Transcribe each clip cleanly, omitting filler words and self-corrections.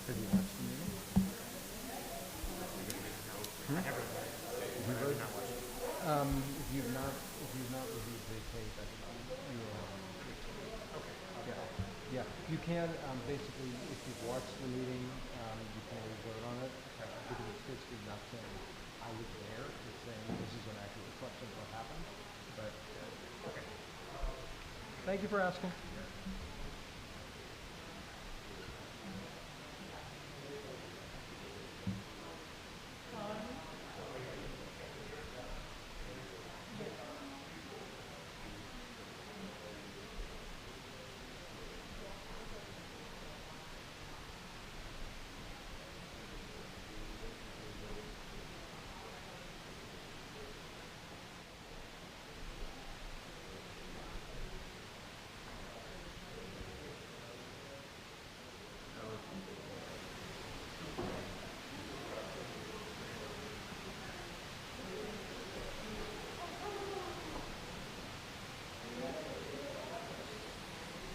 Have you watched the meeting? Hmm? If you've not reviewed the tape, you will. Okay. Yeah. You can basically, if you've watched the meeting, you can always vote on it because it's basically not saying I was there. It's saying this is an accurate reflection of what happened. But okay. Thank you for asking.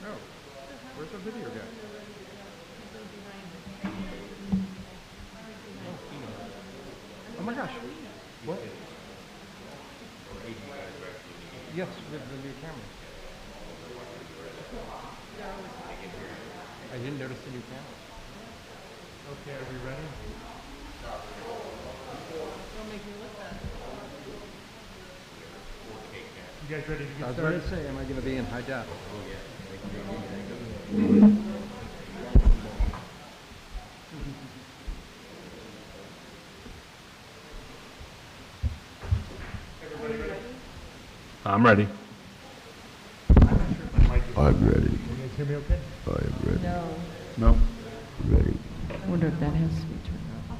No. Where's the video guy? Oh my gosh. What? Yes, with the new camera. I didn't notice the new camera. Okay, are we ready? Don't make me look bad. You guys ready to get started? I was going to say, am I going to be in high def? I'm ready. I'm ready. Can you guys hear me okay? I am ready. No. No. Ready. I wonder if that has to be turned on.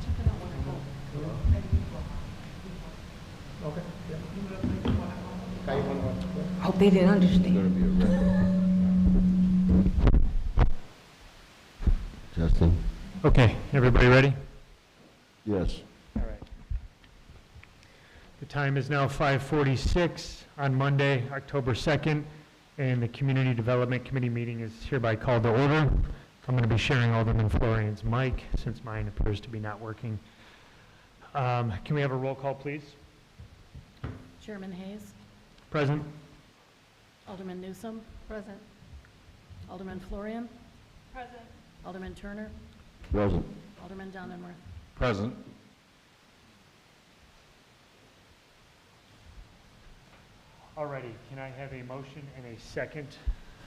Okay. Hope they didn't understand. It's going to be a record. Justin? Okay, everybody ready? Yes. All right. The time is now 5:46 on Monday, October 2nd, and the Community Development Committee meeting is hereby called to order. I'm going to be sharing Alderman Florian's mic since mine appears to be not working. Can we have a roll call, please? Chairman Hayes, Present. Alderman Newsom. Present. Alderman Florian. Present. Alderman Turner. Present. Alderman Donenworth. Present. Alrighty, can I have a motion and a second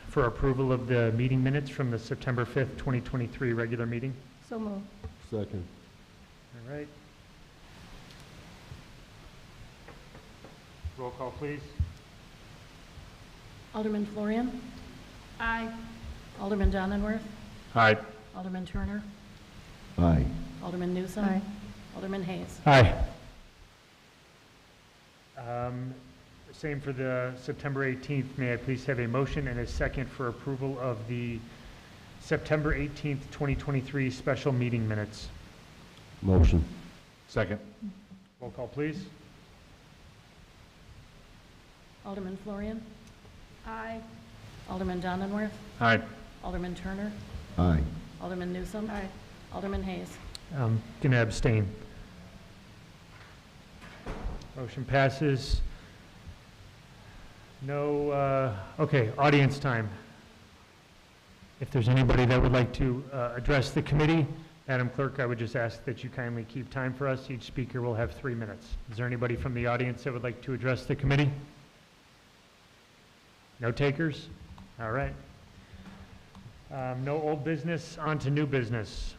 for approval of the meeting minutes from the September 5th, 2023 regular meeting? So moved. Second. All right. Roll call, please. Alderman Florian. Aye. Alderman Donenworth. Aye. Alderman Turner. Aye. Alderman Newsom. Aye. Alderman Hayes. Aye. Same for the September 18th. May I please have a motion and a second for approval of the September 18th, 2023 special meeting minutes? Motion. Second. Roll call, please. Alderman Florian. Aye. Alderman Donenworth. Aye. Alderman Turner. Aye. Alderman Newsom. Aye. Alderman Hayes. Going to abstain. Motion passes. No, okay, audience time. If there's anybody that would like to address the committee, Madam Clerk, I would just ask that you kindly keep time for us. Each speaker will have 3 minutes. Is there anybody from the audience that would like to address the committee? No takers? All right. No old business, on to new business.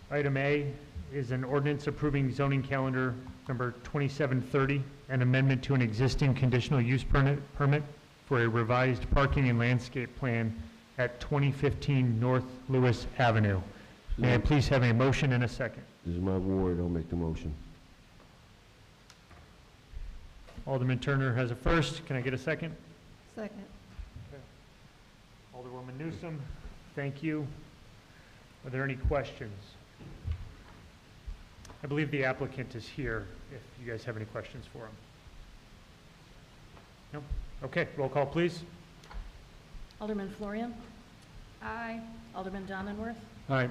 Item A is an ordinance approving zoning calendar number 2730, an amendment to an existing conditional use permit for a revised parking and landscape plan at 2015 North Lewis Avenue. May I please have a motion and a second? This is my ward. I'll make the motion. Alderman Turner has a first. Can I get a second? Second. Alderwoman Newsom, thank you. Are there any questions? I believe the applicant is here if you guys have any questions for him. No? Okay, roll call, please. Alderman Florian. Aye. Alderman Donenworth, Aye.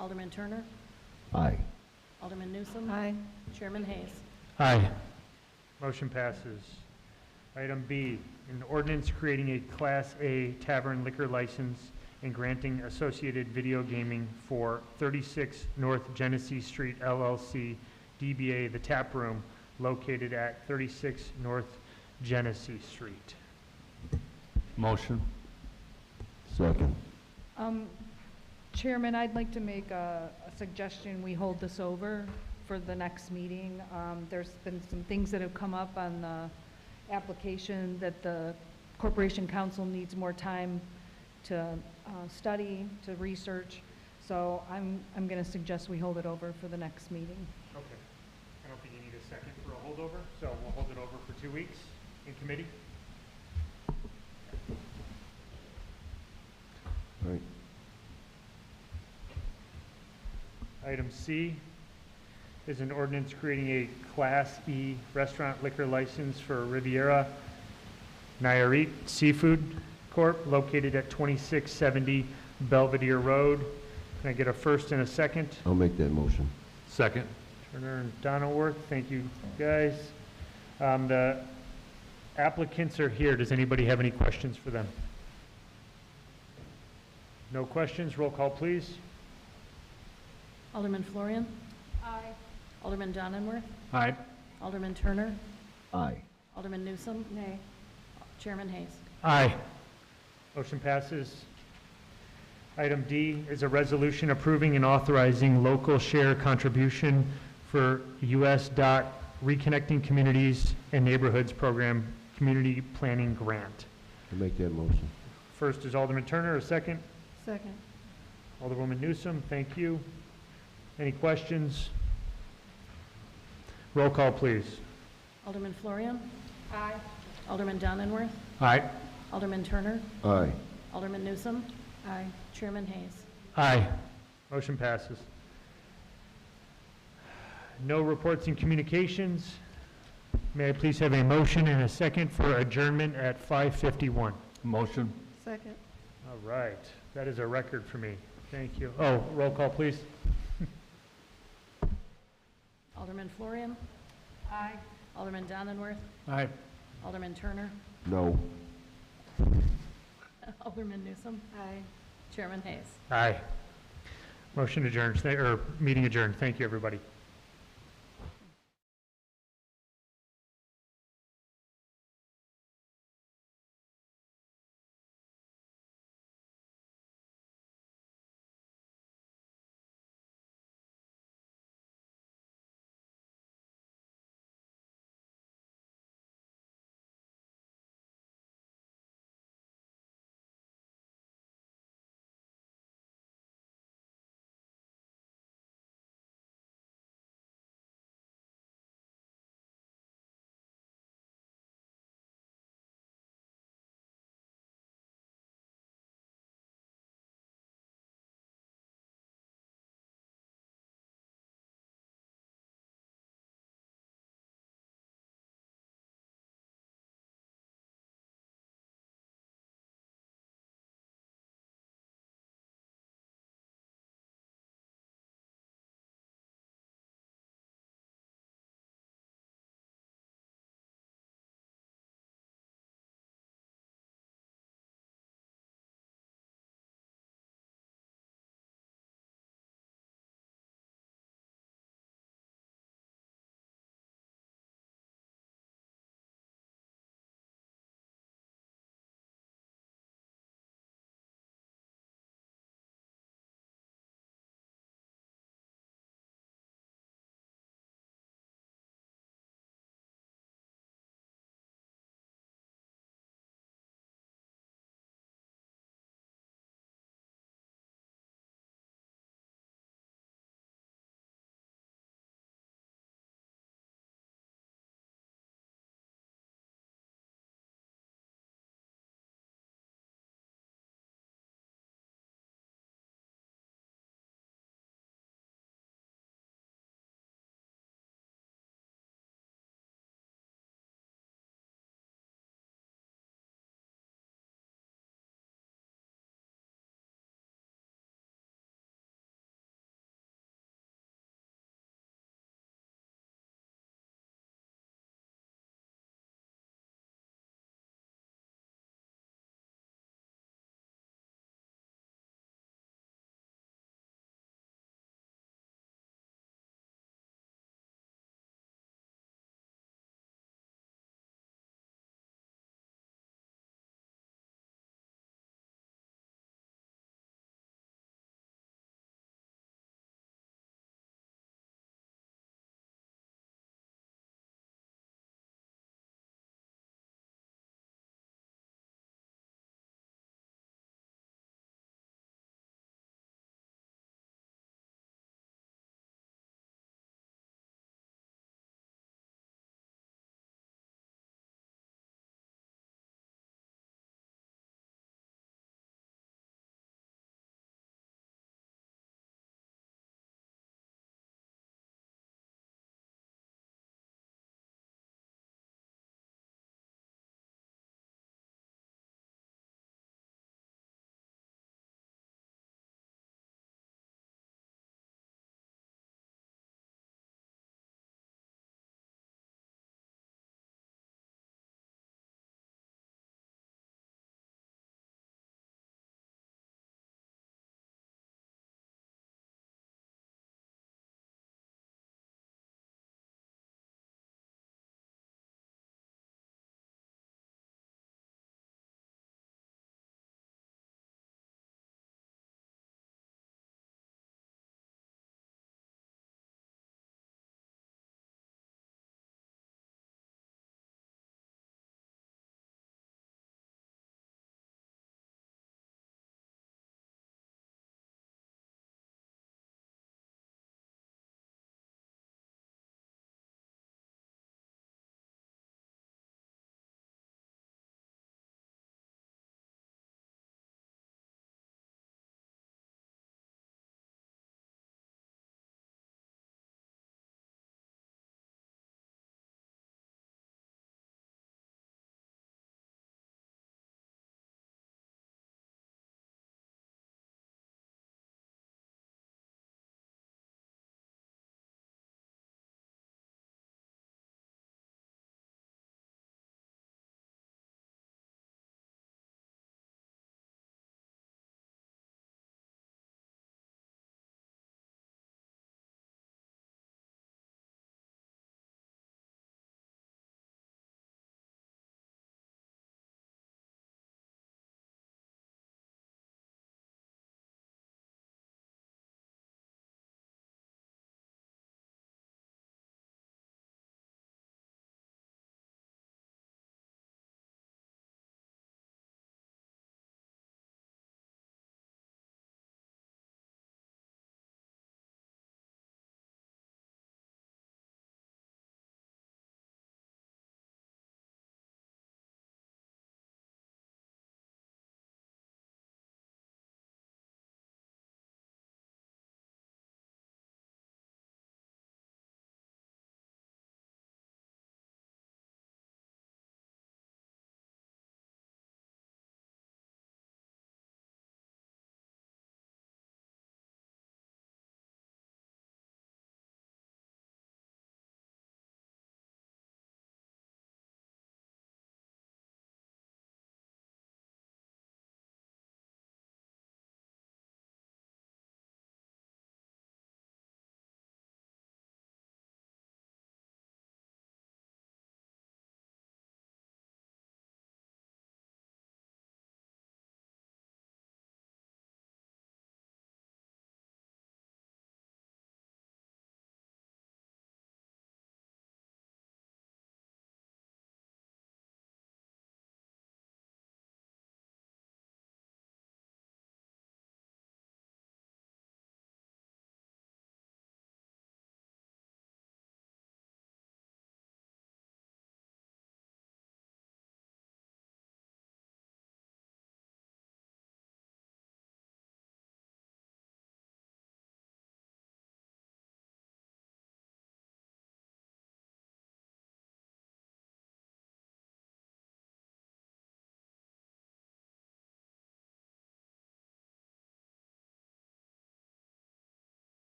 Alderman Turner, Aye. Alderman Newsome. Aye. Chairman Hayes. Aye. Motion passes. Item B, an ordinance creating a Class A tavern liquor license and granting associated video gaming for 36 North Genesee Street LLC, DBA The Tap Room, located at 36 North Genesee Street. Motion. Second. Chairman, I'd like to make a suggestion. We hold this over for the next meeting. There's been some things that have come up on the application that the Corporation Council needs more time to study, to research. So I'm going to suggest we hold it over for the next meeting. Okay. I don't think you need a second for a holdover, so we'll hold it over for 2 weeks in committee. All right. Item C is an ordinance creating a Class E restaurant liquor license for Riviera Nayarit Seafood Corp. located at 2670 Belvedere Road. Can I get a first and a second? I'll make that motion. Second. Turner and Donaldworth, thank you, guys. The applicants are here. Does anybody have any questions for them? No questions? Roll call, please. Alderman Florian. Aye. Alderman Donenworth, Aye. Alderman Turner, Aye. Alderman Newsome. Nay. Chairman Hayes. Aye. Motion passes. Item D is a resolution approving and authorizing local share contribution for U.S. DOT Reconnecting Communities and Neighborhoods Program Community Planning Grant. I'll make that motion. First is Alderman Turner, a second. Second. Alderwoman Newsome, thank you. Any questions? Roll call, please. Alderman Florian. Aye. Alderman Donenworth, Aye. Alderman Turner, Aye. Alderman Newsome. Aye. Chairman Hayes. Aye. Motion passes. No reports and communications. May I please have a motion and a second for adjournment at 5:51? Motion. Second. All right, that is a record for me. Thank you. Oh, roll call, please. Alderman Florian. Aye. Alderman Donenworth, Aye. Alderman Turner, No. Alderman Newsome. Aye. Chairman Hayes. Aye. Motion adjourned, or meeting adjourned. Thank you, everybody.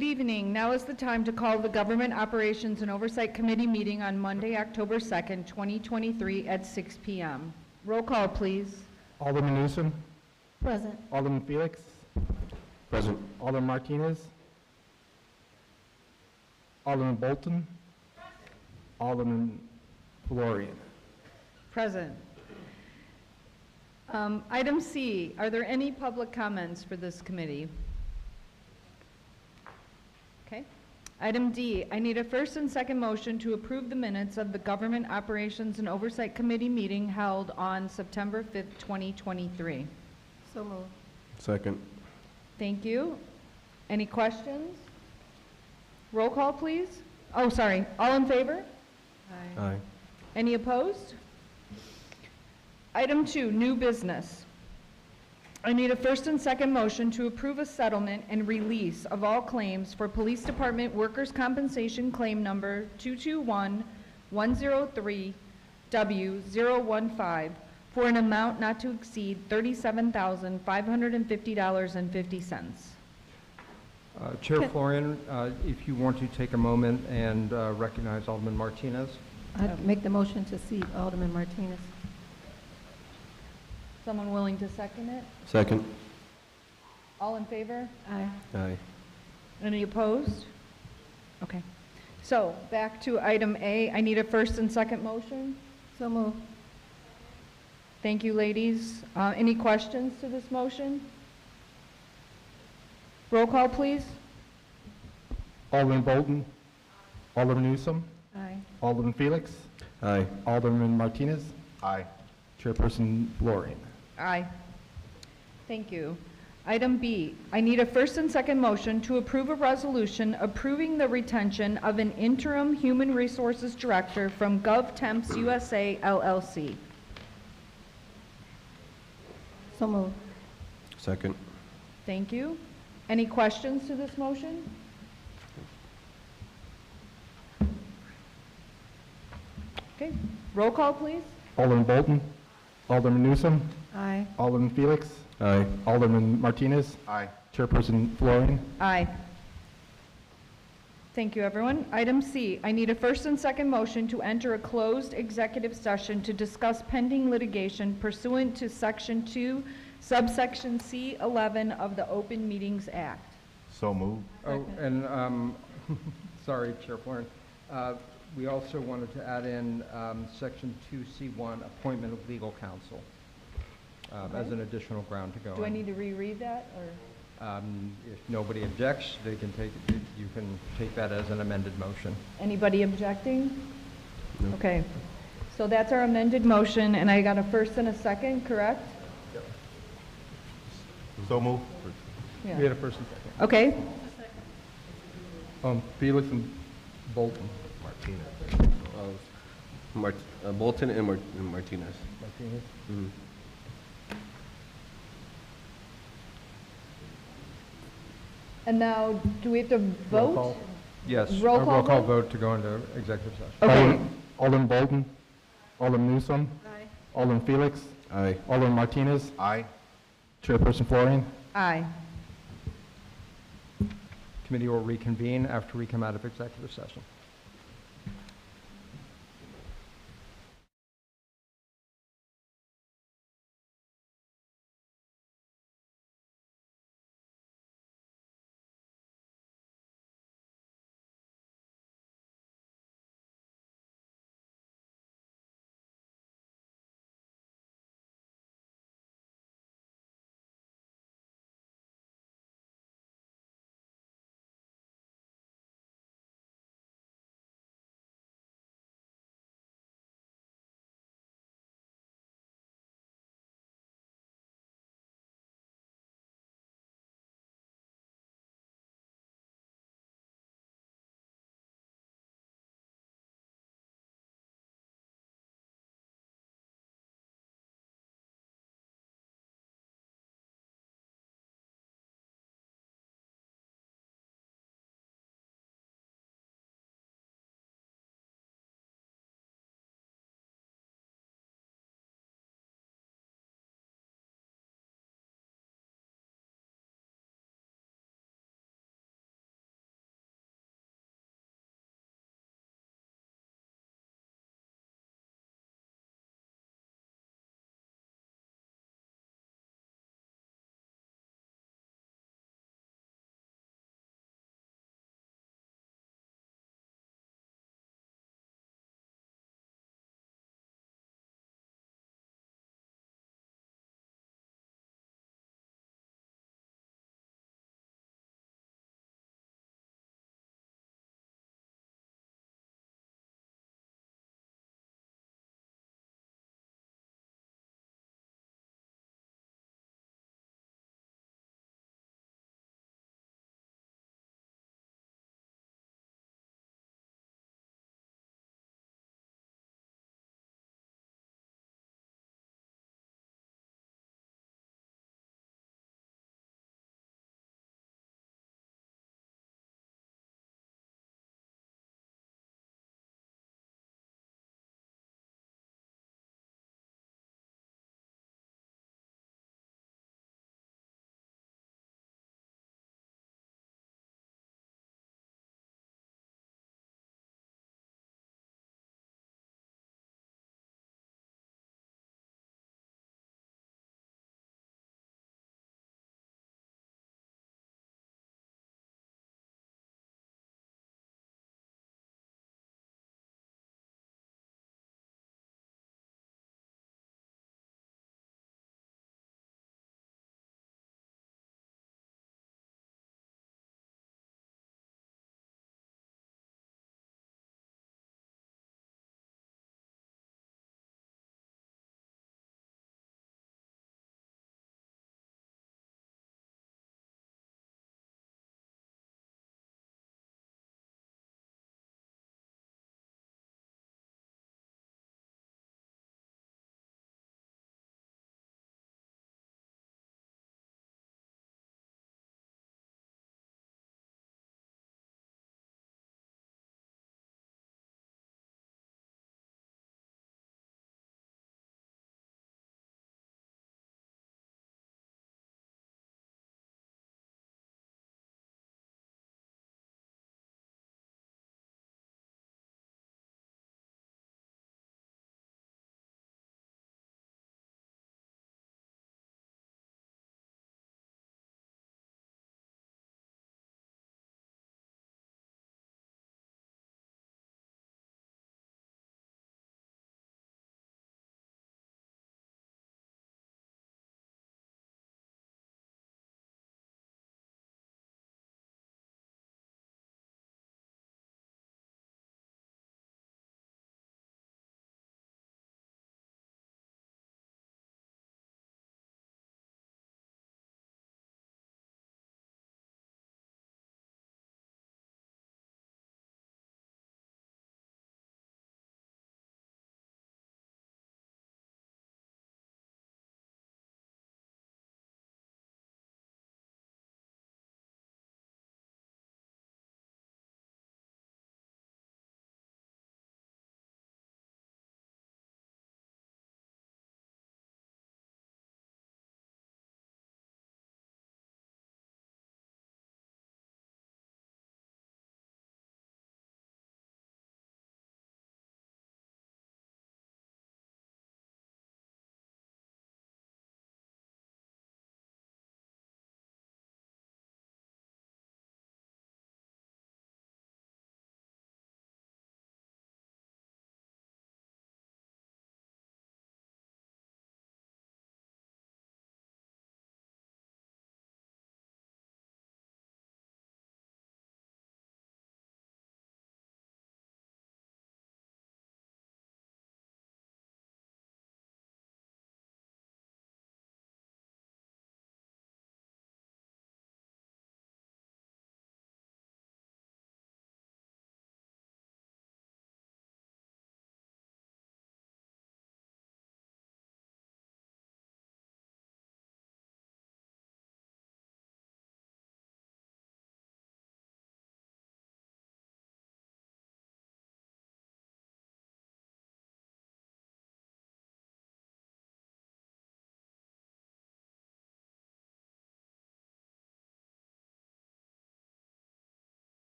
Good evening. Now is the time to call the Government Operations and Oversight Committee meeting on Monday, October 2nd, 2023 at 6 p.m. Roll call, please. Alderman Newsom. Present. Alderman Felix. Present. Alderman Martinez. Alderman Bolton. Alderman Florian. Present. Item C, are there any public comments for this committee? Okay. Item D, I need a first and second motion to approve the minutes of the Government Operations and Oversight Committee meeting held on September 5th, 2023. So moved. Second. Thank you. Any questions? Roll call, please. Oh, sorry. All in favor? Aye. Any opposed? Item 2, new business. I need a first and second motion to approve a settlement and release of all claims for Police Department Workers' Compensation Claim Number 221103W015 for an amount not to exceed $37,550.50. Chair Florian, if you want to take a moment and recognize Alderman Martinez. I'd make the motion to seat Alderman Martinez. Someone willing to second it? Second. All in favor? Aye. Aye. Any opposed? Okay. So, back to item A. I need a first and second motion. So moved. Thank you, ladies. Any questions to this motion? Roll call, please. Alderman Bolton. Alderman Newsom. Aye. Alderman Felix. Aye. Alderman Martinez. Aye. Chairperson Florian. Aye. Thank you. Item B, I need a first and second motion to approve a resolution approving the retention of an interim human resources director from GovTemps USA LLC. So moved. Second. Thank you. Any questions to this motion? Okay, roll call, please. Alderman Bolton. Alderman Newsom. Aye. Alderman Felix. Aye. Alderman Martinez. Aye. Chairperson Florian. Aye. Thank you, everyone. Item C, I need a first and second motion to enter a closed executive session to discuss pending litigation pursuant to Section 2, subsection C11 of the Open Meetings Act. So moved. Oh, and, sorry, Chair Florian. We also wanted to add in Section 2C1, appointment of legal counsel, as an additional ground to go Do I in. need to reread that, or? If nobody objects, they can take, you can take that as an amended motion. Anybody objecting? No. Okay. So that's our amended motion, and I got a first and a second, correct? So moved. We Yeah. had a first and second. Okay. Felix and Bolton. Martinez. Bolton and Martinez. Martinez? Mhm. And now, do we have to Roll vote? call. Yes, a Roll call roll call vote? vote to go into executive session. Okay. Alderman Bolton. Alderman Newsom. Aye. Alderman Felix. Aye. Alderman Martinez. Aye. Chairperson Florian. Aye. Committee will reconvene after we come out of executive session.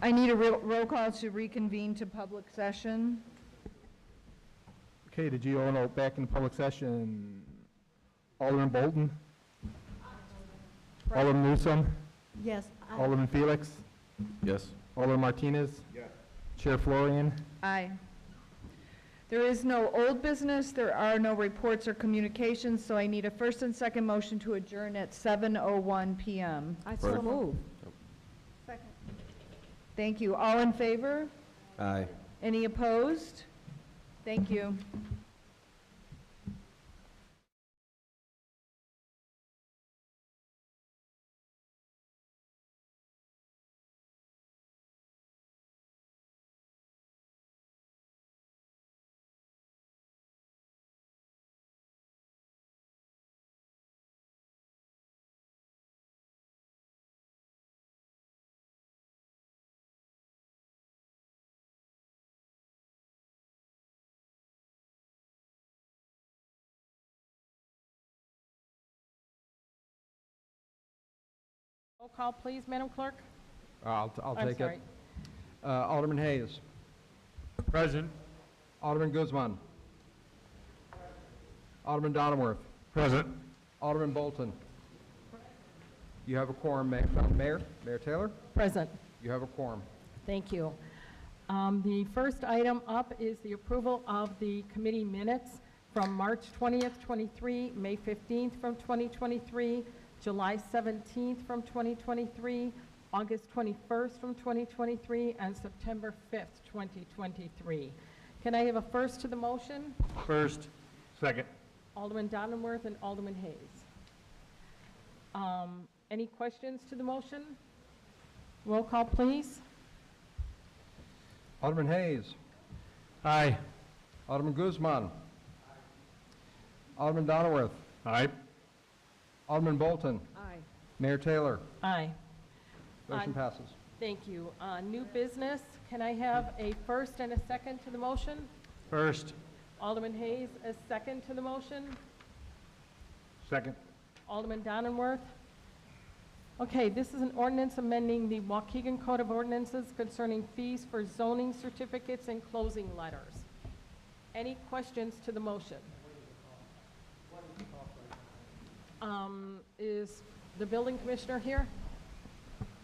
I need a roll call to reconvene to public session. Okay, did you all know back in public session, Alderman Bolton? Alderman Newsome? Yes. Alderman Felix? Yes. Alderman Martinez? Yes. Chair Florian? Aye. There is no old business, there are no reports or communications, so I need a first and second motion to adjourn at 7:01 PM. I so move. Second. Thank you. All in favor? Aye. Any opposed? Thank you. Roll call, please, Madam Clerk. I'll I'm take sorry. it. Alderman Hayes. Present. Alderman Guzman. Alderman Donnerworth. Present. Alderman Bolton. You have a quorum, Mayor Taylor? Present. You have a quorum. Thank you. The first item up is the approval of the committee minutes from March 20th, 23, May 15th from 2023, July 17th from 2023, August 21st from 2023, and September 5th, 2023. Can I have a first to the motion? First. Second. Alderman Donnerworth and Alderman Hayes. Any questions to the motion? Roll call, please. Alderman Hayes. Aye. Alderman Guzman. Alderman Donnerworth. Aye. Alderman Bolton. Aye. Mayor Taylor. Aye. Motion Aye. passes. Thank you. New business, can I have a first and a second to the motion? First. Alderman Hayes, a second to the motion. Second. Alderman Donnerworth. Okay, this is an ordinance amending the Waukegan Code of Ordinances concerning fees for zoning certificates and closing letters. Any questions to the motion? Is the building commissioner here?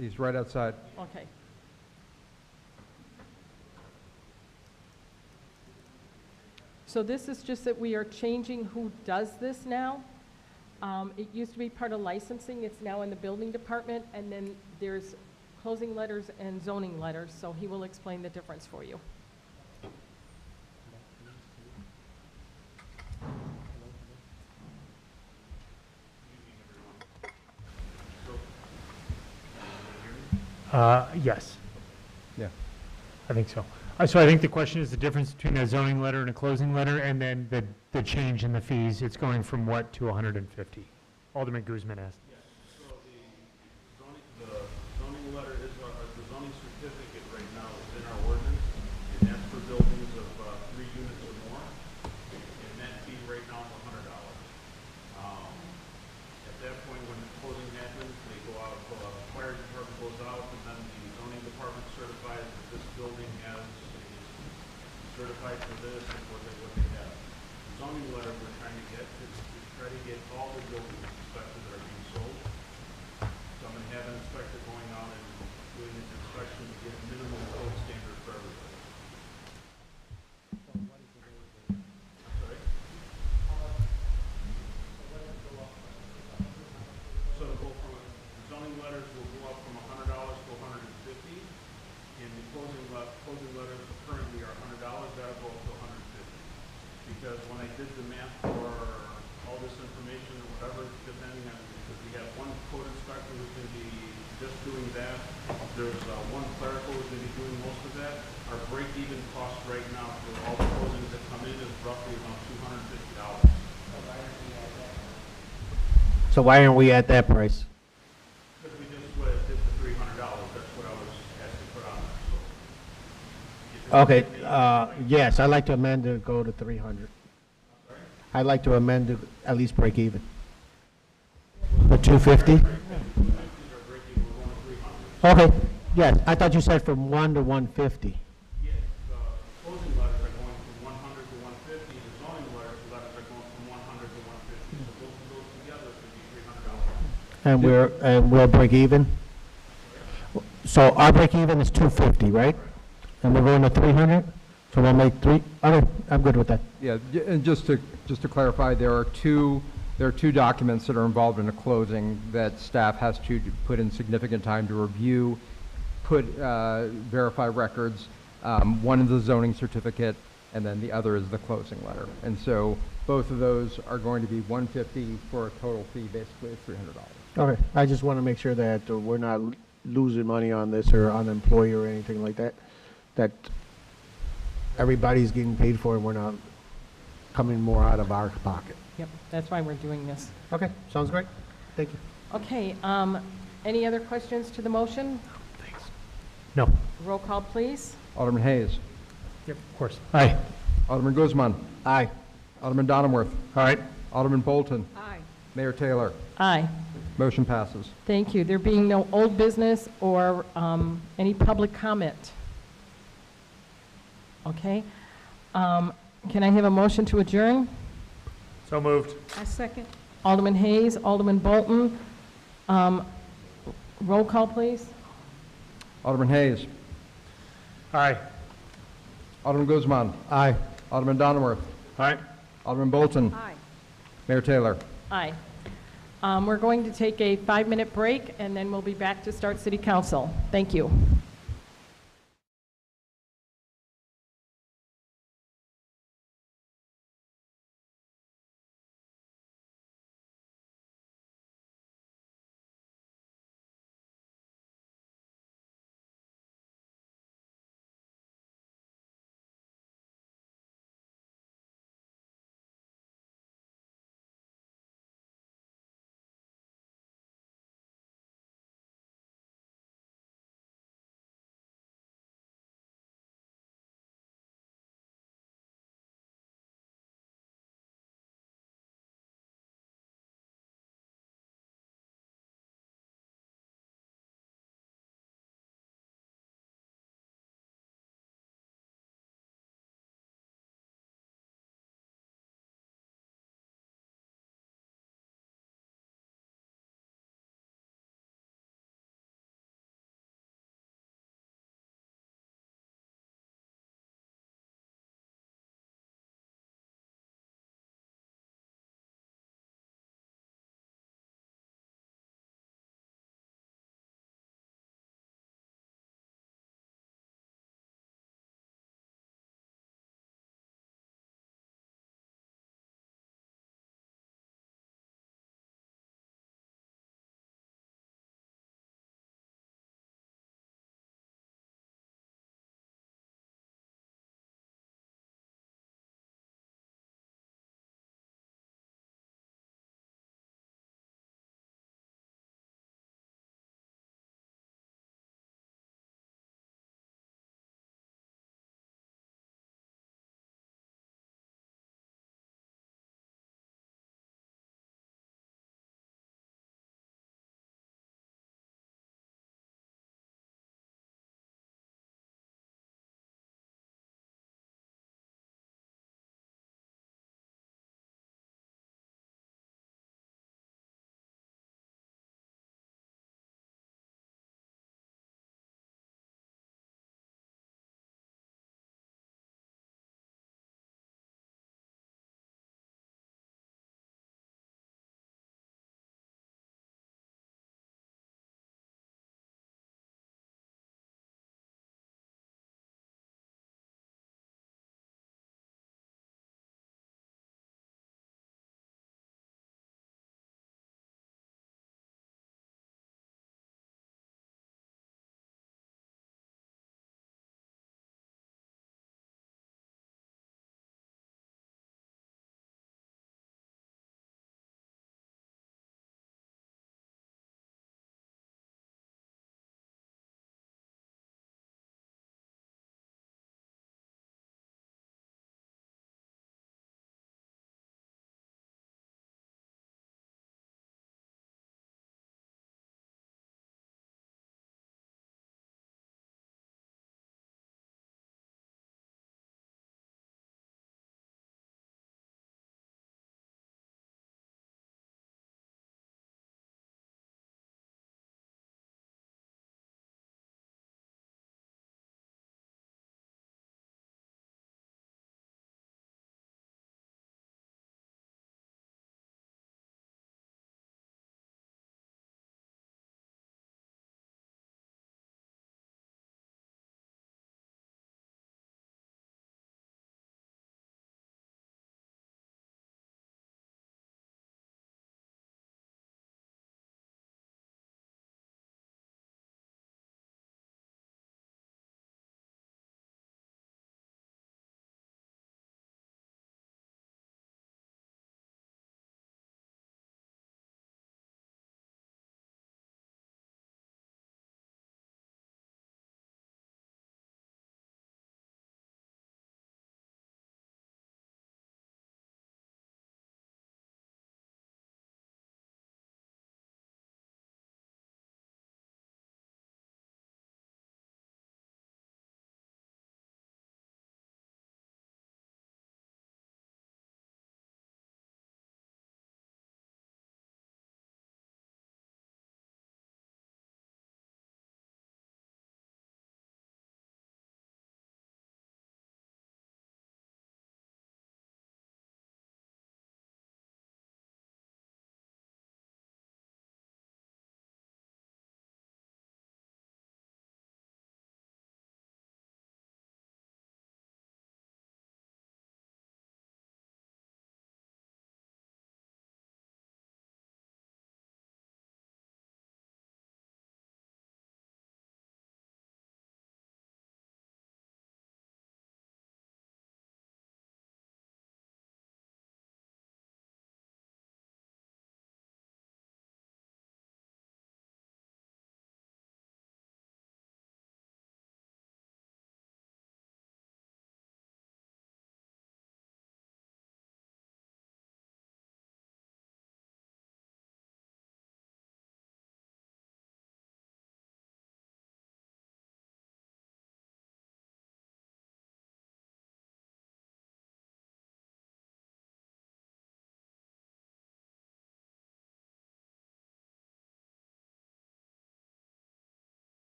He's right outside. Okay. So this is just that we are changing who does this now. It used to be part of licensing, it's now in the building department, and then there's closing letters and zoning letters, so he will explain the difference for you. Yes. Yeah. I think so. So I think the question is the difference between a zoning letter and a closing letter, and then the change in the fees. It's going from what to 150? Alderman Guzman asked. Yes, so the zoning letter is, the zoning certificate right now is in our ordinance, and that's for buildings of 3 units or more, and that fee right now is $100. At that point, when the closing happens, they go out, fire department goes out, and then the zoning department certifies that this building is certified for this and what they have. The zoning letter we're trying to get is to try to get all the buildings inspected that are being sold. So I'm gonna have an inspector going out and doing an inspection to get a minimum code standard for everybody. I'm sorry? So to go from, the zoning letters will go up from $100 to $150, and the closing letters currently are $100, that'll go up to $150. Because when I did the math for all this information or whatever, depending on, because we have one code inspector who's gonna be just doing that, there's one clerical who's gonna be doing most of that. Our break-even cost right now for all the closings that come in is roughly around $250. So why aren't we at that price? Because we just did the $300, that's what I was asked to put on there, so. Okay, yes, I'd like to amend to go to 300. I'd like to amend to at least break even. For 250? Okay, Yes, I thought you said from 1 to 150. Yes, the closing letters are going from 100 to 150, the zoning letters are going from 100 to 150. So both of those together should be $300. And we'll break even? So our break even is 250, right? And we're going to 300? So we'll make okay, I'm good with that. Yeah, and just to clarify, there are two documents that are involved in a closing that staff has to put in significant time to review, verify records. One is the zoning certificate, and then the other is the closing letter. And so both of those are going to be $150 for a total fee, basically of $300. Okay, I just want to make sure that we're not losing money on this or on the employee or anything like that, that everybody's getting paid for and we're not coming more out of our pocket. Yep, that's why we're doing this. Okay, sounds great. Thank you. Okay, any other questions to the motion? No. Roll call, please. Alderman Hayes. Yep, of course. Aye. Alderman Guzman. Aye. Alderman Donnerworth. All right. Alderman Bolton. Aye. Mayor Taylor. Aye. Motion passes. Thank you. There being no old business or any public comment. Okay. Can I have a motion to adjourn? So moved. I second. Alderman Hayes, Alderman Bolton. Roll call, please. Alderman Hayes. Aye. Alderman Guzman. Aye. Alderman Donnerworth. All right. Alderman Bolton. Aye. Mayor Taylor. Aye. We're going to take a 5-minute break, and then we'll be back to start city council. Thank you.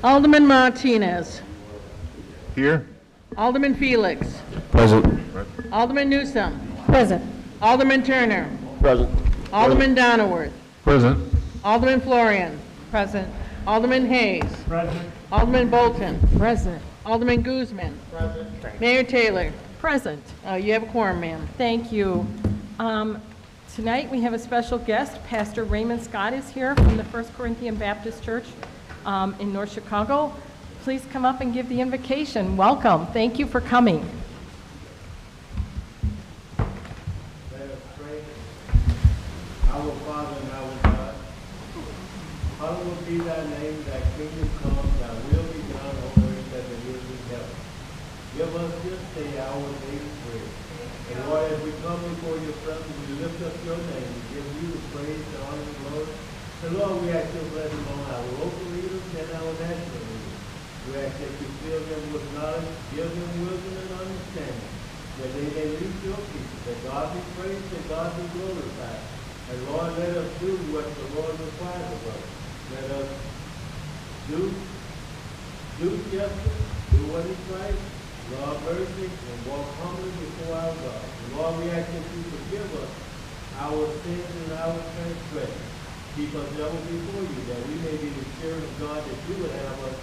Alderman Martinez. Here. Alderman Felix. Present. Alderman Newsome. Present. Alderman Turner. Present. Alderman Donaworth. Present. Alderman Florian. Present. Alderman Hayes. Present. Alderman Bolton. Present. Alderman Guzman. Mayor Taylor. Present. You have a quorum, ma'am. Thank you. Tonight, we have a special guest. Pastor Raymond Scott is here from the First Corinthian Baptist Church in North Chicago. Please come up and give the invocation. Welcome. Thank you for coming. Let us pray. Our Father and our God, hallowed be thy name, thy kingdom come, thy will be done on earth as it is in heaven. Give us this day our daily bread. And Lord, as we come before your presence, we lift up your name. We give you the praise, the honor, and glory. And Lord, we ask your blessing on our local leaders and our national leaders. We ask that you fill them with knowledge, give them wisdom and understanding, that they may lead your people, that God be praised, that God be glorified. And Lord, let us do what the Lord requires of us. Let us do justice, do what is right, love mercy, and walk humbly before our God. And Lord, we ask that you forgive us our sins and our transgressions. Keep us ever before you, that we may be the children of God that you would have us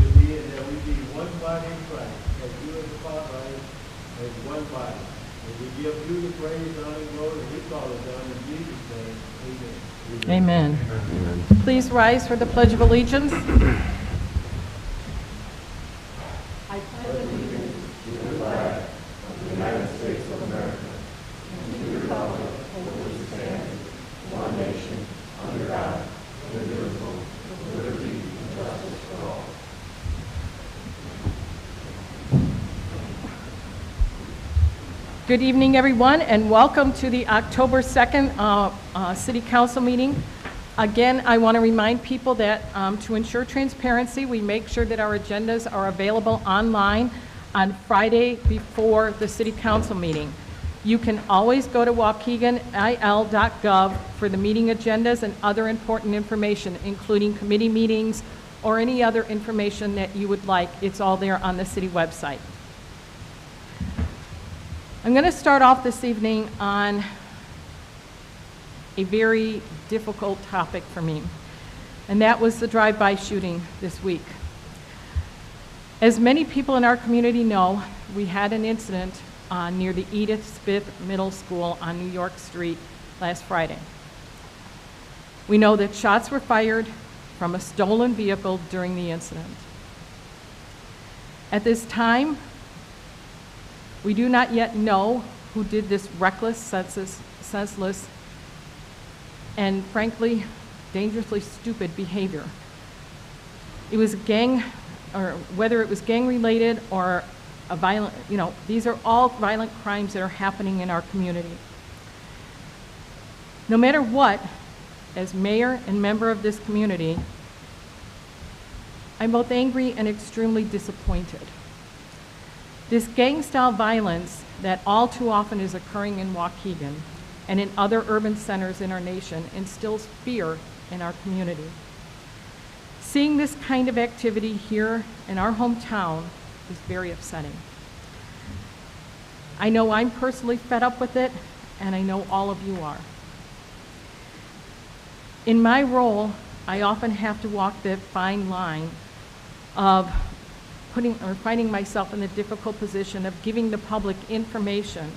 to be, and that we be one body in Christ, as you and the Father are as one body. And we give you the praise, honor, and glory, and we call it done in Jesus' name. Amen. Amen. Please rise for the Pledge of Allegiance. Good evening, everyone, and welcome to the October 2nd City Council meeting. Again, I want to remind people that to ensure transparency, we make sure that our agendas are available online on Friday before the City Council meeting. You can always go to waukeganil.gov for the meeting agendas and other important information, including committee meetings or any other information that you would like. It's all there on the city website. I'm going to start off this evening on a very difficult topic for me, and that was the drive-by shooting this week. As many people in our community know, we had an incident near the Edith Smith Middle School on New York Street last Friday. We know that shots were fired from a stolen vehicle during the incident. At this time, we do not yet know who did this reckless, senseless, and frankly, dangerously stupid behavior. It was or whether it was gang-related or a violent, these are all violent crimes that are happening in our community. No matter what, as mayor and member of this community, I'm both angry and extremely disappointed. This gang-style violence that all too often is occurring in Waukegan and in other urban centers in our nation instills fear in our community. Seeing this kind of activity here in our hometown is very upsetting. I know I'm personally fed up with it, and I know all of you are. In my role, I often have to walk the fine line of finding myself in the difficult position of giving the public information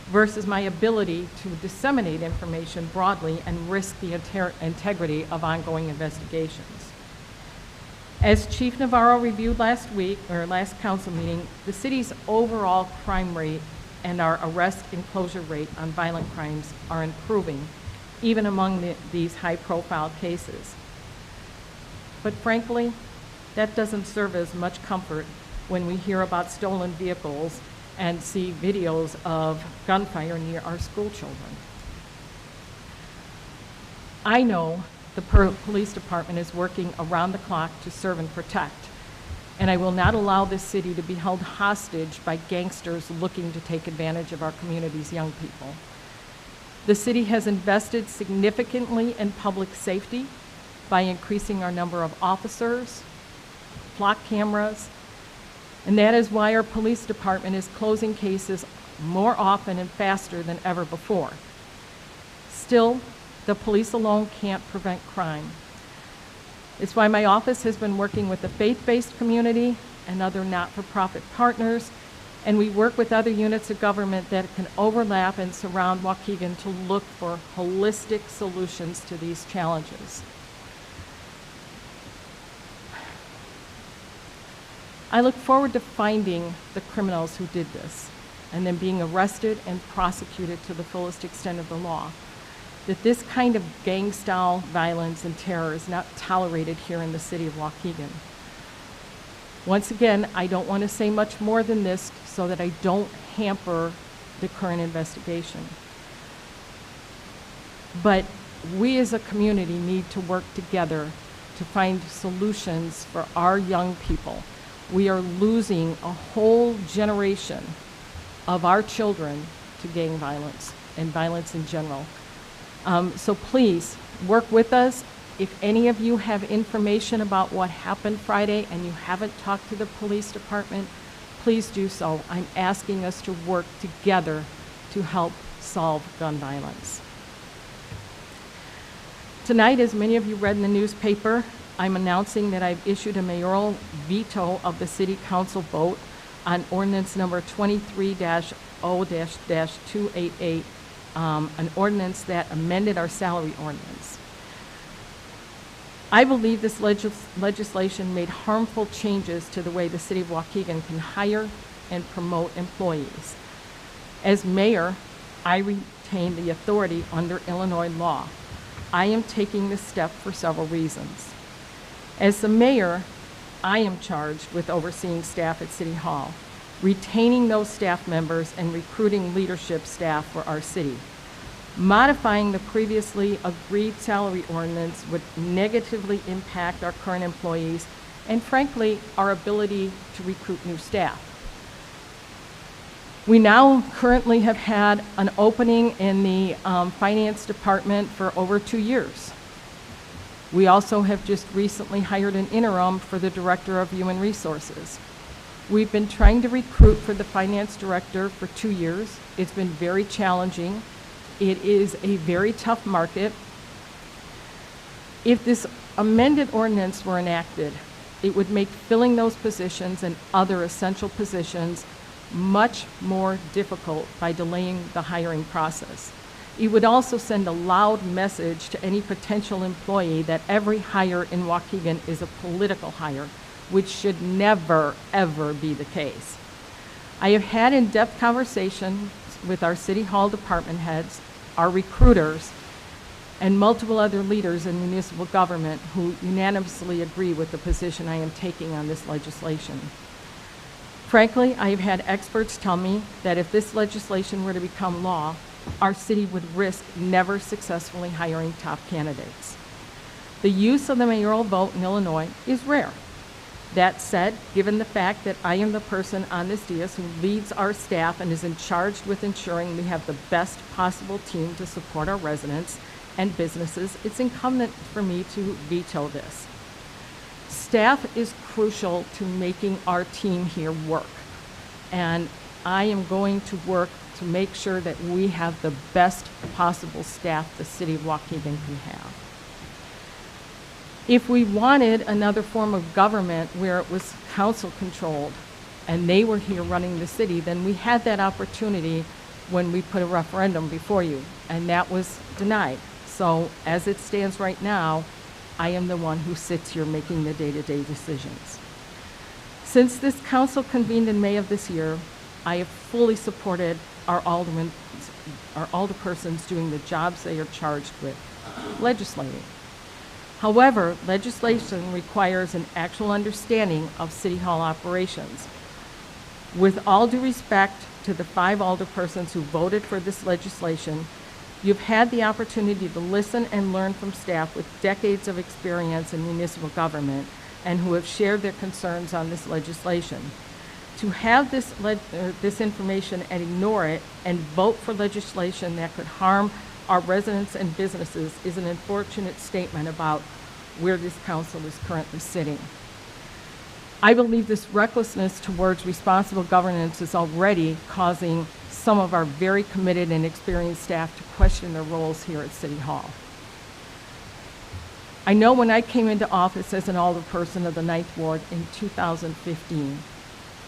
versus my ability to disseminate information broadly and risk the integrity of ongoing investigations. As Chief Navarro reviewed last council meeting, the city's overall crime rate and our arrest and closure rate on violent crimes are improving, even among these high-profile cases. But frankly, that doesn't serve as much comfort when we hear about stolen vehicles and see videos of gunfire near our school children. I know the police department is working around the clock to serve and protect, and I will not allow this city to be held hostage by gangsters looking to take advantage of our community's young people. The city has invested significantly in public safety, by increasing our number of officers, flock cameras, and that is why our police department is closing cases more often and faster than ever before. Still, the police alone can't prevent crime. It's why my office has been working with the faith-based community and other not-for-profit partners, and we work with other units of government that can overlap and surround Waukegan to look for holistic solutions to these challenges. I look forward to finding the criminals who did this and then being arrested and prosecuted to the fullest extent of the law. That this kind of gang-style violence and terror is not tolerated here in the city of Waukegan. Once again, I don't want to say much more than this so that I don't hamper the current investigation. But we as a community need to work together to find solutions for our young people. We are losing a whole generation of our children to gang violence and violence in general. So please, work with us. If any of you have information about what happened Friday and you haven't talked to the police department, please do so. I'm asking us to work together to help solve gun violence. Tonight, as many of you read in the newspaper, I'm announcing that I've issued a mayoral veto of the city council vote on ordinance number 23-0-288, an ordinance that amended our salary ordinance. I believe this legislation made harmful changes to the way the city of Waukegan can hire and promote employees. As mayor, I retain the authority under Illinois law. I am taking this step for several reasons. As the mayor, I am charged with overseeing staff at City Hall, retaining those staff members and recruiting leadership staff for our city. Modifying the previously agreed salary ordinance would negatively impact our current employees and, frankly, our ability to recruit new staff. We now currently have had an opening in the finance department for over 2 years. We also have just recently hired an interim for the director of human resources. We've been trying to recruit for the finance director for 2 years. It's been very challenging. It is a very tough market. If this amended ordinance were enacted, it would make filling those positions and other essential positions much more difficult by delaying the hiring process. It would also send a loud message to any potential employee that every hire in Waukegan is a political hire, which should never, ever be the case. I have had in-depth conversations with our City Hall department heads, our recruiters, and multiple other leaders in municipal government who unanimously agree with the position I am taking on this legislation. Frankly, I have had experts tell me that if this legislation were to become law, our city would risk never successfully hiring top candidates. The use of the mayoral vote in Illinois is rare. That said, given the fact that I am the person on this dais who leads our staff and is in charge with ensuring we have the best possible team to support our residents and businesses, it's incumbent for me to veto this. Staff is crucial to making our team here work, and I am going to work to make sure that we have the best possible staff the city of Waukegan can have. If we wanted another form of government where it was council controlled and they were here running the city, then we had that opportunity when we put a referendum before you, and that was denied. So as it stands right now, I am the one who sits here making the day-to-day decisions. Since this council convened in May of this year, I have fully supported our alderpersons doing the jobs they are charged with, legislating. However, legislation requires an actual understanding of City Hall operations. With all due respect to the 5 alderpersons who voted for this legislation, you've had the opportunity to listen and learn from staff with decades of experience in municipal government and who have shared their concerns on this legislation. To have this information and ignore it and vote for legislation that could harm our residents and businesses is an unfortunate statement about where this council is currently sitting. I believe this recklessness towards responsible governance is already causing some of our very committed and experienced staff to question their roles here at City Hall. I know when I came into office as an alderperson of the 9th Ward in 2015,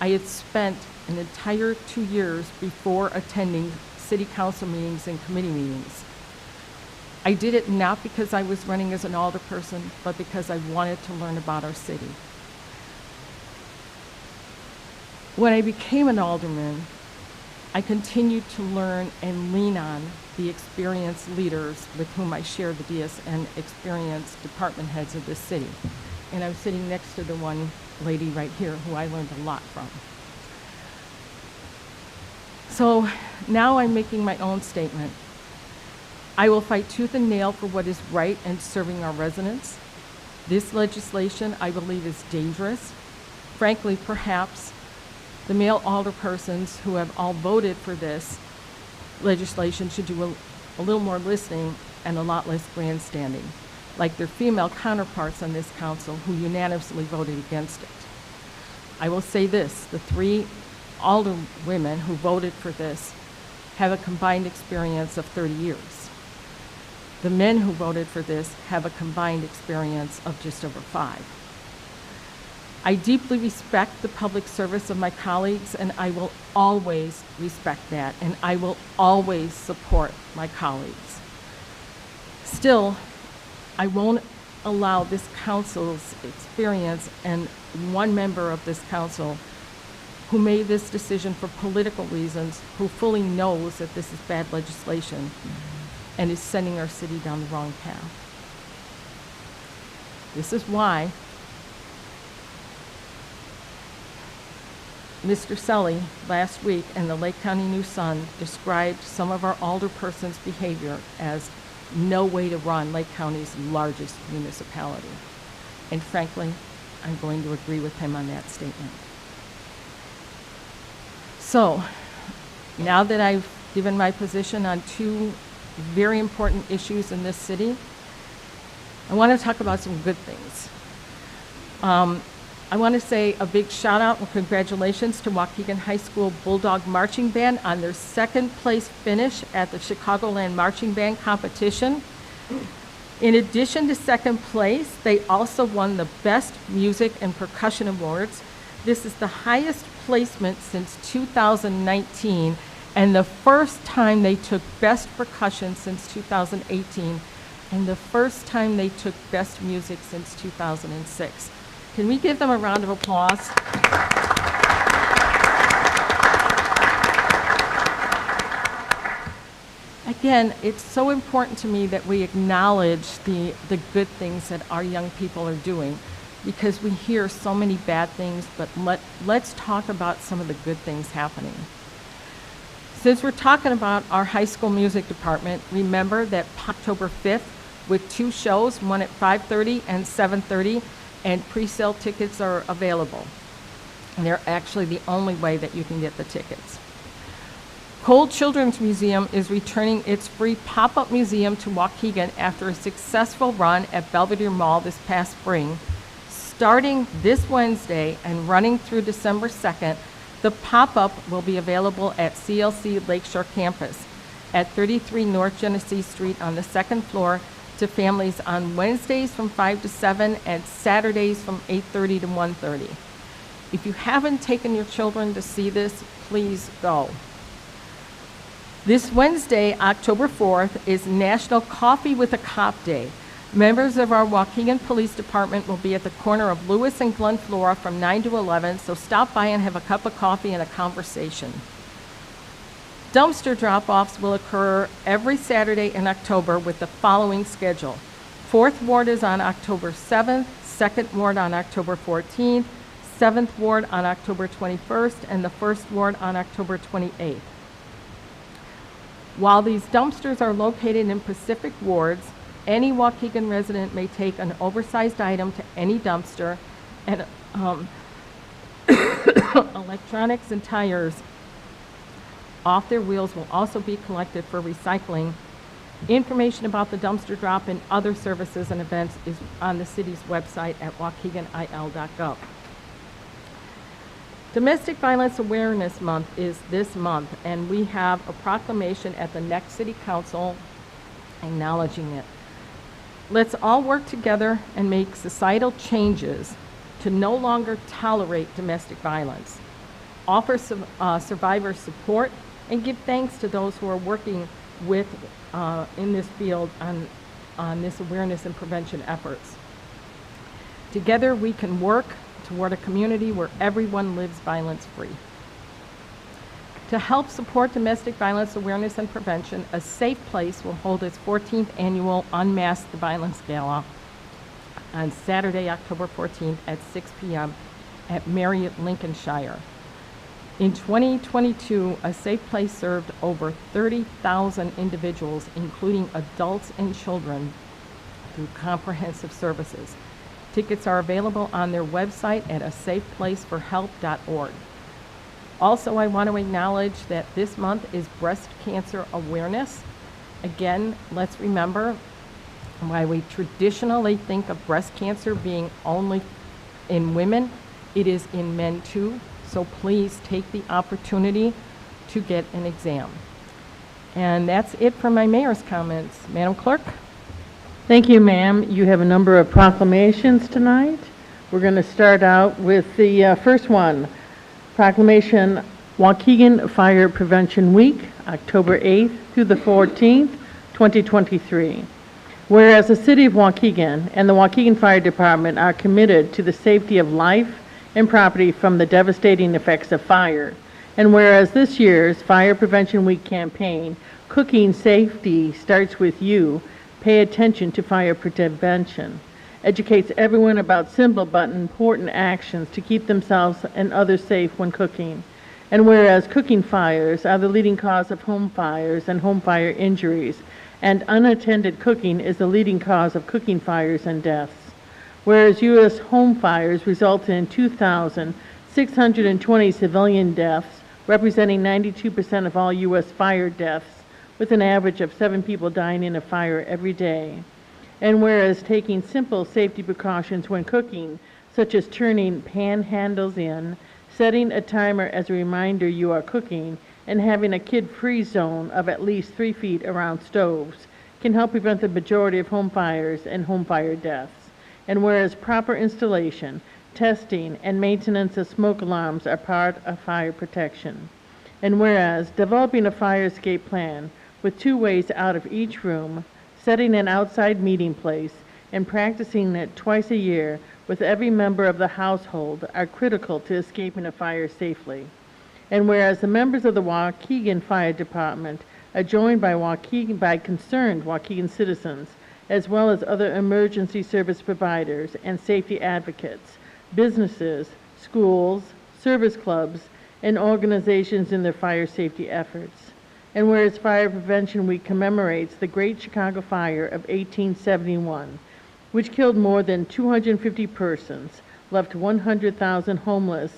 I had spent an entire 2 years before attending city council meetings and committee meetings. I did it not because I was running as an alderperson, but because I wanted to learn about our city. When I became an alderman, I continued to learn and lean on the experienced leaders with whom I share the DSN experienced department heads of this city. And I'm sitting next to the one lady right here who I learned a lot from. So now I'm making my own statement. I will fight tooth and nail for what is right and serving our residents. This legislation, I believe, is dangerous. Frankly, perhaps the male alderpersons who have all voted for this legislation should do a little more listening and a lot less grandstanding, like their female counterparts on this council who unanimously voted against it. I will say this, the 3 alderwomen who voted for this have a combined experience of 30 years. The men who voted for this have a combined experience of just over 5. I deeply respect the public service of my colleagues, and I will always respect that, and I will always support my colleagues. Still, I won't allow this council's experience and one member of this council who made this decision for political reasons, who fully knows that this is bad legislation and is sending our city down the wrong path. This is why Mr. Sully last week in the Lake County News Sun described some of our alderpersons' behavior as no way to run Lake County's largest municipality. And frankly, I'm going to agree with him on that statement. So, now that I've given my position on 2 very important issues in this city, I want to talk about some good things. I want to say a big shout out and congratulations to Waukegan High School Bulldog Marching Band on their 2nd place finish at the Chicagoland Marching Band competition. In addition to 2nd place, they also won the Best Music and Percussion Awards. This is the highest placement since 2019 and the first time they took Best Percussion since 2018 and the first time they took Best Music since 2006. Can we give them a round of applause? Again, it's so important to me that we acknowledge the good things that our young people are doing, because we hear so many bad things, but let's talk about some of the good things happening. Since we're talking about our high school music department, remember that October 5th with 2 shows, one at 5:30 and 7:30, and pre-sale tickets are available. And they're actually the only way that you can get the tickets. Cole Children's Museum is returning its free pop-up museum to Waukegan after a successful run at Belvedere Mall this past spring. Starting this Wednesday and running through December 2nd, the pop-up will be available at CLC Lakeshore Campus at 33 North Genesee Street on the 2nd floor to families on Wednesdays from 5 to 7 and Saturdays from 8:30 to 1:30. If you haven't taken your children to see this, please go. This Wednesday, October 4th, is National Coffee with a Cop Day. Members of our Waukegan Police Department will be at the corner of Lewis and Glen Flora from 9 to 11, so stop by and have a cup of coffee and a conversation. Dumpster drop-offs will occur every Saturday in October with the following schedule. 4th Ward is on October 7th, 2nd Ward on October 14th, 7th Ward on October 21st, and the 1st Ward on October 28th. While these dumpsters are located in Pacific wards, any Waukegan resident may take an oversized item to any dumpster, and electronics and tires off their wheels will also be collected for recycling Information about the dumpster drop and other services and events is on the city's website at waukeganil.gov. Domestic Violence Awareness Month is this month, and we have a proclamation at the next City Council acknowledging it. Let's all work together and make societal changes to no longer tolerate domestic violence, offer survivor support, and give thanks to those who are working with in this field on this awareness and prevention efforts. Together we can work toward a community where everyone lives violence-free. To help support domestic violence awareness and prevention, A Safe Place will hold its 14th annual Unmask the Violence Gala on Saturday, October 14th at 6 p.m. at Marriott Lincolnshire. In 2022, A Safe Place served over 30,000 individuals, including adults and children, through comprehensive services. Tickets are available on their website at asafeplaceforhelp.org. Also, I want to acknowledge that this month is Breast Cancer Awareness. Again, let's remember why we traditionally think of breast cancer being only in women. It is in men too, so please take the opportunity to get an exam. And that's it for my mayor's comments. Madam Clerk? Thank you, ma'am. You have a number of proclamations tonight. We're going to start out with the first one. Proclamation Waukegan Fire Prevention Week, October 8th through the 14th, 2023. Whereas the City of Waukegan and the Waukegan Fire Department are committed to the safety of life and property from the devastating effects of fire, and whereas this year's Fire Prevention Week campaign, Cooking Safety Starts With You, Pay Attention to Fire Prevention, educates everyone about simple but important actions to keep themselves and others safe when cooking. And whereas cooking fires are the leading cause of home fires and home fire injuries, and unattended cooking is the leading cause of cooking fires and deaths. Whereas U.S. home fires resulted in 2,620 civilian deaths, representing 92% of all U.S. fire deaths, with an average of 7 people dying in a fire every day. And whereas taking simple safety precautions when cooking, such as turning pan handles in, setting a timer as a reminder you are cooking, and having a kid-free zone of at least 3 feet around stoves, can help prevent the majority of home fires and home fire deaths. And whereas proper installation, testing, and maintenance of smoke alarms are part of fire protection. And whereas developing a fire escape plan with 2 ways out of each room, setting an outside meeting place, and practicing it twice a year with every member of the household are critical to escaping a fire safely. And whereas the members of the Waukegan Fire Department are joined by concerned Waukegan citizens, as well as other emergency service providers and safety advocates, businesses, schools, service clubs, and organizations in their fire safety efforts. And whereas Fire Prevention Week commemorates the Great Chicago Fire of 1871, which killed more than 250 persons, left 100,000 homeless,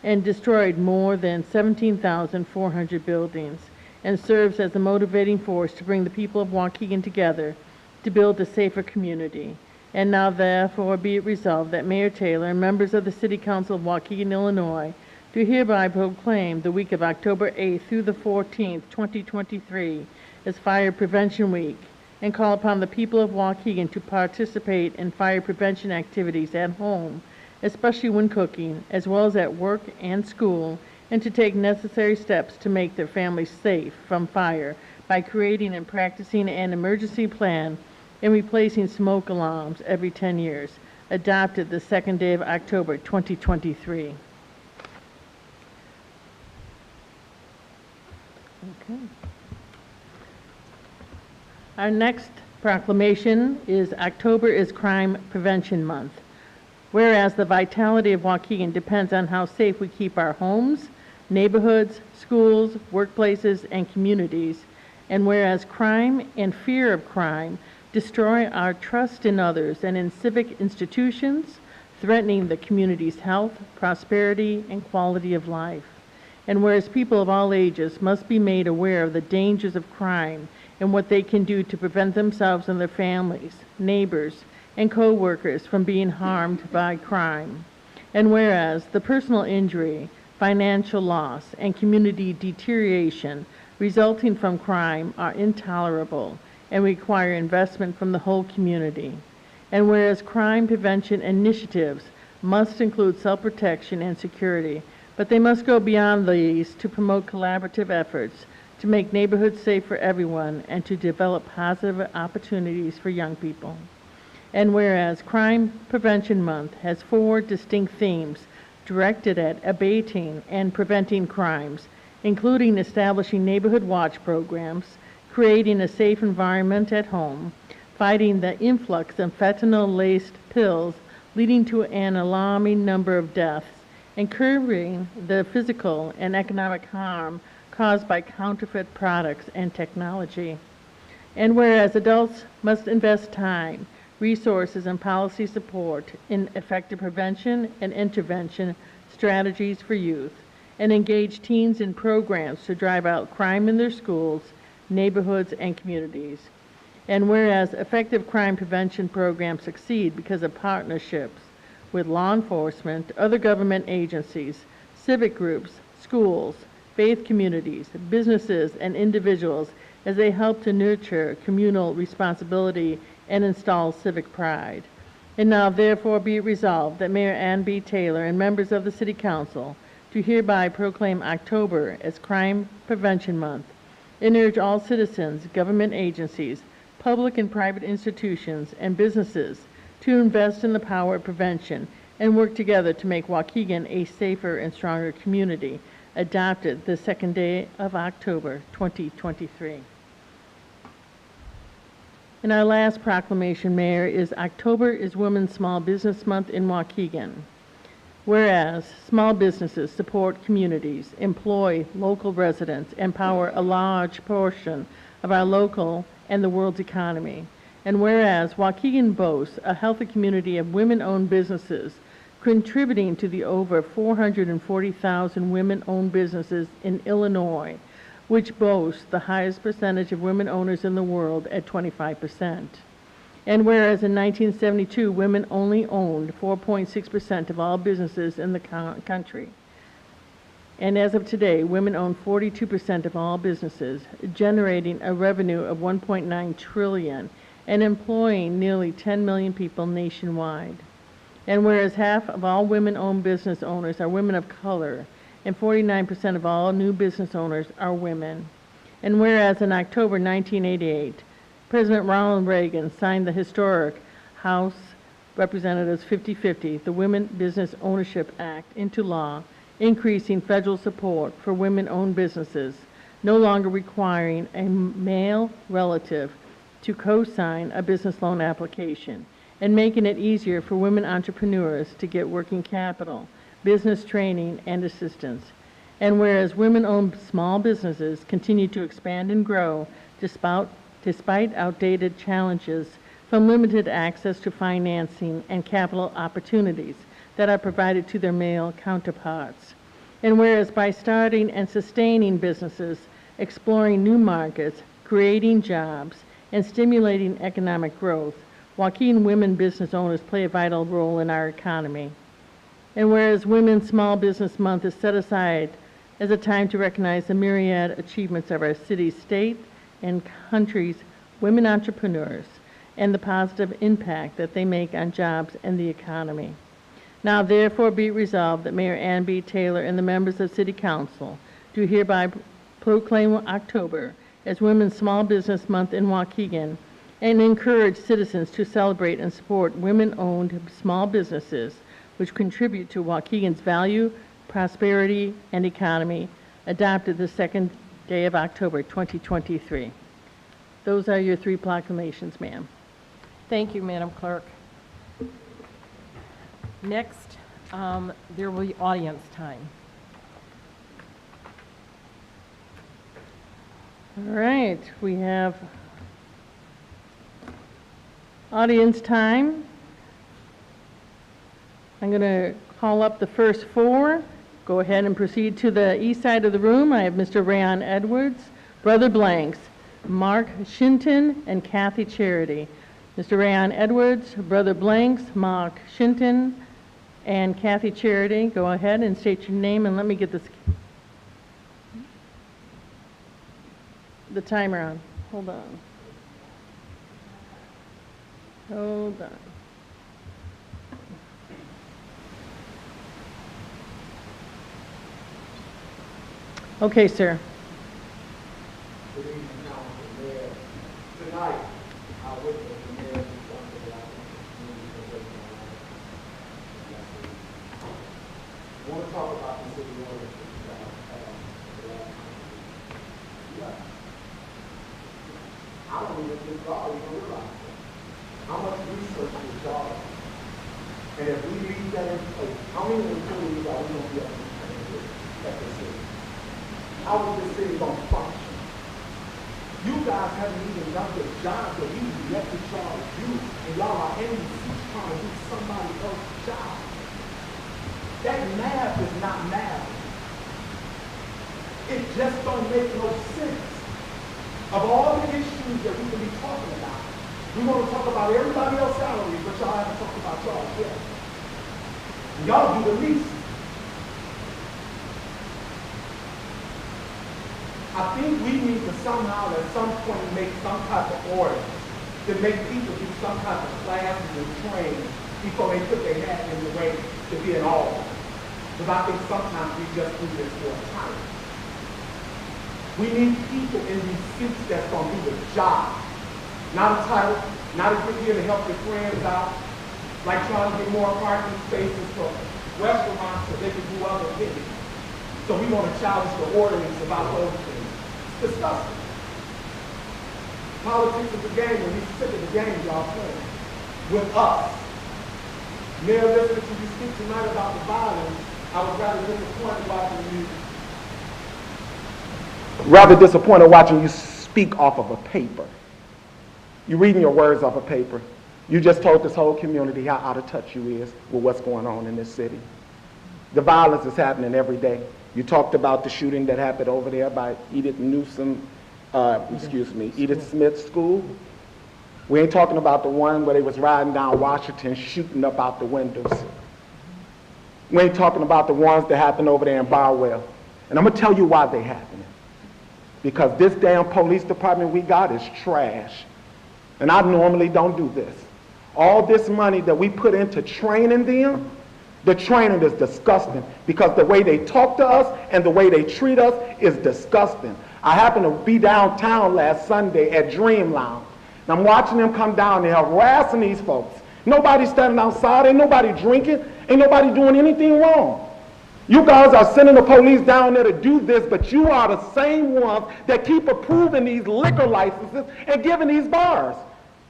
and destroyed more than 17,400 buildings, and serves as a motivating force to bring the people of Waukegan together to build a safer community. And now therefore be it resolved that Mayor Taylor and members of the City Council of Waukegan, Illinois, do hereby proclaim the week of October 8th through the 14th, 2023 as Fire Prevention Week, and call upon the people of Waukegan to participate in fire prevention activities at home, especially when cooking, as well as at work and school, and to take necessary steps to make their families safe from fire by creating and practicing an emergency plan and replacing smoke alarms every 10 years, adopted the 2nd day of October, 2023. Okay. Our next proclamation is October is Crime Prevention Month. Whereas the vitality of Waukegan depends on how safe we keep our homes, neighborhoods, schools, workplaces, and communities, and whereas crime and fear of crime destroy our trust in others and in civic institutions, threatening the community's health, prosperity, and quality of life. And whereas people of all ages must be made aware of the dangers of crime and what they can do to prevent themselves and their families, neighbors, and co-workers from being harmed by crime. And whereas the personal injury, financial loss, and community deterioration resulting from crime are intolerable and require investment from the whole community. And whereas crime prevention initiatives must include self-protection and security, but they must go beyond these to promote collaborative efforts to make neighborhoods safe for everyone and to develop positive opportunities for young people. And whereas Crime Prevention Month has 4 distinct themes directed at abating and preventing crimes, including establishing neighborhood watch programs, creating a safe environment at home, fighting the influx of fentanyl-laced pills leading to an alarming number of deaths, and curbing the physical and economic harm caused by counterfeit products and technology. And whereas adults must invest time, resources, and policy support in effective prevention and intervention strategies for youth, and engage teens in programs to drive out crime in their schools, neighborhoods, and communities. And whereas effective crime prevention programs succeed because of partnerships with law enforcement, other government agencies, civic groups, schools, faith communities, businesses, and individuals as they help to nurture communal responsibility and install civic pride. And now therefore be it resolved that Mayor Ann B. Taylor and members of the City Council do hereby proclaim October as Crime Prevention Month and urge all citizens, government agencies, public and private institutions, and businesses to invest in the power of prevention and work together to make Waukegan a safer and stronger community, adopted the 2nd day of October, 2023. And our last proclamation, Mayor, is October is Women's Small Business Month in Waukegan. Whereas small businesses support communities, employ local residents, and power a large portion of our local and the world's economy. And whereas Waukegan boasts a healthy community of women-owned businesses, contributing to the over 440,000 women-owned businesses in Illinois, which boasts the highest percentage of women owners in the world at 25%. And whereas in 1972, women only owned 4.6% of all businesses in the country. And as of today, women own 42% of all businesses, generating a revenue of $1.9 trillion and employing nearly 10 million people nationwide. And whereas half of all women-owned business owners are women of color, and 49% of all new business owners are women. And whereas in October 1988, President Ronald Reagan signed the historic House Representatives 50-50, the Women Business Ownership Act, into law, increasing federal support for women-owned businesses, no longer requiring a male relative to co-sign a business loan application, and making it easier for women entrepreneurs to get working capital, business training, and assistance. And whereas women-owned small businesses continue to expand and grow despite outdated challenges from limited access to financing and capital opportunities that are provided to their male counterparts. And whereas by starting and sustaining businesses, exploring new markets, creating jobs, and stimulating economic growth, Waukegan women business owners play a vital role in our economy. And whereas Women's Small Business Month is set aside as a time to recognize the myriad achievements of our city, state, and country's women entrepreneurs and the positive impact that they make on jobs and the economy. Now therefore be it resolved that Mayor Ann B. Taylor and the members of City Council do hereby proclaim October as Women's Small Business Month in Waukegan and encourage citizens to celebrate and support women-owned small businesses which contribute to Waukegan's value, prosperity, and economy, adopted the 2nd day of October 2023. Those are your 3 proclamations, ma'am. Thank you, Madam Clerk. Next, there will be audience time. All right, we have audience time. I'm going to call up the first 4. Go ahead and proceed to the east side of the room. I have Mr. Rayon Edwards, Brother Blanks, Mark Shinton, and Kathy Charity. Mr. Rayon Edwards, Brother Blanks, Mark Shinton, and Kathy Charity. Go ahead and state your name, and let me get the timer on. Hold on. Hold on. Okay, sir. Good evening, Council, Mayor. Tonight, I witnessed the mayor do something that I think the community can wait on. I want to talk about the city ordinance that you guys passed the last time. Yeah. I don't even think y'all even realize that. How much research is y'all? And if we leave that in place, how many employees are we going to be able to train at the city? How is this city going to function? You guys haven't even done the job that we elected y'all to do, and y'all are in the seat trying to do somebody else's job. That math is not math. It just don't make no sense. Of all the issues that we can be talking about, we want to talk about everybody else's salaries, but y'all haven't talked about y'all yet. And y'all do the least. I think we need to somehow at some point make some type of ordinance to make people do some type of classes and training before they put their hat in the ring to be an alderman. Because I think sometimes we just do this for a time. We need people in these seats that's going to do the job. Not a title, not a good here to help your friends out, like trying to get more parking spaces for restaurants so they can do other things. So we want to challenge the ordinance about those things. It's disgusting. Politics is a game, and we're sick of the game y'all playing with us. Mayor, listening to you speak tonight about the violence, I was rather disappointed watching you speak off of a paper. You're reading your words off a paper. You just told this whole community how out of touch you is with what's going on in this city. The violence is happening every day. You talked about the shooting that happened over there by Edith Smith's school. We ain't talking about the one where they was riding down Washington shooting up out the windows. We ain't talking about the ones that happened over there in Barwell. And I'm gonna tell you why they happening. Because this damn police department we got is trash. And I normally don't do this. All this money that we put into training them, the training is disgusting because the way they talk to us and the way they treat us is disgusting. I happened to be downtown last Sunday at Dream Lounge. And I'm watching them come down there harassing these folks. Nobody's standing outside, ain't nobody drinking, ain't nobody doing anything wrong. You guys are sending the police down there to do this, but you are the same ones that keep approving these liquor licenses and giving these bars.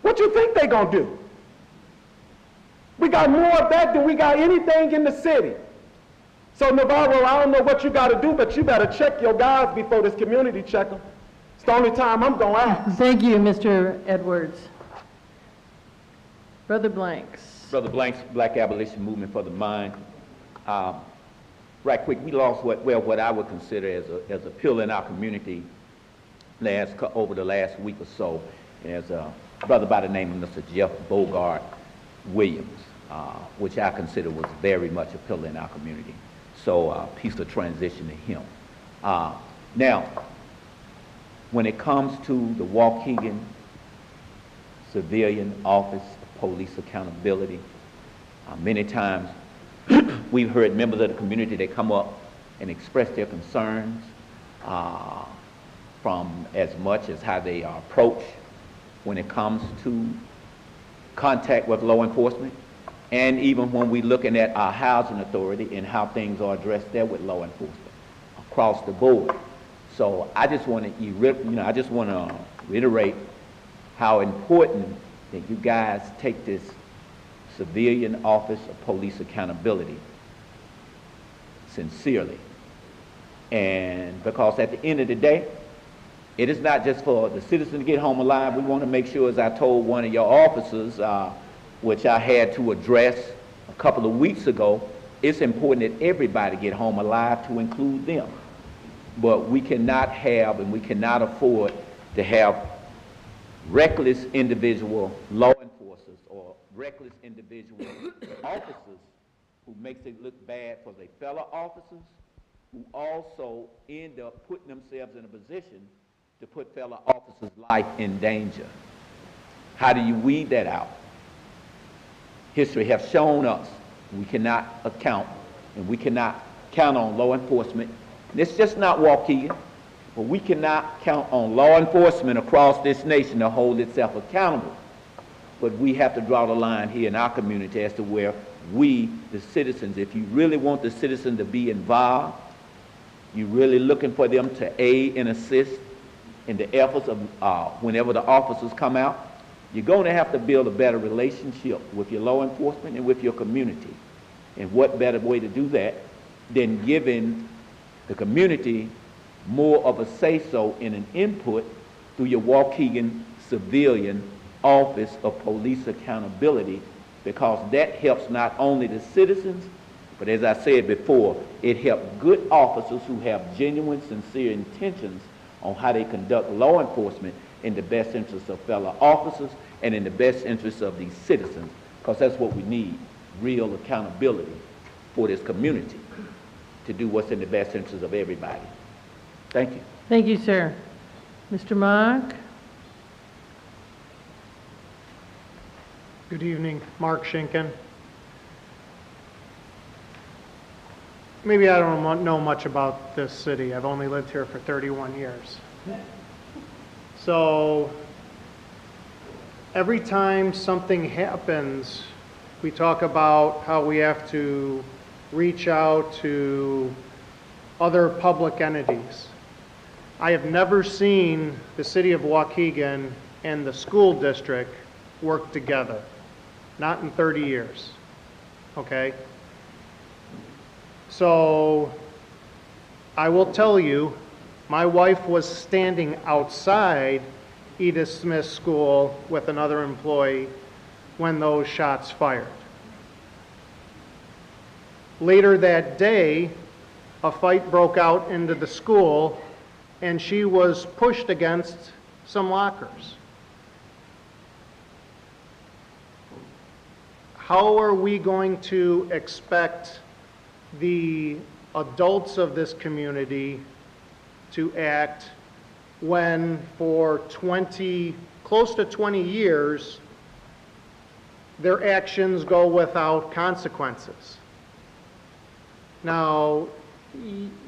What you think they gonna do? We got more of that than we got anything in the city. So Navarro, I don't know what you got to do, but you better check your guys before this community check them. It's the only time I'm going to ask. Thank you, Mr. Edwards. Brother Blanks. Brother Blanks, Black Abolition Movement for the Mind. Right quick, we lost what I would consider as a pillar in our community over the last week or so, as a brother by the name of Mr. Jeff Bogart Williams, which I consider was very much a pillar in our community. So peace of transition to him. Now, when it comes to the Waukegan Civilian Office of Police Accountability, many times we've heard members of the community that come up and express their concerns from as much as how they are approached when it comes to contact with law enforcement, and even when we're looking at our housing authority and how things are addressed there with law enforcement across the board. So I just want to reiterate how important that you guys take this Civilian Office of Police Accountability sincerely. And because at the end of the day, it is not just for the citizen to get home alive. We want to make sure, as I told one of your officers, which I had to address a couple of weeks ago, it's important that everybody get home alive, to include them. But we cannot have and we cannot afford to have reckless individual law enforcers or reckless individual officers who makes it look bad for their fellow officers, who also end up putting themselves in a position to put fellow officers' life in danger. How do you weed that out? History has shown us we cannot account and we cannot count on law enforcement. And it's just not Waukegan, but we cannot count on law enforcement across this nation to hold itself accountable. But we have to draw the line here in our community as to where we, the citizens, if you really want the citizen to be involved, you're really looking for them to aid and assist in the efforts of whenever the officers come out, you're going to have to build a better relationship with your law enforcement and with your community. And what better way to do that than giving the community more of a say-so in an input through your Waukegan Civilian Office of Police Accountability, because that helps not only the citizens, but as I said before, it helps good officers who have genuine, sincere intentions on how they conduct law enforcement in the best interests of fellow officers and in the best interests of these citizens, because that's what we need, real accountability for this community to do what's in the best interests of everybody. Thank you. Thank you, sir. Mr. Mock? Good evening, Mark Schinken. Maybe I don't know much about this city. I've only lived here for 31 years. So every time something happens, we talk about how we have to reach out to other public entities. I have never seen the city of Waukegan and the school district work together. Not in 30 years, okay? So I will tell you, my wife was standing outside Edith Smith's school with another employee when those shots fired. Later that day, a fight broke out into the school and she was pushed against some lockers. How are we going to expect the adults of this community to act when for close to 20 years, their actions go without consequences? Now,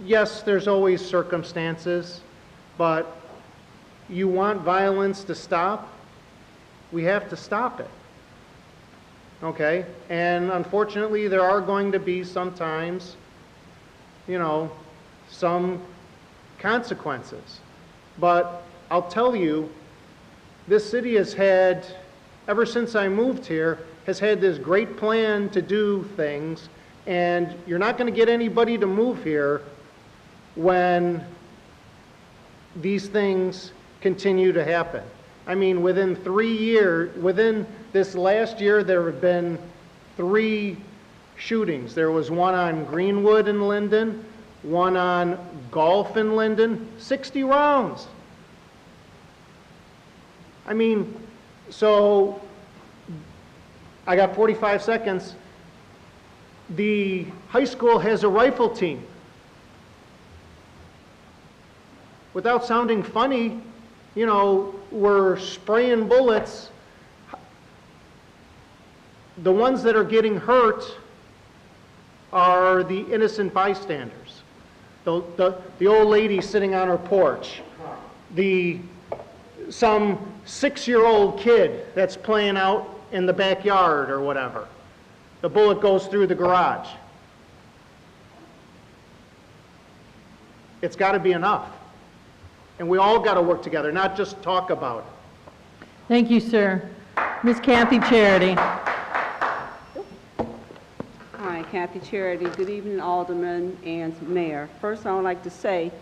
yes, there's always circumstances, but you want violence to stop, we have to stop it. Okay, and unfortunately there are going to be sometimes, some consequences. But I'll tell you, this city has had, ever since I moved here, has had this great plan to do things, and you're not going to get anybody to move here when these things continue to happen. I mean, within 3 years, within this last year, there have been 3 shootings. There was one on Greenwood in Linden, one on Golf in Linden, 60 rounds. I mean, so I got 45 seconds. The high school has a rifle team. Without sounding funny, we're spraying bullets. The ones that are getting hurt are the innocent bystanders. The old lady sitting on her porch. Some 6-year-old kid that's playing out in the backyard or whatever. The bullet goes through the garage. It's got to be enough. And we all got to work together, not just talk about it. Thank you, sir. Ms. Kathy Charity. Hi, Kathy Charity. Good evening, Alderman and Mayor. First, I would like to say,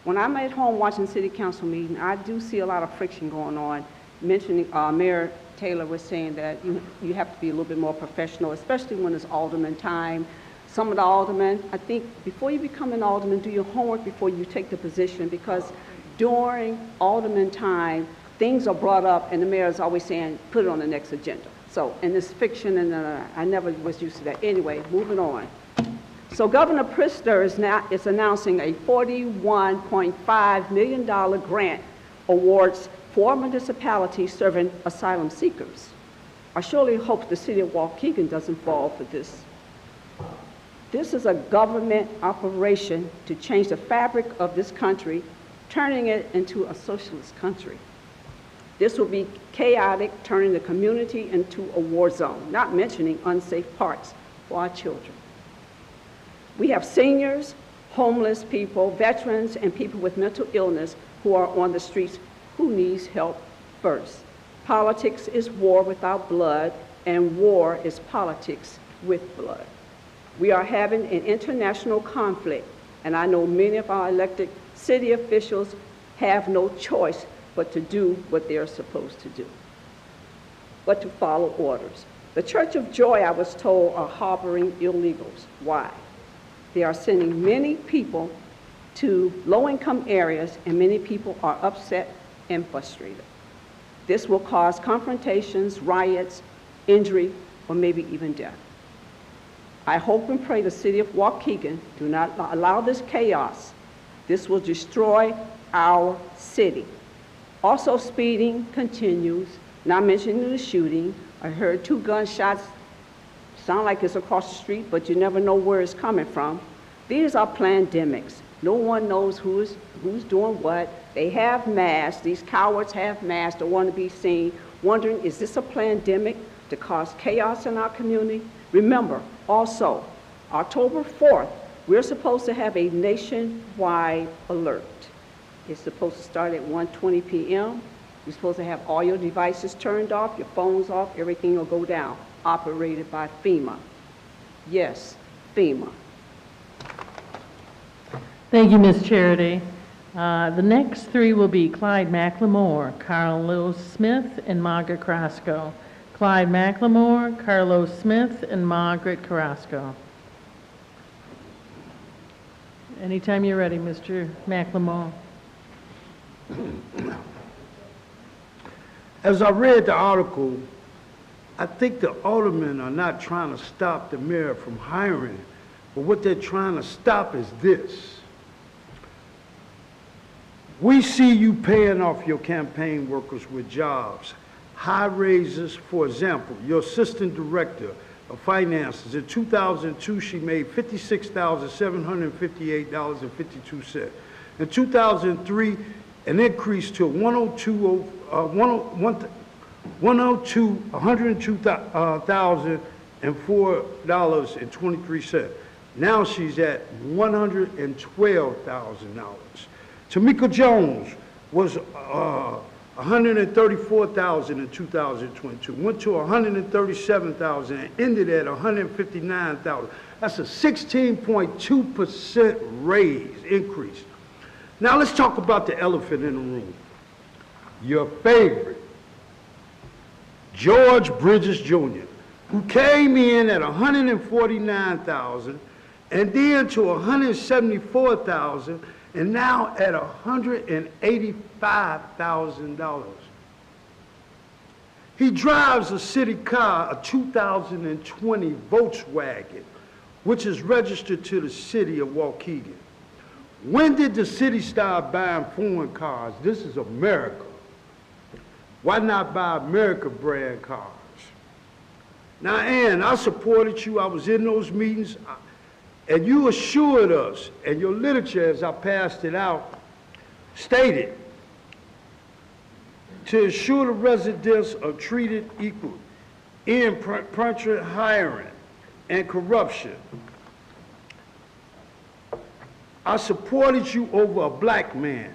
when I'm at home watching City Council meeting, I do see a lot of friction going on. Mentioning Mayor Taylor was saying that you have to be a little bit more professional, especially when it's alderman time. Some of the aldermen, I think, before you become an alderman, do your homework before you take the position, because during Alderman time, things are brought up, and the mayor is always saying, put it on the next agenda. So, and it's fiction, and I never was used to that. Anyway, moving on. So Governor Pritzker is announcing a $41.5 million grant awards for municipalities serving asylum seekers. I surely hope the city of Waukegan doesn't fall for this. This is a government operation to change the fabric of this country, turning it into a socialist country. This will be chaotic, turning the community into a war zone, not mentioning unsafe parks for our children. We have seniors, homeless people, veterans, and people with mental illness who are on the streets who needs help first. Politics is war without blood, and war is politics with blood. We are having an international conflict, and I know many of our elected city officials have no choice but to do what they're supposed to do, but to follow orders. The Church of Joy, I was told, are harboring illegals. Why? They are sending many people to low-income areas, and many people are upset and frustrated. This will cause confrontations, riots, injury, or maybe even death. I hope and pray the city of Waukegan do not allow this chaos. This will destroy our city. Also, speeding continues, not mentioning the shooting. I heard 2 gunshots. Sound like it's across the street, but you never know where it's coming from. These are pandemics. No one knows who's doing what. They have masks. These cowards have masks. Don't want to be seen, wondering, is this a pandemic to cause chaos in our community? Remember, also, October 4th, we're supposed to have a nationwide alert. It's supposed to start at 1:20 p.m. You're supposed to have all your devices turned off, your phones off, everything will go down, operated by FEMA. Yes, FEMA. Thank you, Ms. Charity. The next 3 will be Clyde McLemore, Carlos Smith, and Margaret Carrasco. Clyde McLemore, Carlos Smith, and Margaret Carrasco. Anytime you're ready, Mr. McLemore. As I read the article, I think the aldermen are not trying to stop the mayor from hiring, but what they're trying to stop is this. We see you paying off your campaign workers with jobs, high raises. For example, your assistant director of finances, in 2002, she made $56,758.52. In 2003, an increase to $102,004.23. Now she's at $112,000. Tamika Jones was $134,000 in 2022, went to $137,000 and ended at $159,000. That's a 16.2% raise, increase. Now let's talk about the elephant in the room. Your favorite, George Bridges Jr., who came in at $149,000 and then to $174,000 and now at $185,000. He drives a city car, a 2020 Volkswagen, which is registered to the city of Waukegan. When did the city start buying foreign cars? This is America. Why not buy American brand cars? Now, Ann, I supported you. I was in those meetings, and you assured us, and your literature, as I passed it out, stated, to ensure the residents are treated equally in preferential hiring and corruption. I supported you over a black man.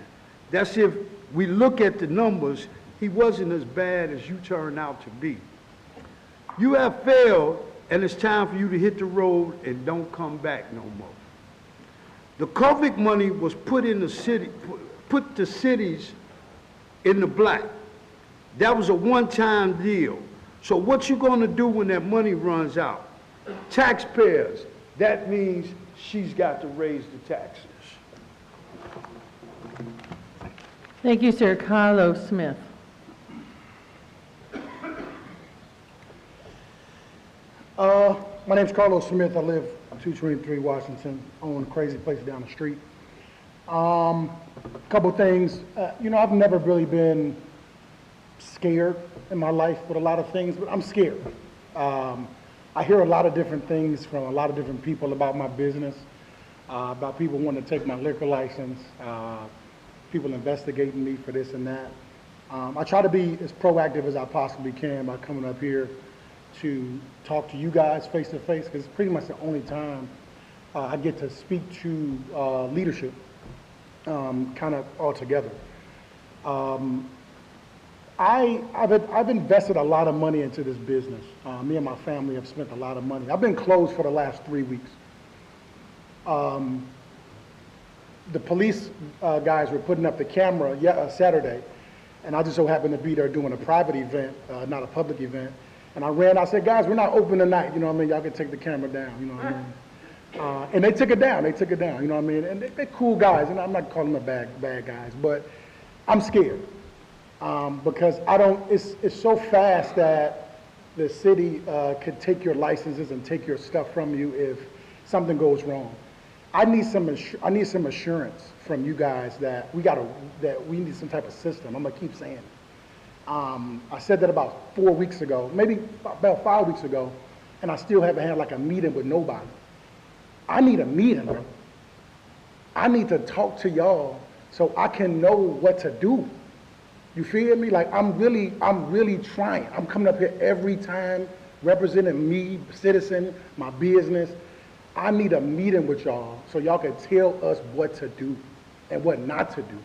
That's if we look at the numbers, he wasn't as bad as you turned out to be. You have failed, and it's time for you to hit the road and don't come back no more. The COVID money was put in the city, put the cities in the black. That was a one-time deal. So what you gonna do when that money runs out? Taxpayers, that means she's got to raise the taxes. Thank you, sir. Carlos Smith. My name's Carlos Smith. I live 223 Washington, own a crazy place down the street. Couple things. I've never really been scared in my life with a lot of things, but I'm scared. I hear a lot of different things from a lot of different people about my business, about people wanting to take my liquor license, people investigating me for this and that. I try to be as proactive as I possibly can by coming up here to talk to you guys face to face, because it's pretty much the only time I get to speak to leadership kind of all together. I've invested a lot of money into this business. Me and my family have spent a lot of money. I've been closed for the last 3 weeks. The police guys were putting up the camera Saturday, and I just so happened to be there doing a private event, not a public event. And I ran, I said, guys, we're not open tonight, you know what I mean? Y'all can take the camera down, you know what I mean? And they took it down, you know what I mean? And they're cool guys, and I'm not calling them bad guys, but I'm scared. Because it's so fast that the city could take your licenses and take your stuff from you if something goes wrong. I need some assurance from you guys that we need some type of system. I'm gonna keep saying it. I said that about 4 weeks ago, maybe about 5 weeks ago, and I still haven't had like a meeting with nobody. I need a meeting, bro. I need to talk to y'all so I can know what to do. You feel me? Like I'm really trying. I'm coming up here every time representing me, citizen, my business. I need a meeting with y'all so y'all can tell us what to do and what not to do.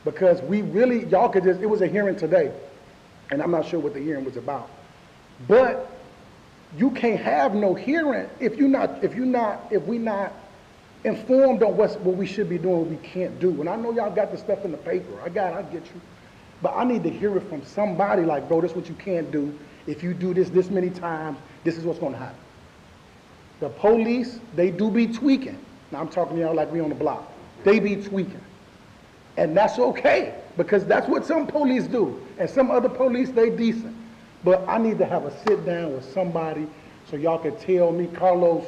Because it was a hearing today, and I'm not sure what the hearing was about. But you can't have no hearing if we're not informed on what we should be doing, what we can't do. And I know y'all got the stuff in the paper. I get you. But I need to hear it from somebody like, bro, this is what you can't do. If you do this many times, this is what's gonna happen. The police, they do be tweaking. Now I'm talking to y'all like we on the block. They be tweaking. And that's okay, because that's what some police do. And some other police, they decent. But I need to have a sit down with somebody so y'all can tell me, Carlos,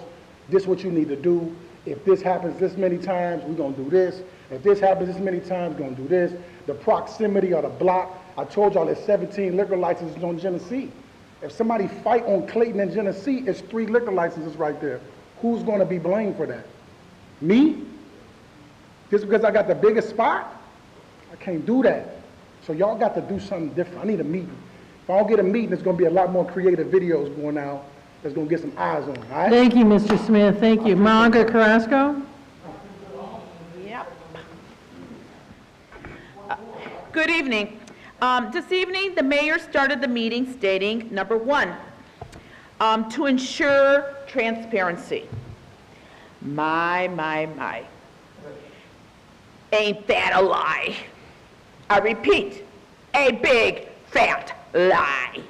this is what you need to do. If this happens this many times, we're gonna do this. If this happens this many times, we're gonna do this. The proximity of the block, I told y'all there's 17 liquor licenses on Genesee. If somebody fight on Clayton and Genesee, it's 3 liquor licenses right there. Who's gonna be blamed for that? Me? Just because I got the biggest spot? I can't do that. So y'all got to do something different. I need a meeting. If I don't get a meeting, there's going to be a lot more creative videos going out that's going to get some eyes on it, all right? Thank you, Mr. Smith. Thank you. Monica Carrasco? Yep. Good evening. This evening, the mayor started the meeting stating, number 1, to ensure transparency. My. Ain't that a lie? I repeat, a big, fat lie.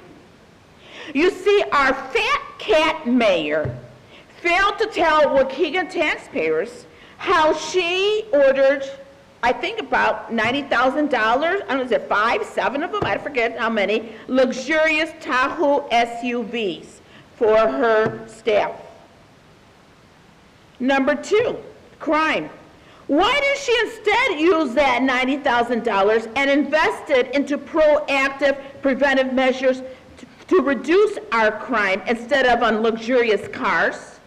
You see, our fat cat mayor failed to tell Waukegan taxpayers how she ordered, I think about $90,000, I don't know, is it 5, 7 of them? I forget how many, luxurious Tahoe SUVs for her staff. Number 2, crime. Why did she instead use that $90,000 and invest it into proactive preventive measures to reduce our crime instead of on luxurious cars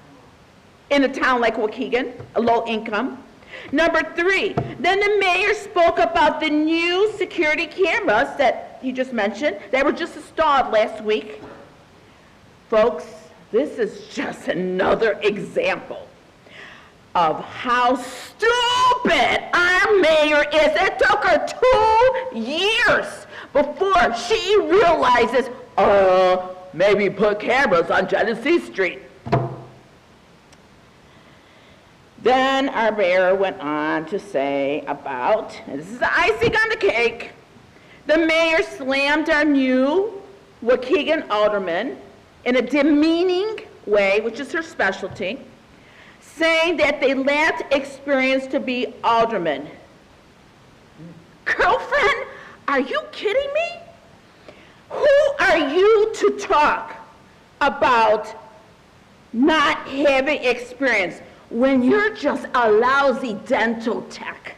in a town like Waukegan, a low income? Number 3, then the mayor spoke about the new security cameras that he just mentioned that were just installed last week. Folks, this is just another example of how stupid our mayor is. It took her 2 years before she realizes, maybe put cameras on Genesee Street. Then our mayor went on to say about, and this is the icing on the cake, the mayor slammed our new Waukegan alderman in a demeaning way, which is her specialty, saying that they lacked experience to be aldermen. Come girlfriend? Are you kidding me? Who are you to talk about not having experience when you're just a lousy dental tech?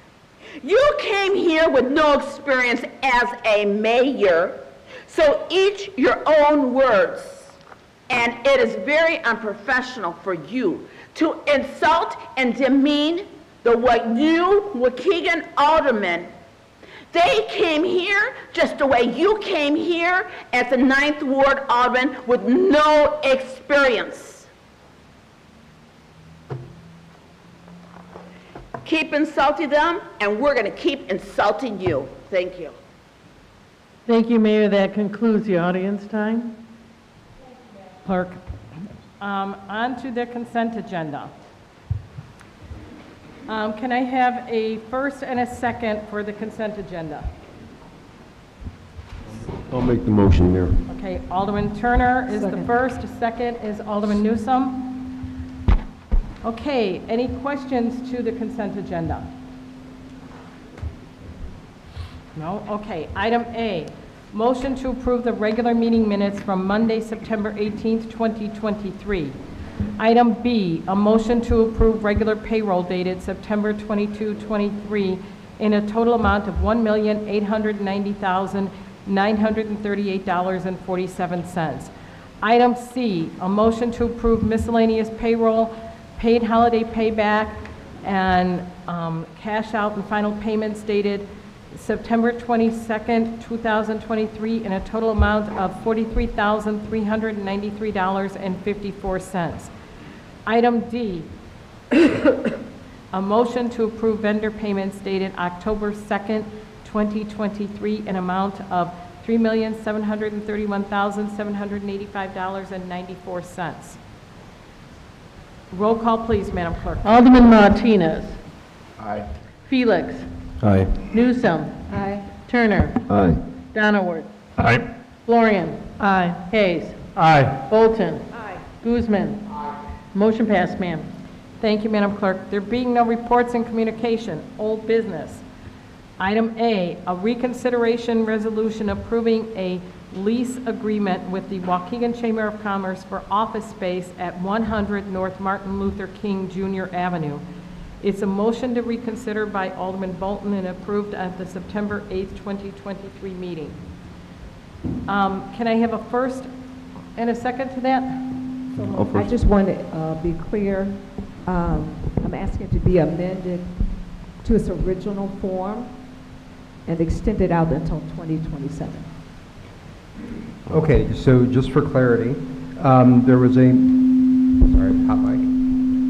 You came here with no experience as a mayor, so eat your own words. And it is very unprofessional for you to insult and demean the new Waukegan aldermen. They came here just the way you came here as a 9th Ward alderman with no experience. Keep insulting them, and we're going to keep insulting you. Thank you. Thank you, Mayor. That concludes the audience time. Clerk. On to the consent agenda. Can I have a first and a second for the consent agenda? I'll make the motion, Mayor. Okay, Alderman Turner is the first, second is Alderman Newsome. Okay, any questions to the consent agenda? No? Okay, item A, motion to approve the regular meeting minutes from Monday, September 18th, 2023. Item B, a motion to approve regular payroll dated September 22, 23 in a total amount of $1,890,938.47. Item C, a motion to approve miscellaneous payroll, paid holiday payback, and cash out and final payments dated September 22nd, 2023 in a total amount of $43,393.54. Item D, a motion to approve vendor payments dated October 2nd, 2023 in amount of $3,731,785.94. Roll call, please, Madam Clerk. Alderman Martinez. Aye. Felix. Aye. Newsome. Aye. Turner. Aye. Donoward. Aye. Florian. Aye. Hayes. Aye. Bolton. Guzman. Motion passed, ma'am. Thank you, Madam Clerk. There being no reports and communication, old business. Item A, a reconsideration resolution approving a lease agreement with the Waukegan Chamber of Commerce for office space at 100 North Martin Luther King Jr. Avenue. It's a motion to reconsider by Alderman Bolton and approved at the September 8th, 2023 meeting. Can I have a first and a second to that? I just want to be clear. I'm asking to be amended to its original form and extended out until 2027. Okay, so just for clarity, there was a, sorry, hot mic.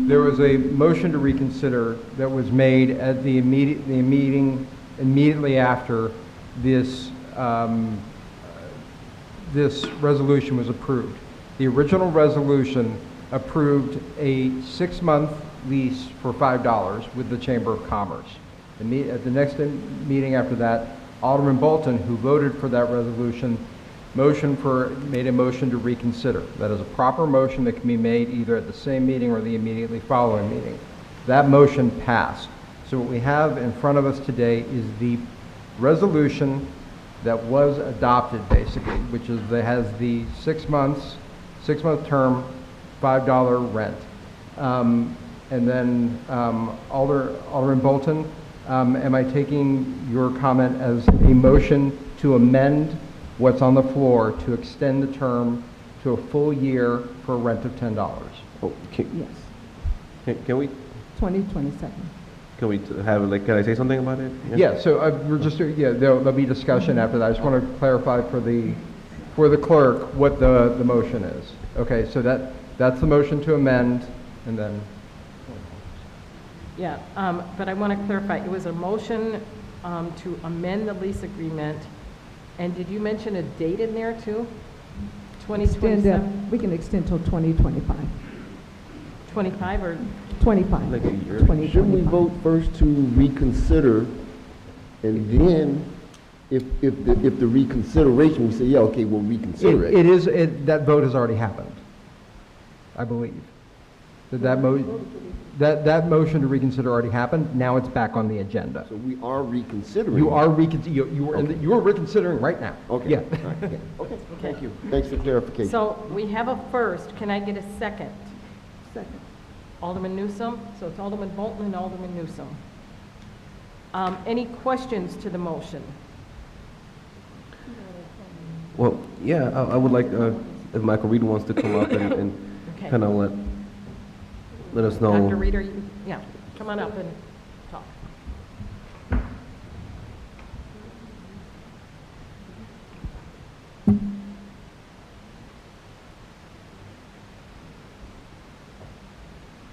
There was a motion to reconsider that was made at the meeting immediately after this, this resolution was approved. The original resolution approved a 6-month lease for $5 with the Chamber of Commerce. At the next meeting after that, Alderman Bolton, who voted for that resolution, made a motion to reconsider. That is a proper motion that can be made either at the same meeting or the immediately following meeting. That motion passed. So what we have in front of us today is the resolution that was adopted, basically, which is that has the 6-month term, $5 rent. And then Alderman Bolton, am I taking your comment as a motion to amend what's on the floor to extend the term to a full year for a rent of $10? Oh, Yes, can we 2027. have, like, can I say something about it? Yeah, so we're just, there'll be discussion after that. I just want to clarify for the clerk what the motion is. Okay, so that's the motion to amend, and then. Yeah, but I want to clarify, it was a motion to amend the lease agreement, and did you mention a date in there too? 2027? We can extend till 2025. 25 or? 25. Like a year. 2025. Shouldn't we vote first to reconsider, and then if the reconsideration, we say, yeah, okay, we'll reconsider it. That vote has already happened, I believe. That motion to reconsider already happened. Now it's back on the agenda. So we are reconsidering. You are you are reconsidering right now. Okay. Yeah. All right, yeah. Okay, thank you. Thanks for clarification. So we have a first. Can I get a second? Second. Alderman Newsome. So it's Alderman Bolton and Alderman Newsome. Any questions to the motion? Well, yeah, I would like, if Michael Reed wants to come up and Okay. kind of let us know. Dr. Reeder, yeah, come on up and talk.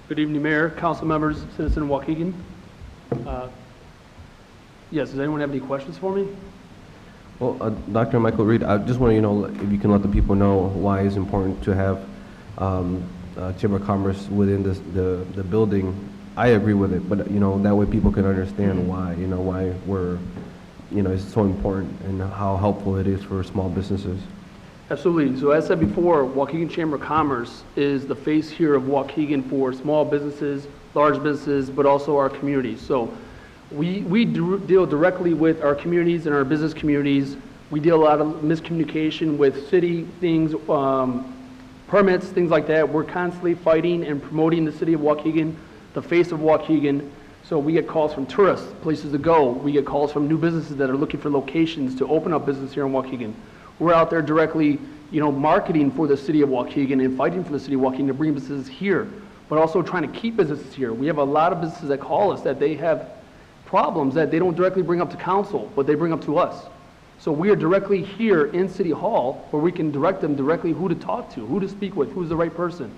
Good evening, Mayor, council members, citizen of Waukegan. Yes, does anyone have any questions for me? Well, Dr. Michael Reed, I just want to, if you can let the people know why it's important to have Chamber of Commerce within the building. I agree with it, but, that way people can understand why, why we're, it's so important and how helpful it is for small businesses. Absolutely. So as said before, Waukegan Chamber of Commerce is the face here of Waukegan for small businesses, large businesses, but also our communities. So we deal directly with our communities and our business communities. We deal a lot of miscommunication with city things, permits, things like that. We're constantly fighting and promoting the city of Waukegan, the face of Waukegan. So we get calls from tourists, places to go. We get calls from new businesses that are looking for locations to open up business here in Waukegan. We're out there directly, marketing for the city of Waukegan and fighting for the city of Waukegan to bring businesses here, but also trying to keep businesses here. We have a lot of businesses that call us that they have problems that they don't directly bring up to council, but they bring up to us. So we are directly here in City Hall where we can direct them directly who to talk to, who to speak with, who's the right person.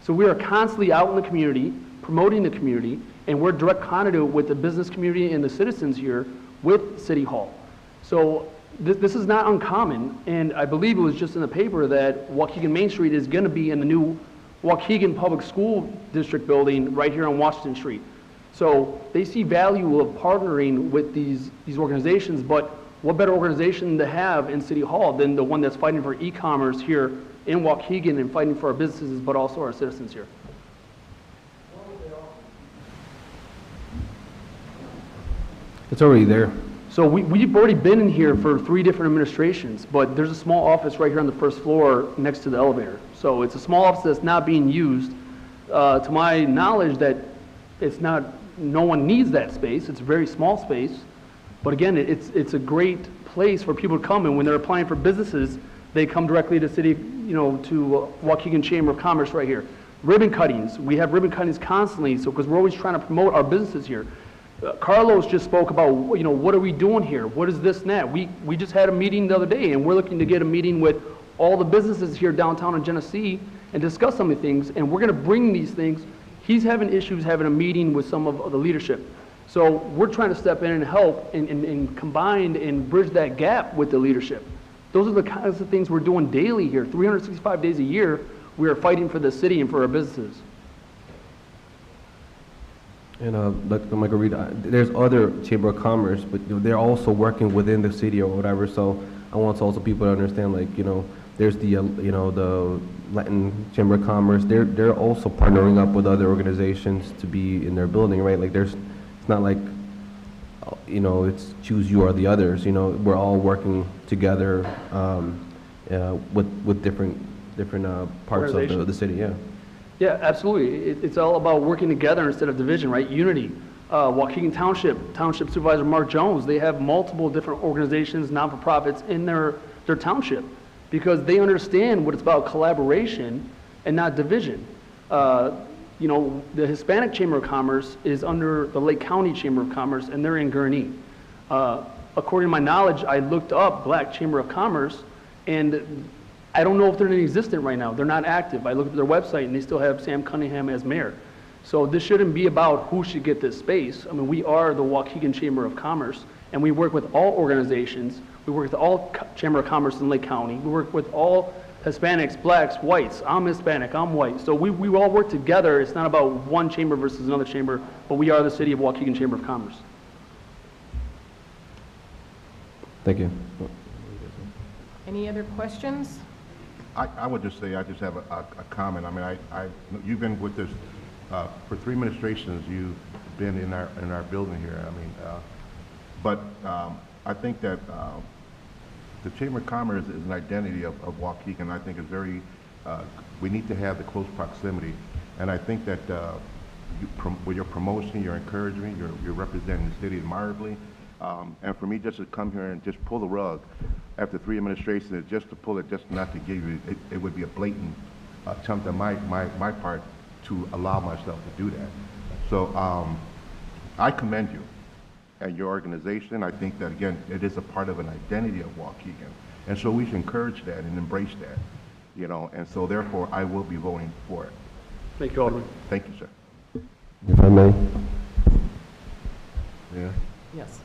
So we are constantly out in the community, promoting the community, and we're direct conduit with the business community and the citizens here with City Hall. So this is not uncommon, and I believe it was just in the paper that Waukegan Main Street is going to be in the new Waukegan Public School District building right here on Washington Street. So they see value of partnering with these organizations, but what better organization to have in City Hall than the one that's fighting for e-commerce here in Waukegan and fighting for our businesses, but also our citizens here. It's already there. So we've already been in here for 3 different administrations, but there's a small office right here on the first floor next to the elevator. So it's a small office that's not being used. To my knowledge, that it's not, no one needs that space. It's a very small space. But again, it's a great place for people to come, and when they're applying for businesses, they come directly to city, to Waukegan Chamber of Commerce right here. Ribbon cuttings, we have ribbon cuttings constantly, so because we're always trying to promote our businesses here. Carlos just spoke about, what are we doing here? What is this and that? We just had a meeting the other day, and we're looking to get a meeting with all the businesses here downtown in Genesee and discuss some of the things, and we're going to bring these things. He's having issues having a meeting with some of the leadership. So we're trying to step in and help and combine and bridge that gap with the leadership. Those are the kinds of things we're doing daily here. 365 days a year, we are fighting for the city and for our businesses. And Dr. Michael Reed, there's other Chamber of Commerce, but they're also working within the city or whatever. So I want also people to understand, there's the the Latin Chamber of Commerce. They're also partnering up with other organizations to be in their building, right? It's not like it's choose you or the others. We're all working together with different parts of the city. Yeah. Yeah, absolutely. It's all about working together instead of division, right? Unity. Waukegan Township Supervisor Mark Jones, they have multiple different organizations, non-for-profits in their township because they understand what it's about, collaboration and not division. The Hispanic Chamber of Commerce is under the Lake County Chamber of Commerce, and they're in Gurnee. According to my knowledge, I looked up Black Chamber of Commerce, and I don't know if they're in existence right now. They're not active. I looked at their website, and they still have Sam Cunningham as mayor. So this shouldn't be about who should get this space. I mean, we are the Waukegan Chamber of Commerce, and we work with all organizations. We work with all Chamber of Commerce in Lake County. We work with all Hispanics, blacks, whites. I'm Hispanic, I'm white. So we all work together. It's not about one chamber versus another chamber, but we are the city of Waukegan Chamber of Commerce. Thank you. Any other questions? I would just say, I just have a comment. I mean, you've been with us, for 3 administrations, you've been in our building here. I mean, but I think that the Chamber of Commerce is an identity of Waukegan. I think it's very, we need to have the close proximity. And I think that with your promotion, your encouragement, you're representing the city admirably. And for me just to come here and just pull the rug after 3 administrations, just to pull it, just not to give you, it would be a blatant attempt on my part to allow myself to do that. So I commend you and your organization. I think that, again, it is a part of an identity of Waukegan. And so we should encourage that and embrace that, you know, and so therefore I will be voting for it. Thank you, Alderman. Thank you, sir. If I may? Yeah. Yes.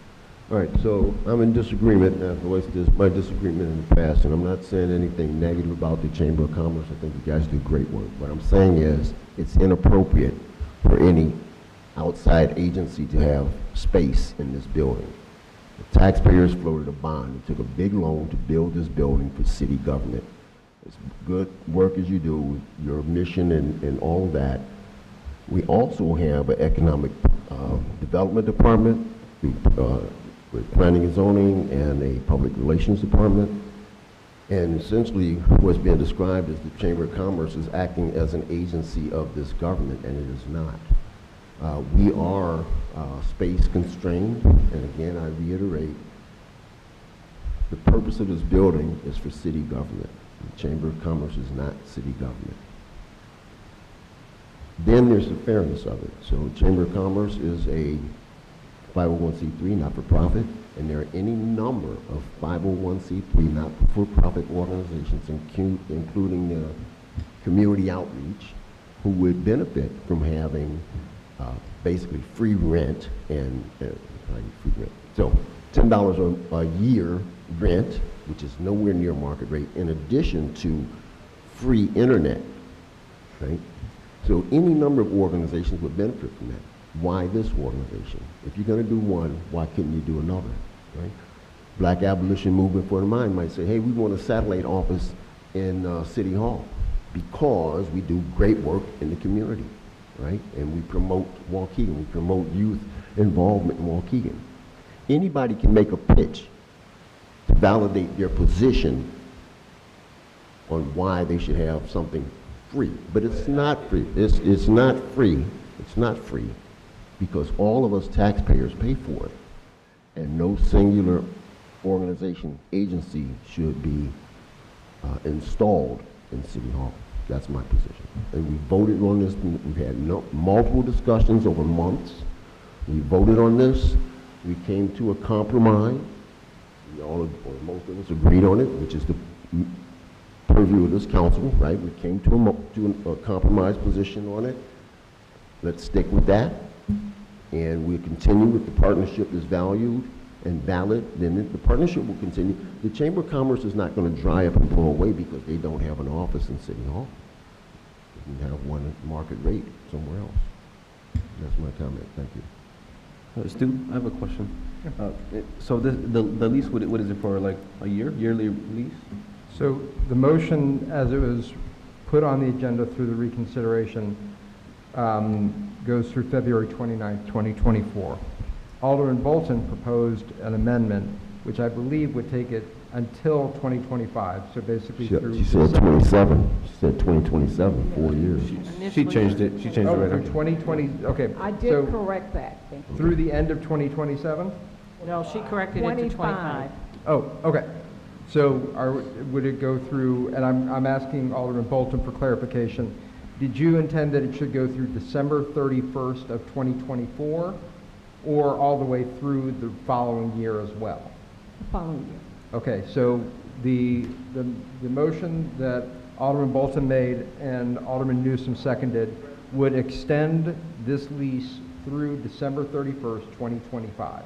All right, so I'm in disagreement, and I've voiced my disagreement in the past, and I'm not saying anything negative about the Chamber of Commerce. I think you guys do great work. What I'm saying is it's inappropriate for any outside agency to have space in this building. The taxpayers floated a bond. They took a big loan to build this building for city government. It's good work as you do, your mission and all of that. We also have an economic development department, with planning and zoning, and a public relations department. And essentially what's being described as the Chamber of Commerce is acting as an agency of this government, and it is not. We are space constrained, and again, I reiterate, the purpose of this building is for city government. The Chamber of Commerce is not city government. Then there's the fairness of it. So the Chamber of Commerce is a 501c3, not-for-profit, and there are any number of 501c3, not-for-profit organizations, including community outreach, who would benefit from having basically free rent and free rent. So $10 a year rent, which is nowhere near market rate, in addition to free internet, right? So any number of organizations would benefit from that. Why this organization? If you're going to do one, why couldn't you do another, right? Black Abolition Movement for the Mind might say, hey, we want a satellite office in City Hall because we do great work in the community, right? And we promote Waukegan, we promote youth involvement in Waukegan. Anybody can make a pitch to validate their position on why they should have something free, but it's not free. It's not free. It's not free because all of us taxpayers pay for it, and no singular organization, agency should be installed in City Hall. That's my position. And we voted on this. We've had multiple discussions over months. We voted on this. We came to a compromise. Or most of us agreed on it, which is the purview of this council, right? We came to a compromise position on it. Let's stick with that. And we continue with the partnership is valued and valid, then the partnership will continue. The Chamber of Commerce is not going to dry up and blow away because they don't have an office in City Hall. They can have one at market rate somewhere else. That's my comment. Thank you. Stu, I have a question. So the lease, what is it for, like a yearly lease? So the motion, as it was put on the agenda through the reconsideration, goes through February 29th, 2024. Alderman Bolton proposed an amendment, which I believe would take it until 2025, so basically through She said 27. She said 2027, 4 years. She changed it. She changed it right through after. 2020, okay. I did correct that. Thank you. Through the end of 2027? No, she corrected it to 25. Oh, okay. So would it go through, and I'm asking Alderman Bolton for clarification, did you intend that it should go through December 31st of 2024, or all the way through the following year as well? The following year. Okay, so the motion that Alderman Bolton made and Alderman Newsom seconded would extend this lease through December 31st, 2025,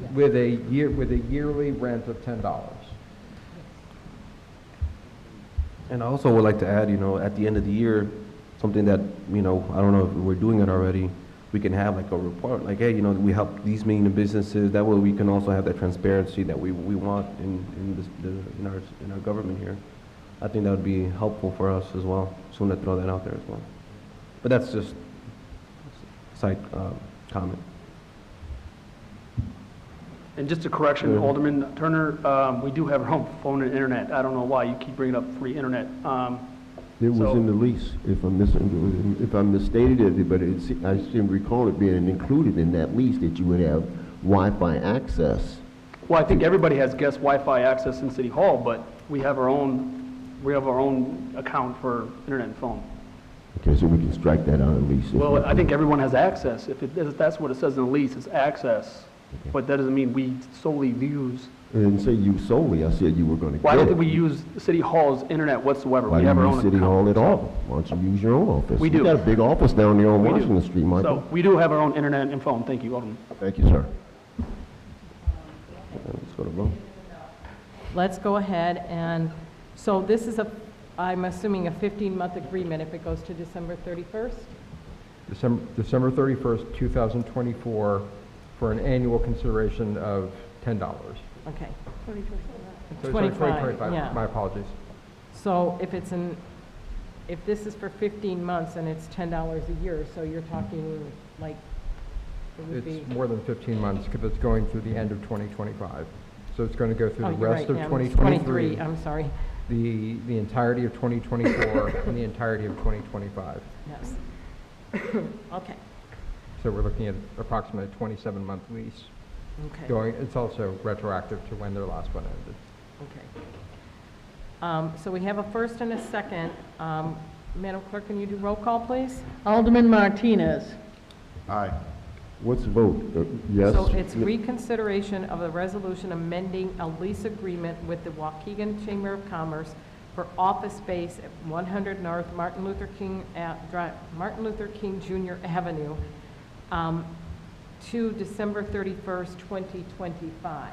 Yes. with a yearly rent of $10. And I also would like to add, at the end of the year, something that, I don't know if we're doing it already, we can have like a report, like, hey, we help these medium businesses. That way we can also have that transparency that we want in our government here. I think that would be helpful for us as well. Just want to throw that out there as well. But that's just side comment. And just a correction, Yeah. Alderman Turner, we do have our own phone and internet. I don't know why you keep bringing up free internet. It was So- in the lease, if I misstated it, but I seem to recall it being included in that lease that you would have Wi-Fi access. Well, I think everybody has guest Wi-Fi access in City Hall, but we have our own account for internet and phone. Okay, so we can strike that out of the lease. Well, I think everyone has access. If that's what it says in the lease, it's access. But that doesn't mean we solely use. I didn't say you solely, I said you were going to Well, I don't get think it. we use City Hall's internet whatsoever. Why We do have you our use own City account. Hall at all? Why don't you use your own office? We You do. got a big office down there on We do. Washington Street, Michael. So we do have our own internet and phone. Thank you, Alderman. Thank you, sir. Let's go to vote. Let's go ahead and, so this is I'm assuming a 15-month agreement if it goes to December 31st? December 31st, 2024, for an annual consideration of $10. Okay. Sorry, 25, yeah. My apologies. So if this is for 15 months and it's $10 a year, so you're talking like, it would be. It's more than 15 months because it's going through the end of 2025. So it's going to go through Oh, the you're rest right, of yeah, it's 2023, I'm sorry. the entirety of 2024, and the entirety of 2025. Yes. Okay, So we're looking at approximately a 27-month lease. okay, It's also retroactive to when their last one ended. okay. So we have a first and a second. Madam Clerk, can you do roll call, please? Alderman Martinez. Aye. What's the vote? Yes? So it's reconsideration of the resolution amending a lease agreement with the Waukegan Chamber of Commerce for office space at 100 North Martin Luther King Jr. Avenue to December 31st, 2025.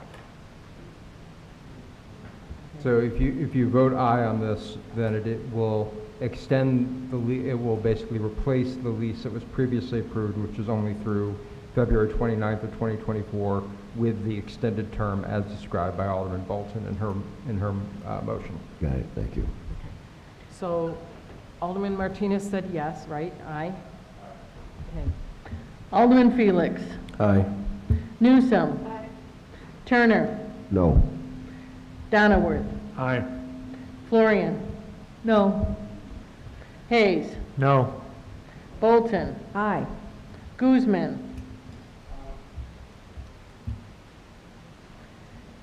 So if you vote aye on this, then it will extend it will basically replace the lease that was previously approved, which is only through February 29th of 2024, with the extended term as described by Alderman Bolton in her motion. Got it, thank you. So Alderman Martinez said yes, right? Aye? Okay. Alderman Felix. Aye. Newsom. Turner. No. Donahue. Aye. Florian. No. Hayes. No. Bolton. Aye. Guzman.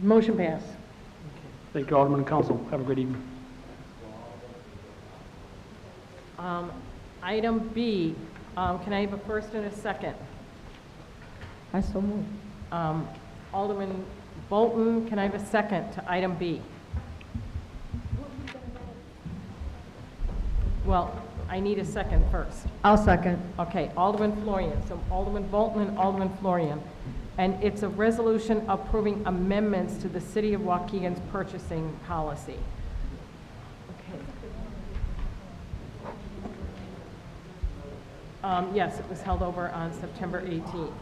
Motion pass. Thank you, Alderman and Council. Have a great evening. Item B, can I have a first and a second? I so move. Alderman Bolton, can I have a second to item B? Well, I need a second first. I'll second. Okay, Alderman Florian, so Alderman Bolton and Alderman Florian. And it's a resolution approving amendments to the City of Waukegan's purchasing policy. Okay. Yes, it was held over on September 18th.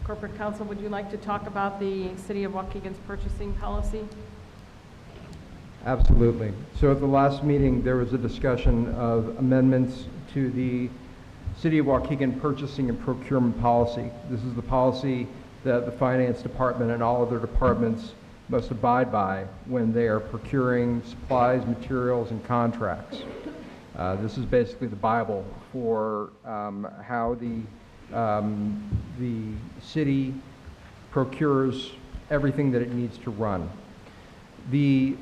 Corporate Counsel, would you like to talk about the City of Waukegan's purchasing policy? Absolutely. So at the last meeting, there was a discussion of amendments to the City of Waukegan purchasing and procurement policy. This is the policy that the Finance Department and all other departments must abide by when they are procuring supplies, materials, and contracts. This is basically the Bible for how the city procures everything that it needs to run. The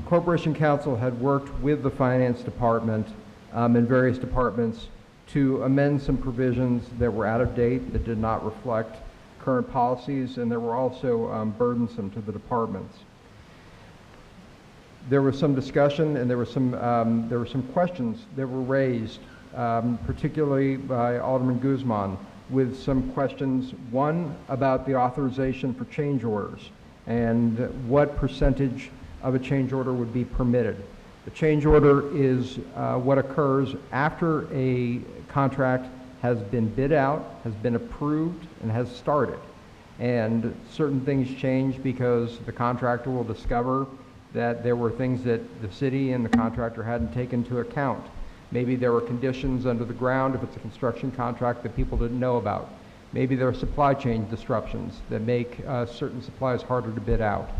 Corporation Council had worked with the Finance Department and various departments to amend some provisions that were out of date, that did not reflect current policies, and that were also burdensome to the departments. There was some discussion, and there were some questions that were raised, particularly by Alderman Guzman, with some questions, one about the authorization for change orders and what percentage of a change order would be permitted. The change order is what occurs after a contract has been bid out, has been approved, and has started. And certain things change because the contractor will discover that there were things that the city and the contractor hadn't taken into account. Maybe there were conditions under the ground, if it's a construction contract, that people didn't know about. Maybe there are supply chain disruptions that make certain supplies harder to bid out.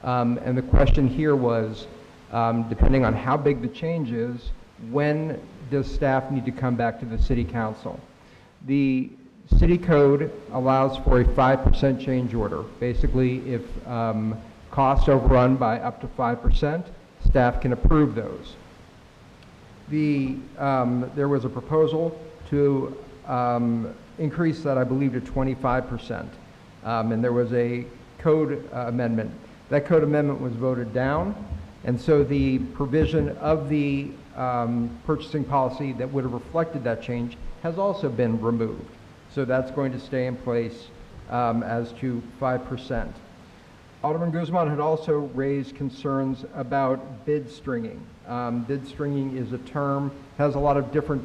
And the question here was, depending on how big the change is, when does staff need to come back to the city council? The city code allows for a 5% change order. Basically, if costs overrun by up to 5%, staff can approve those. There was a proposal to increase that, I believe, to 25%. And there was a code amendment. That code amendment was voted down, and so the provision of the purchasing policy that would have reflected that change has also been removed. So that's going to stay in place as to 5%. Alderman Guzman had also raised concerns about bid stringing. Bid stringing is a term, has a lot of different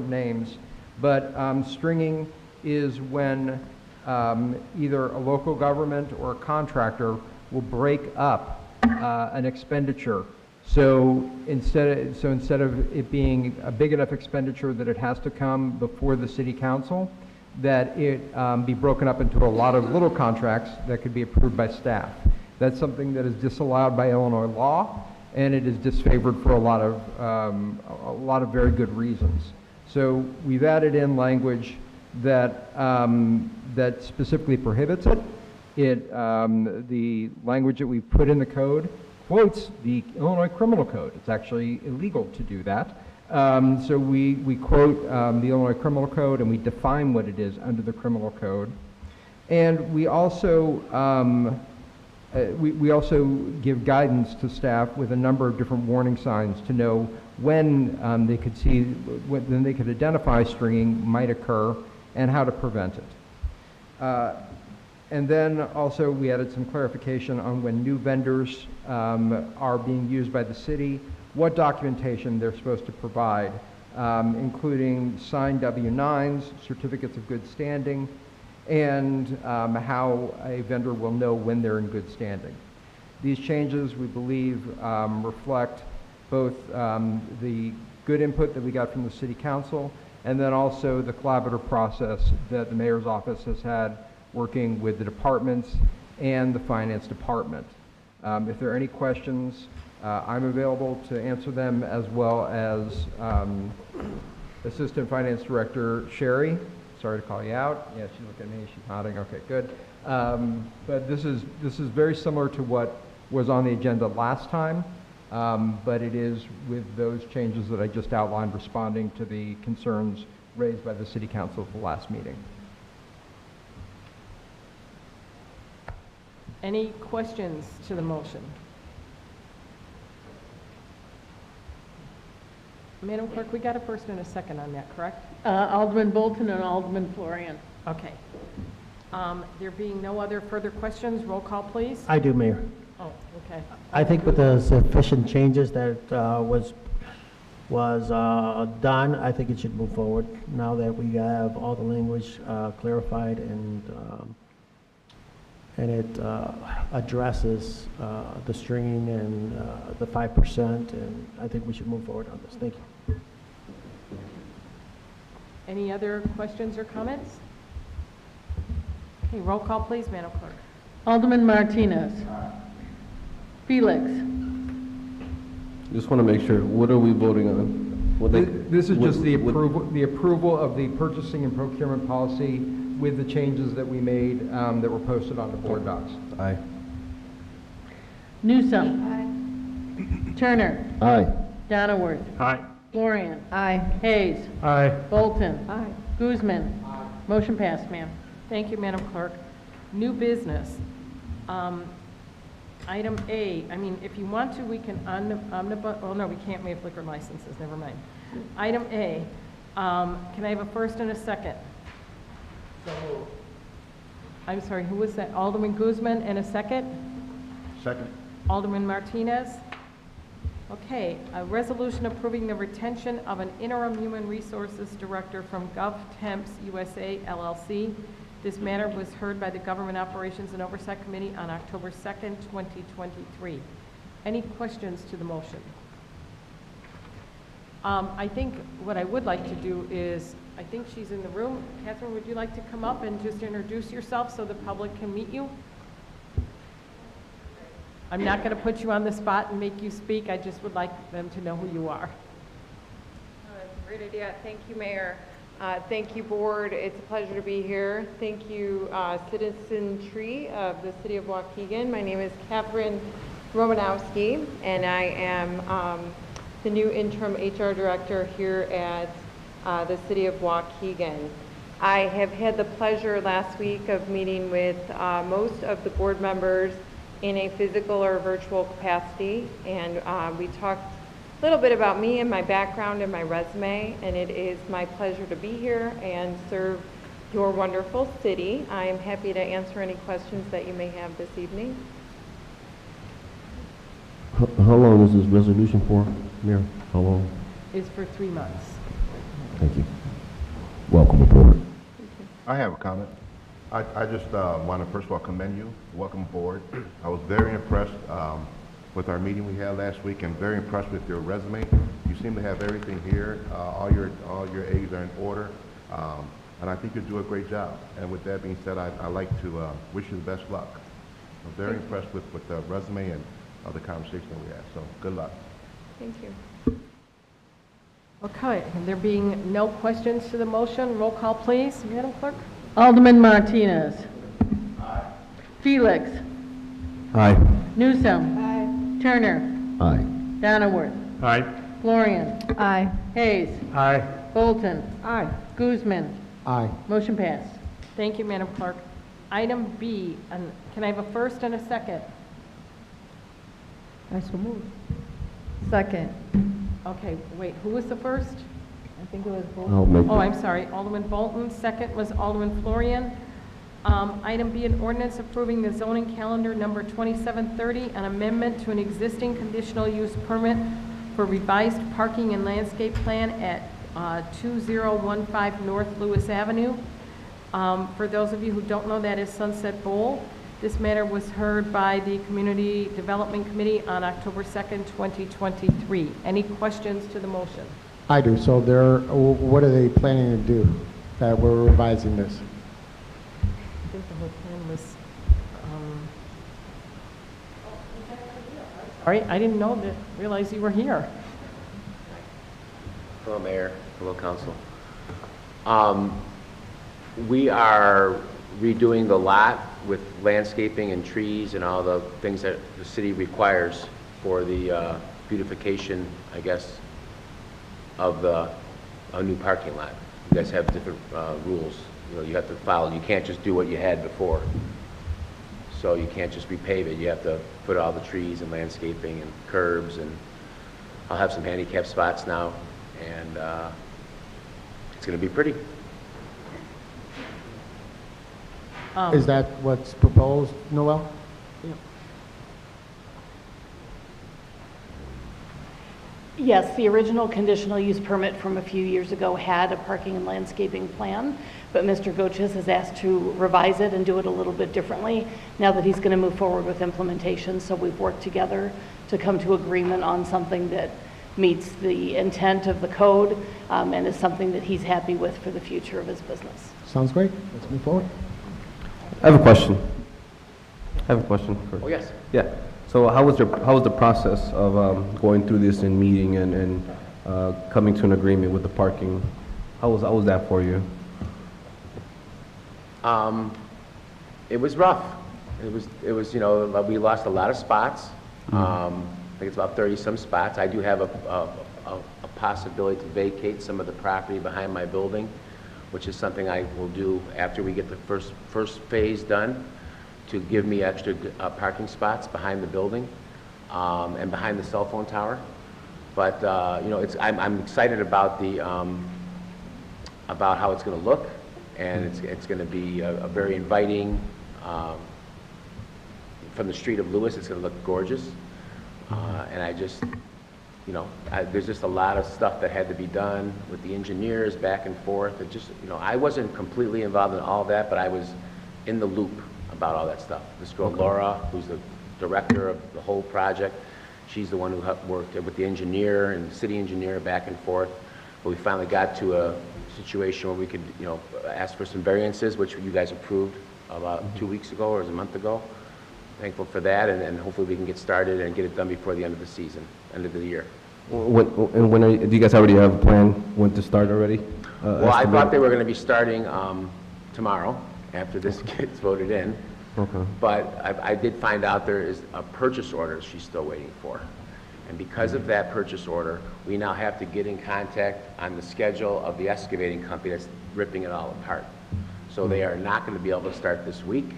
names, but stringing is when either a local government or a contractor will break up an expenditure. So instead of it being a big enough expenditure that it has to come before the city council, that it be broken up into a lot of little contracts that could be approved by staff. That's something that is disallowed by Illinois law, and it is disfavored for a lot of very good reasons. So we've added in language that that specifically prohibits it. The language that we put in the code quotes the Illinois criminal code. It's actually illegal to do that. So we quote the Illinois criminal code, and we define what it is under the criminal code. And we also give guidance to staff with a number of different warning signs to know when when they could identify stringing might occur and how to prevent it. And then also we added some clarification on when new vendors are being used by the city, what documentation they're supposed to provide, including signed W-9s, certificates of good standing, and how a vendor will know when they're in good standing. These changes, we believe, reflect both the good input that we got from the city council, and then also the collaborative process that the mayor's office has had working with the departments and the finance department. If there are any questions, I'm available to answer them, as well as Assistant Finance Director Sherry. Sorry to call you out. Yeah, she's looking at me, she's nodding, okay, good. But this is very similar to what was on the agenda last time, but it is with those changes that I just outlined, responding to the concerns raised by the City Council at the last meeting. Any questions to the motion? Madam Clerk, we got a first and a second on that, correct? Alderman Bolton and Alderman Florian. Okay. There being no other further questions, roll call, please. I do, Mayor. Oh, okay. I think with the sufficient changes that was done, I think it should move forward now that we have all the language clarified, and it addresses the stringing and the 5%, and I think we should move forward on this. Thank you. Any other questions or comments? Okay, roll call, please, Madam Clerk. Alderman Martinez. Felix. Just want to make sure, what are we voting on? This is just the approval of the purchasing and procurement policy with the changes that we made that were posted on the board docs. Aye. Newsom. Aye. Turner. Aye. Donoward. Aye. Florian. Aye. Hayes. Aye. Bolton. Aye. Guzman. Motion passed, ma'am. Thank you, Madam Clerk. New business. Item A, I mean, if you want to, we can oh no, we can't, we have liquor licenses, never mind. Item A, can I have a first and a second? I'm sorry, who was that? Alderman Guzman, and a second? Second. Alderman Martinez? Okay, a resolution approving the retention of an interim human resources director from GovTemps USA LLC This matter was heard by the Government Operations and Oversight Committee on October 2nd, 2023. Any questions to the motion? I think what I would like to do is, I think she's in the room. Catherine, would you like to come up and just introduce yourself so the public can meet you? I'm not going to put you on the spot and make you speak. I just would like them to know who you are. That's a great idea. Thank you, Mayor. Thank you, Board. It's a pleasure to be here. Thank you, Citizen Tree of the City of Waukegan. My name is Catherine Romanowski, and I am the new interim HR director here at the City of Waukegan. I have had the pleasure last week of meeting with most of the board members in a physical or virtual capacity, and we talked a little bit about me and my background and my resume, and it is my pleasure to be here and serve your wonderful city. I am happy to answer any questions that you may have this evening. How long is this resolution for, Mayor? How long? Is for 3 months. Thank you. Welcome aboard. I have a comment. I just want to first of all commend you. Welcome aboard. I was very impressed with our meeting we had last week, and very impressed with your resume. You seem to have everything here. All your A's are in order, and I think you do a great job. And with that being said, I'd like to wish you the best luck. I'm very impressed with the resume and the conversation that we had. So good luck. Thank you. Okay, and there being no questions to the motion, roll call, please. Madam Clerk? Alderman Martinez. Aye. Felix. Aye. Newsom. Bye. Turner. Aye. Donowitz. Aye. Florian. Aye. Hayes. Aye. Bolton. Aye. Guzman. Aye. Motion passed. Thank you, Madam Clerk. Item B, and can I have a first and a second? I so moved. Second. Okay, wait, who was the first? I think it was both. I'll make Oh, I'm sorry, Alderman Bolton, second was Alderman Florian. Item B, an ordinance approving the zoning calendar number 2730, an amendment to an existing conditional use permit for revised parking and landscape plan at 2015 North Lewis Avenue. For those of you who don't know, that is Sunset Bowl. This matter was heard by the Community Development Committee on October 2nd, 2023. Any questions to the motion? I do. So what are they planning to do that we're revising this? I think the whole plan was, sorry, I didn't realize you were here. Hello, Mayor. Hello, Council. We are redoing the lot with landscaping and trees and all the things that the city requires for the beautification, I guess, of a new parking lot. You guys have different rules. You know, you have to follow. You can't just do what you had before. So you can't just repave it. You have to put all the trees and landscaping and curbs, and I'll have some handicap spots now, and it's going to be pretty. Is that what's proposed, Noel? Yes, the original conditional use permit from a few years ago had a parking and landscaping plan, but Mr. Goches has asked to revise it and do it a little bit differently now that he's going to move forward with implementation. So we've worked together to come to agreement on something that meets the intent of the code and is something that he's happy with for the future of his business. Sounds great. Let's move forward. I have a question. Oh, yes. Yeah. So how was the process of going through this and meeting and coming to an agreement with the parking? How was that for you? It was rough. It was, you know, we lost a lot of spots. I think it's about 30-some spots. I do have a possibility to vacate some of the property behind my building, which is something I will do after we get the first phase done, to give me extra parking spots behind the building and behind the cell phone tower. But you know, I'm excited about about how it's going to look, and it's going to be a very inviting. From the street of Lewis, it's going to look gorgeous, and you know, there's just a lot of stuff that had to be done with the engineers back and forth. It just, you know, I wasn't completely involved in all that, but I was in the loop about all that stuff. This girl, Laura, who's the director of the whole project, she's the one who worked with the engineer and the city engineer back and forth. But we finally got to a situation where we could, you know, ask for some variances, which you guys approved about 2 weeks ago or a month ago. Thankful for that, and hopefully we can get started and get it done before the end of the season, end of the year. Do you guys already have a plan when to start already? Well, I thought they were going to be starting tomorrow after this gets voted in. Okay. But I did find out there is a purchase order she's still waiting for. And because of that purchase order, we now have to get in contact on the schedule of the excavating company that's ripping it all apart. So they are not going to be able to start this week,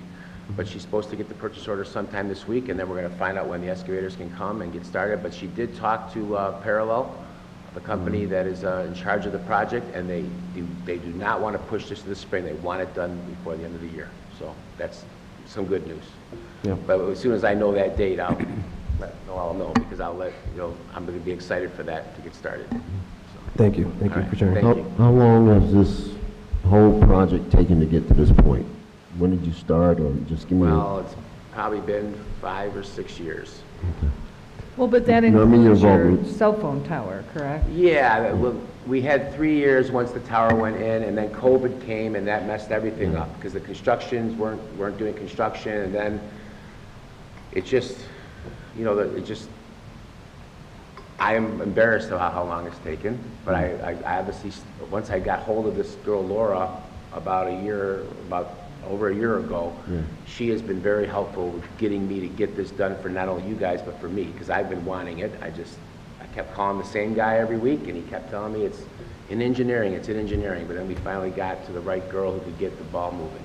but she's supposed to get the purchase order sometime this week, and then we're going to find out when the excavators can come and get started. But she did talk to Parallel, the company that is in charge of the project, and they do not want to push this to the spring. They want it done before the end of the year. So that's some good news. Yeah. But as soon as I know that date, I'll know, because I'll let you know. I'm going to be excited for that to get started. So. Thank you for sharing. Thank you. How long has this whole project taken to get to this point? When did you start, or just give me Well, it's probably been 5 or 6 years. Well, but that No, I mean, includes you're your involved. cell phone tower, correct? Yeah, well, we had 3 years once the tower went in, and then COVID came, and that messed everything up, because the constructions weren't doing construction, and then it just, you know, I am embarrassed about how long it's taken, but I obviously, once I got hold of this girl Laura about over a year ago, she has been very helpful with getting me to get this done for not only you guys, but for me, because I've been wanting it. I kept calling the same guy every week, and he kept telling me it's in engineering, but then we finally got to the right girl who could get the ball moving.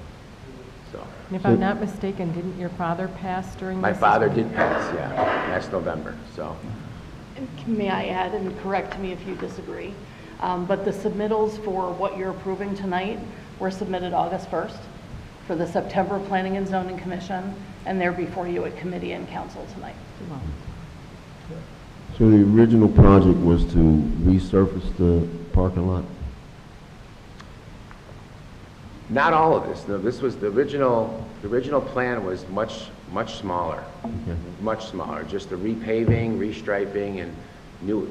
So. And if I'm not mistaken, didn't your father pass during this? My father did pass, yeah, last November, so. May I add, and correct me if you disagree, but the submittals for what you're approving tonight were submitted August 1st for the September Planning and Zoning Commission, and they're before you at committee and council tonight. So the original project was to resurface the parking lot? Not all of this. No, this was the original plan was much smaller. Much smaller. Just the repaving, restriping, and new,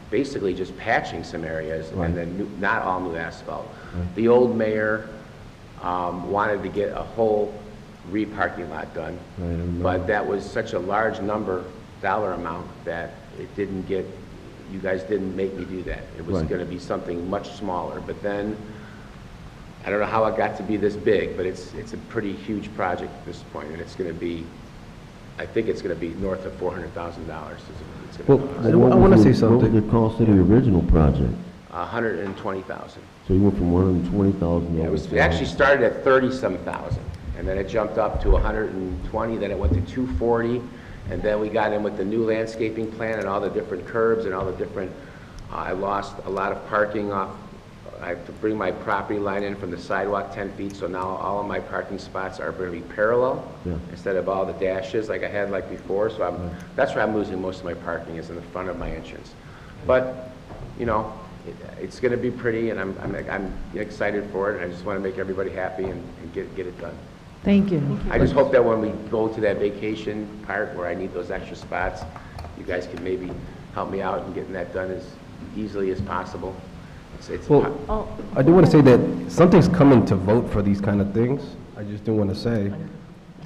basically just patching some areas, and then not all new asphalt. The old mayor wanted to get a whole parking lot done, but that was such a large dollar amount that it didn't get. You guys didn't make me do that. It was going to be something much smaller, but then. I don't know how it got to be this big, but it's a pretty huge project at this point, and it's going to be, I think it's going to be north of $400,000. Well, I want to say something. What was the cost of the original project? $120,000. So you went from $120,000. Yeah, it actually started at 30-some thousand, and then it jumped up to 120. Then it went to 240, and then we got in with the new landscaping plan and all the different curbs and all the different. I lost a lot of parking off. I have to bring my property line in from the sidewalk 10 feet, so now all of my parking spots are going to be parallel instead of all the dashes like I had like before. So that's where I'm losing most of my parking, is in the front of my entrance. But, you know, it's going to be pretty, and I'm excited for it, and I just want to make everybody happy and get it done. Thank you. I just hope that when we go to that vacation part where I need those extra spots, you guys can maybe help me out in getting that done as easily as possible. Well, I do want to say that something's coming to vote for these kind of things. I just do want to say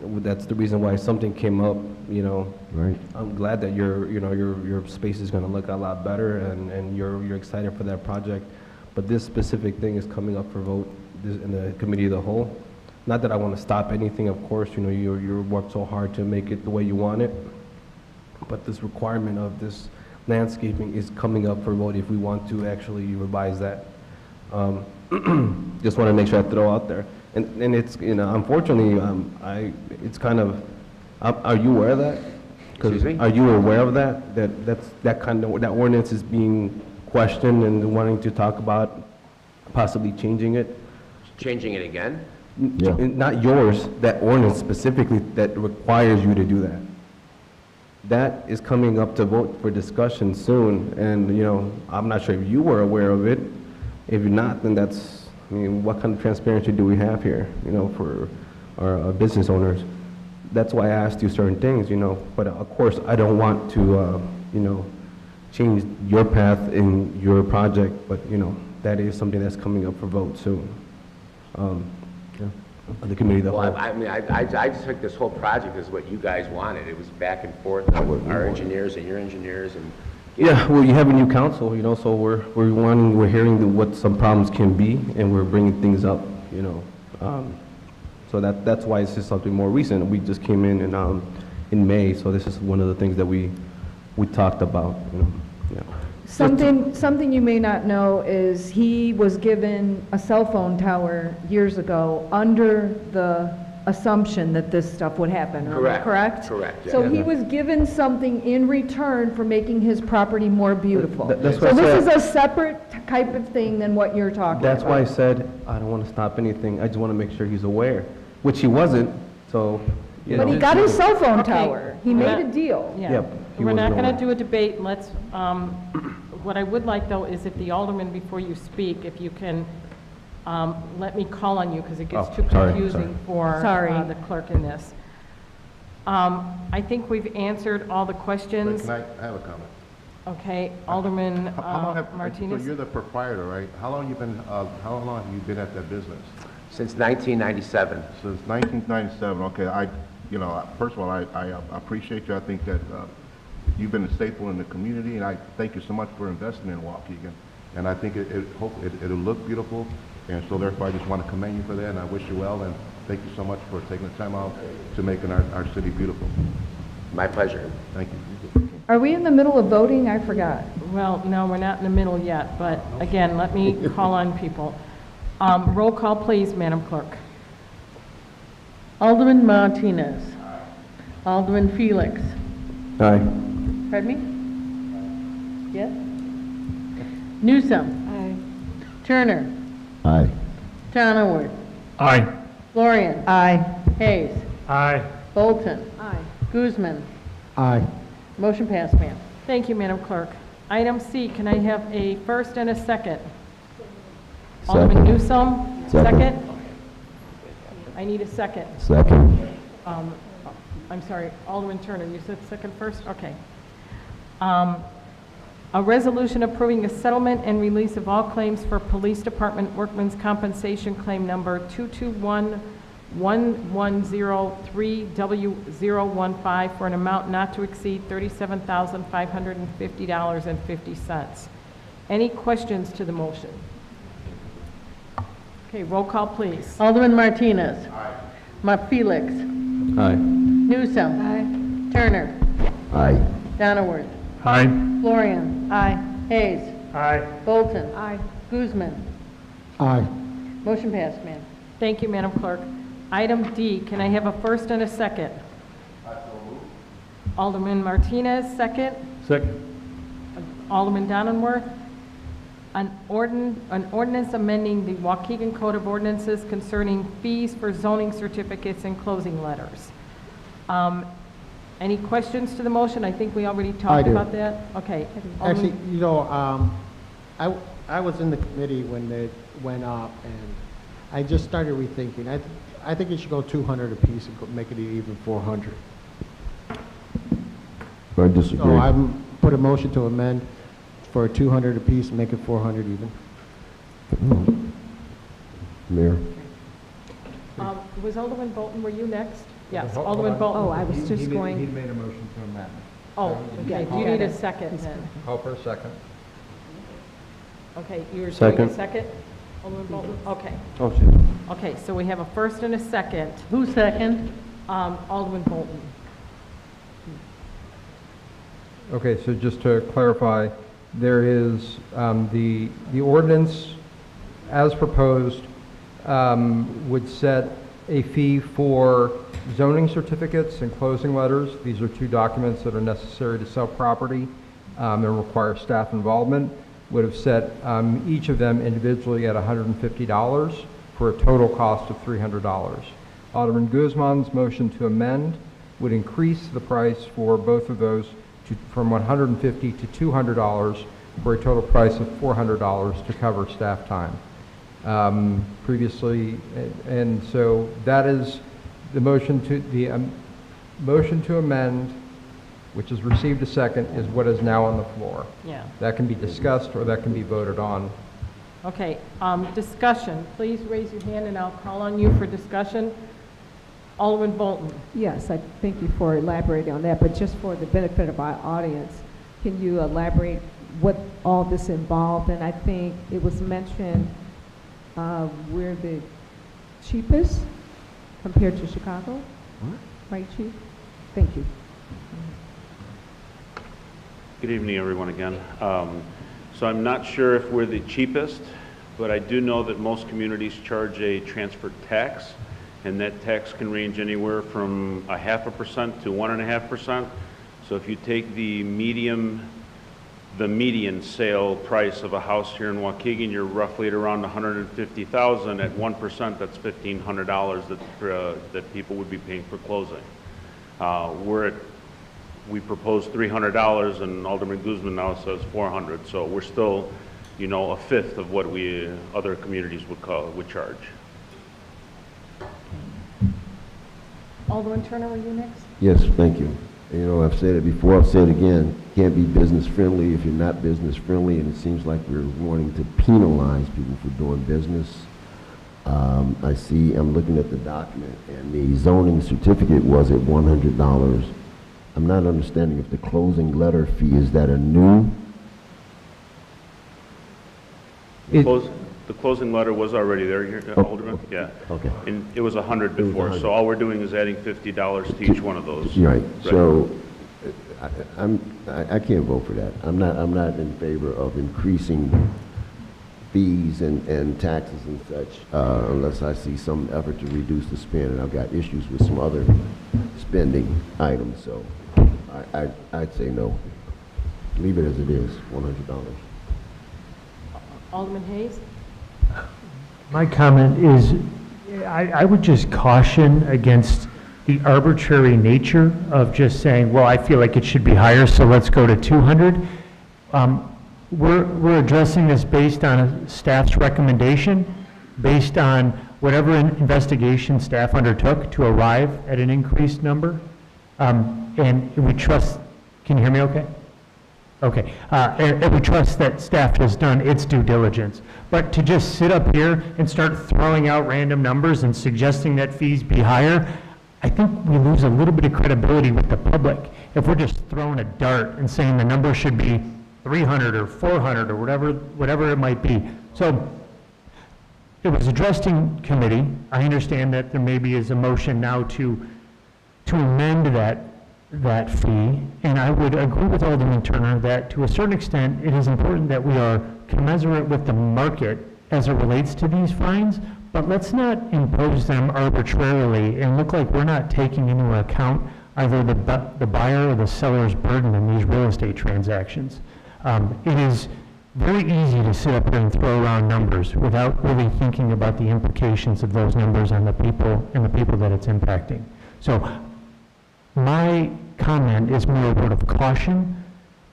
that's the reason why something came up. You know, right. I'm glad that your space is going to look a lot better, and you're excited for that project. But this specific thing is coming up for vote in the committee of the whole. Not that I want to stop anything, of course. You know, you worked so hard to make it the way you want it. But this requirement of this landscaping is coming up for vote if we want to actually revise that. Just want to make sure I throw out there. And it's, you know, unfortunately, it's kind of, are you aware of that? Excuse me? Are you aware of that? That ordinance is being questioned and wanting to talk about possibly changing it? Changing it again? Not yours, that ordinance specifically that requires you to do that. that is coming up to vote for discussion soon, and, you know, I'm not sure if you were aware of it. If you're not, then that's, I mean, what kind of transparency do we have here, you know, for our business owners? That's why I asked you certain things, you know, but of course, I don't want to, you know, change your path in your project, but, you know, that is something that's coming up for vote soon. Yeah, the committee, the whole. Well, I mean, I just think this whole project is what you guys wanted. It was back and forth with our engineers and your engineers and. Yeah, well, you have a new council, you know, so we're hearing what some problems can be, and we're bringing things up, you know. So that's why it's just something more recent. We just came in May, so this is one of the things that we talked about, you know. Yeah. Something you may not know is he was given a cell phone tower years ago under the assumption that this stuff would happen, correct? Correct, yeah. So he was given something in return for making his property more beautiful. That's So what I this is said. a separate type of thing than what you're talking about. That's why I said, I don't want to stop anything, I just want to make sure he's aware, which he wasn't, so, you know. But he got his cell phone Okay. tower. He made a deal. Yeah. Yep, he We're not wasn't going to aware. do a debate. Let's, what I would like, though, is if the alderman, before you speak, if you can let me call on you, because it gets Oh, too sorry, confusing for Sorry. the clerk in this. I think we've answered all the questions. Can I have a comment? Okay, Alderman How long have, Martinez? so you're the proprietor, right? How long have you been at that business? Since 1997. Since 1997, okay. You know, first of all, I appreciate you. I think that you've been a staple in the community, and I thank you so much for investing in Waukegan. And I think it'll look beautiful, and so therefore I just want to commend you for that, and I wish you well, and thank you so much for taking the time out to making our city beautiful. My pleasure. Thank you. Are we in the middle of voting? I forgot. Well, no, we're not in the middle yet, but again, let me call on people. Roll call, please, Madam Clerk. Alderman Martinez. Alderman Felix. Aye. Pardon me? Yes? Newsom. Turner. Aye. Donoward. Aye. Florian. Aye. Hayes. Aye. Bolton. Aye. Guzman. Aye. Motion passed, ma'am. Thank you, Madam Clerk. Item C, can I have a first and a second? Alderman Newsom, second? I need a second. Second. I'm sorry, Alderman Turner, you said second first? Okay. A resolution approving a settlement and release of all claims for Police Department Workmen's Compensation Claim Number 221-1103W015 for an amount not to exceed $37,550.50. Any questions to the motion? Okay, roll call, please. Alderman Martinez. Aye. Felix. Aye. Newsom. Aye. Turner. Aye. Donoward. Aye. Florian. Aye. Hayes. Aye. Bolton. Aye. Guzman. Aye. Motion passed, ma'am. Thank you, Madam Clerk. Item D, can I have a first and a second? Alderman Martinez, second. Second. Alderman Donenworth. An ordinance amending the Waukegan Code of Ordinances concerning fees for zoning certificates and closing letters. Any questions to the motion? I think we already talked do. about that. Okay. Actually, Alderman- you know, I was in the committee when it went up, and I just started rethinking. I think it should go 200 apiece and make it even 400. I disagree. So I'm put a motion to amend for 200 apiece and make it 400 even. Mayor. Was Alderman Bolton, were you next? Yes, Hold Alderman on. Bolton. Oh, I was just He going. made a motion to amend. Oh, okay, do you need a second then? Call for a second. Okay, you're doing a Second. second? Alderman Bolton, okay. Oh, shit. Okay, so we have a first and a second. Who's second? Alderman Bolton. Okay, so just to clarify, there is the ordinance as proposed would set a fee for zoning certificates and closing letters. These are two documents that are necessary to sell property and require staff involvement. Would have set each of them individually at $150 for a total cost of $300. Alderman Guzman's motion to amend would increase the price for both of those from $150 to $200 for a total price of $400 to cover staff time. Previously, and so that is the motion to amend, which has received a second, is what is now on the floor. Yeah. That can be discussed or that can be voted on. Okay, discussion. Please raise your hand and I'll call on you for discussion. Alderman Bolton. Yes, I thank you for elaborating on that, but just for the benefit of our audience, can you elaborate what all this involved? And I think it was mentioned we're the cheapest compared to Chicago. What? Right, Chief? Thank you. Good evening, everyone, again. So I'm not sure if we're the cheapest, but I do know that most communities charge a transfer tax, and that tax can range anywhere from 0.5% to 1.5%. So if you take the median sale price of a house here in Waukegan, you're roughly at around $150,000. At 1%, that's $1,500 that people would be paying for closing. We proposed $300, and Alderman Guzman now says $400. So we're still, a fifth of what other communities would charge. Alderman Turner, were you next? Yes, thank you. I've said it before, I've said it again, can't be business friendly if you're not business friendly, and it seems like we're wanting to penalize people for doing business. I'm looking at the document, and the zoning certificate was at $100. I'm not understanding if the closing letter fee, is that a new? The closing letter was already there, Alderman. Yeah. Okay. And it was 100 before, so all we're doing is adding $50 to each one of those. Right. So I can't vote for that. I'm not in favor of increasing fees and taxes and such unless I see some effort to reduce the spend, and I've got issues with some other spending items. So I'd say no. Leave it as it is, $100. Alderman Hayes? My comment is, I would just caution against the arbitrary nature of just saying, well, I feel like it should be higher, so let's go to 200. We're addressing this based on a staff's recommendation, based on whatever investigation staff undertook to arrive at an increased number. And we trust, can you hear me okay? Okay, and we trust that staff has done its due diligence. But to just sit up here and start throwing out random numbers and suggesting that fees be higher, I think we lose a little bit of credibility with the public if we're just throwing a dart and saying the number should be 300 or 400 or whatever it might be. So it was addressed in committee. I understand that there maybe is a motion now to amend that fee, and I would agree with Alderman Turner that to a certain extent it is important that we are commensurate with the market as it relates to these fines, but let's not impose them arbitrarily and look like we're not taking into account either the buyer or the seller's burden in these real estate transactions. It is very easy to sit up here and throw around numbers without really thinking about the implications of those numbers on the people and the people that it's impacting. So my comment is more a word of caution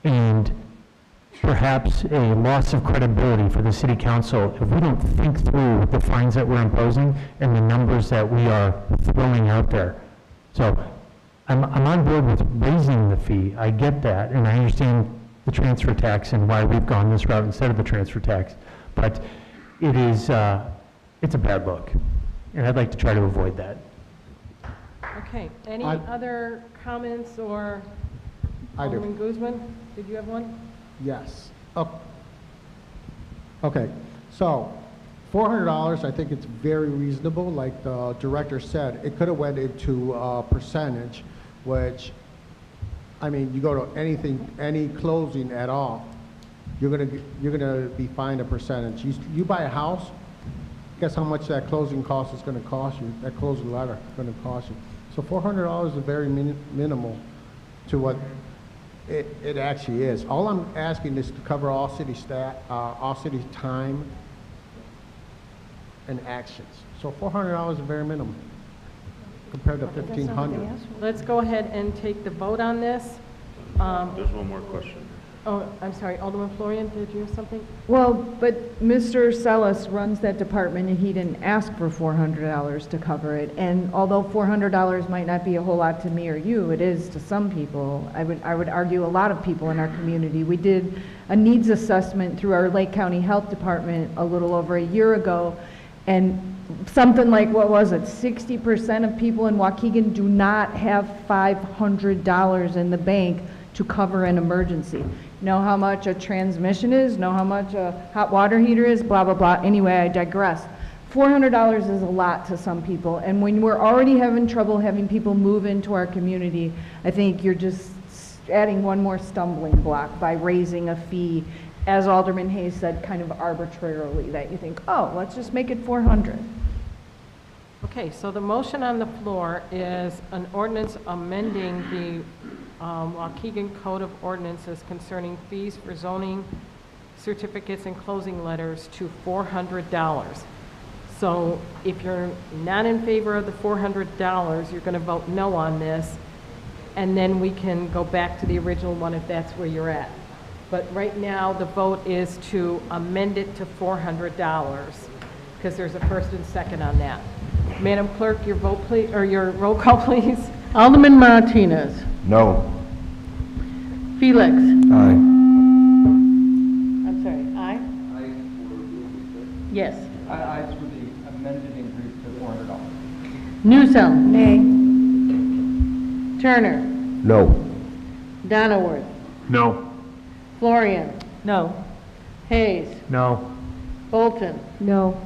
and perhaps a loss of credibility for the city council if we don't think through the fines that we're imposing and the numbers that we are throwing out there. So I'm on board with raising the fee. I get that, and I understand the transfer tax and why we've gone this route instead of the transfer tax. But it is, it's a bad look, and I'd like to try to avoid that. Okay, any other comments or I do. Alderman Guzman, did you have one? Yes. Okay, so $400, I think it's very reasonable. Like the director said, it could have went into a percentage, which, I mean, you go to any closing at all, you're gonna be fined a percentage. You buy a house, guess how much that closing cost is gonna cost you, that closing letter is gonna cost you. So $400 is very minimal to what it actually is. All I'm asking is to cover all city staff, all city time and actions. So $400 is very minimum. compared to 1,500. Let's go ahead and take the vote on this. There's one more question. Oh, I'm sorry, Alderman Florian, did you have something? Well, but Mr. Sellis runs that department, and he didn't ask for $400 to cover it. And although $400 might not be a whole lot to me or you, it is to some people. I would argue a lot of people in our community. We did a needs assessment through our Lake County Health Department a little over a year ago, and something like, what was it, 60% of people in Waukegan do not have $500 in the bank to cover an emergency. Know how much a transmission is, know how much a hot water heater is, blah, blah, blah. Anyway, I digress. $400 is a lot to some people, and when we're already having trouble having people move into our community, I think you're just adding one more stumbling block by raising a fee, as Alderman Hayes said, kind of arbitrarily, that you think, oh, let's just make it 400. Okay, so the motion on the floor is an ordinance amending the Waukegan Code of Ordinances concerning fees for zoning certificates and closing letters to $400. So if you're not in favor of the $400, you're going to vote no on this, and then we can go back to the original one if that's where you're at. But right now, the vote is to amend it to $400, because there's a first and second on that. Madam Clerk, your vote, please, or your roll call, please. Alderman Martinez. No. Felix. Aye. I'm sorry, aye? Yes. Ayes for the amended increase to $400. Newsom. Nay. Turner. No. Donowitz. No. Florian. No. Hayes. No. Bolton. No.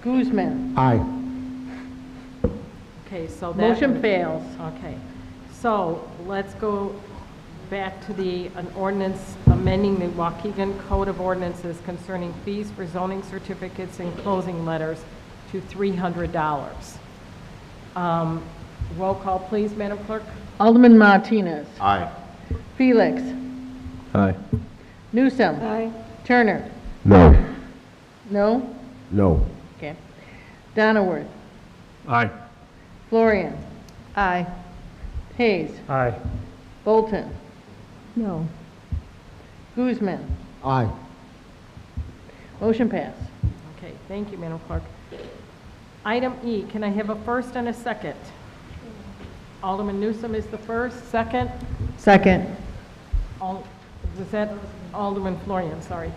Guzman. Aye. Okay, so that... Motion fails. Okay, so let's go back to an ordinance amending the Waukegan Code of Ordinances concerning fees for zoning certificates and closing letters to $300. Roll call, please, Madam Clerk. Alderman Martinez. Aye. Felix. Aye. Newsom. Aye. Turner. No. No? No. Okay. Donowitz. Aye. Florian. Aye. Hayes. Aye. Bolton. No. Guzman. Aye. Motion passed. Okay, thank you, Madam Clerk. Item E, can I have a first and a second? Alderman Newsom is the first, second? Second. Was that Alderman Florian, sorry.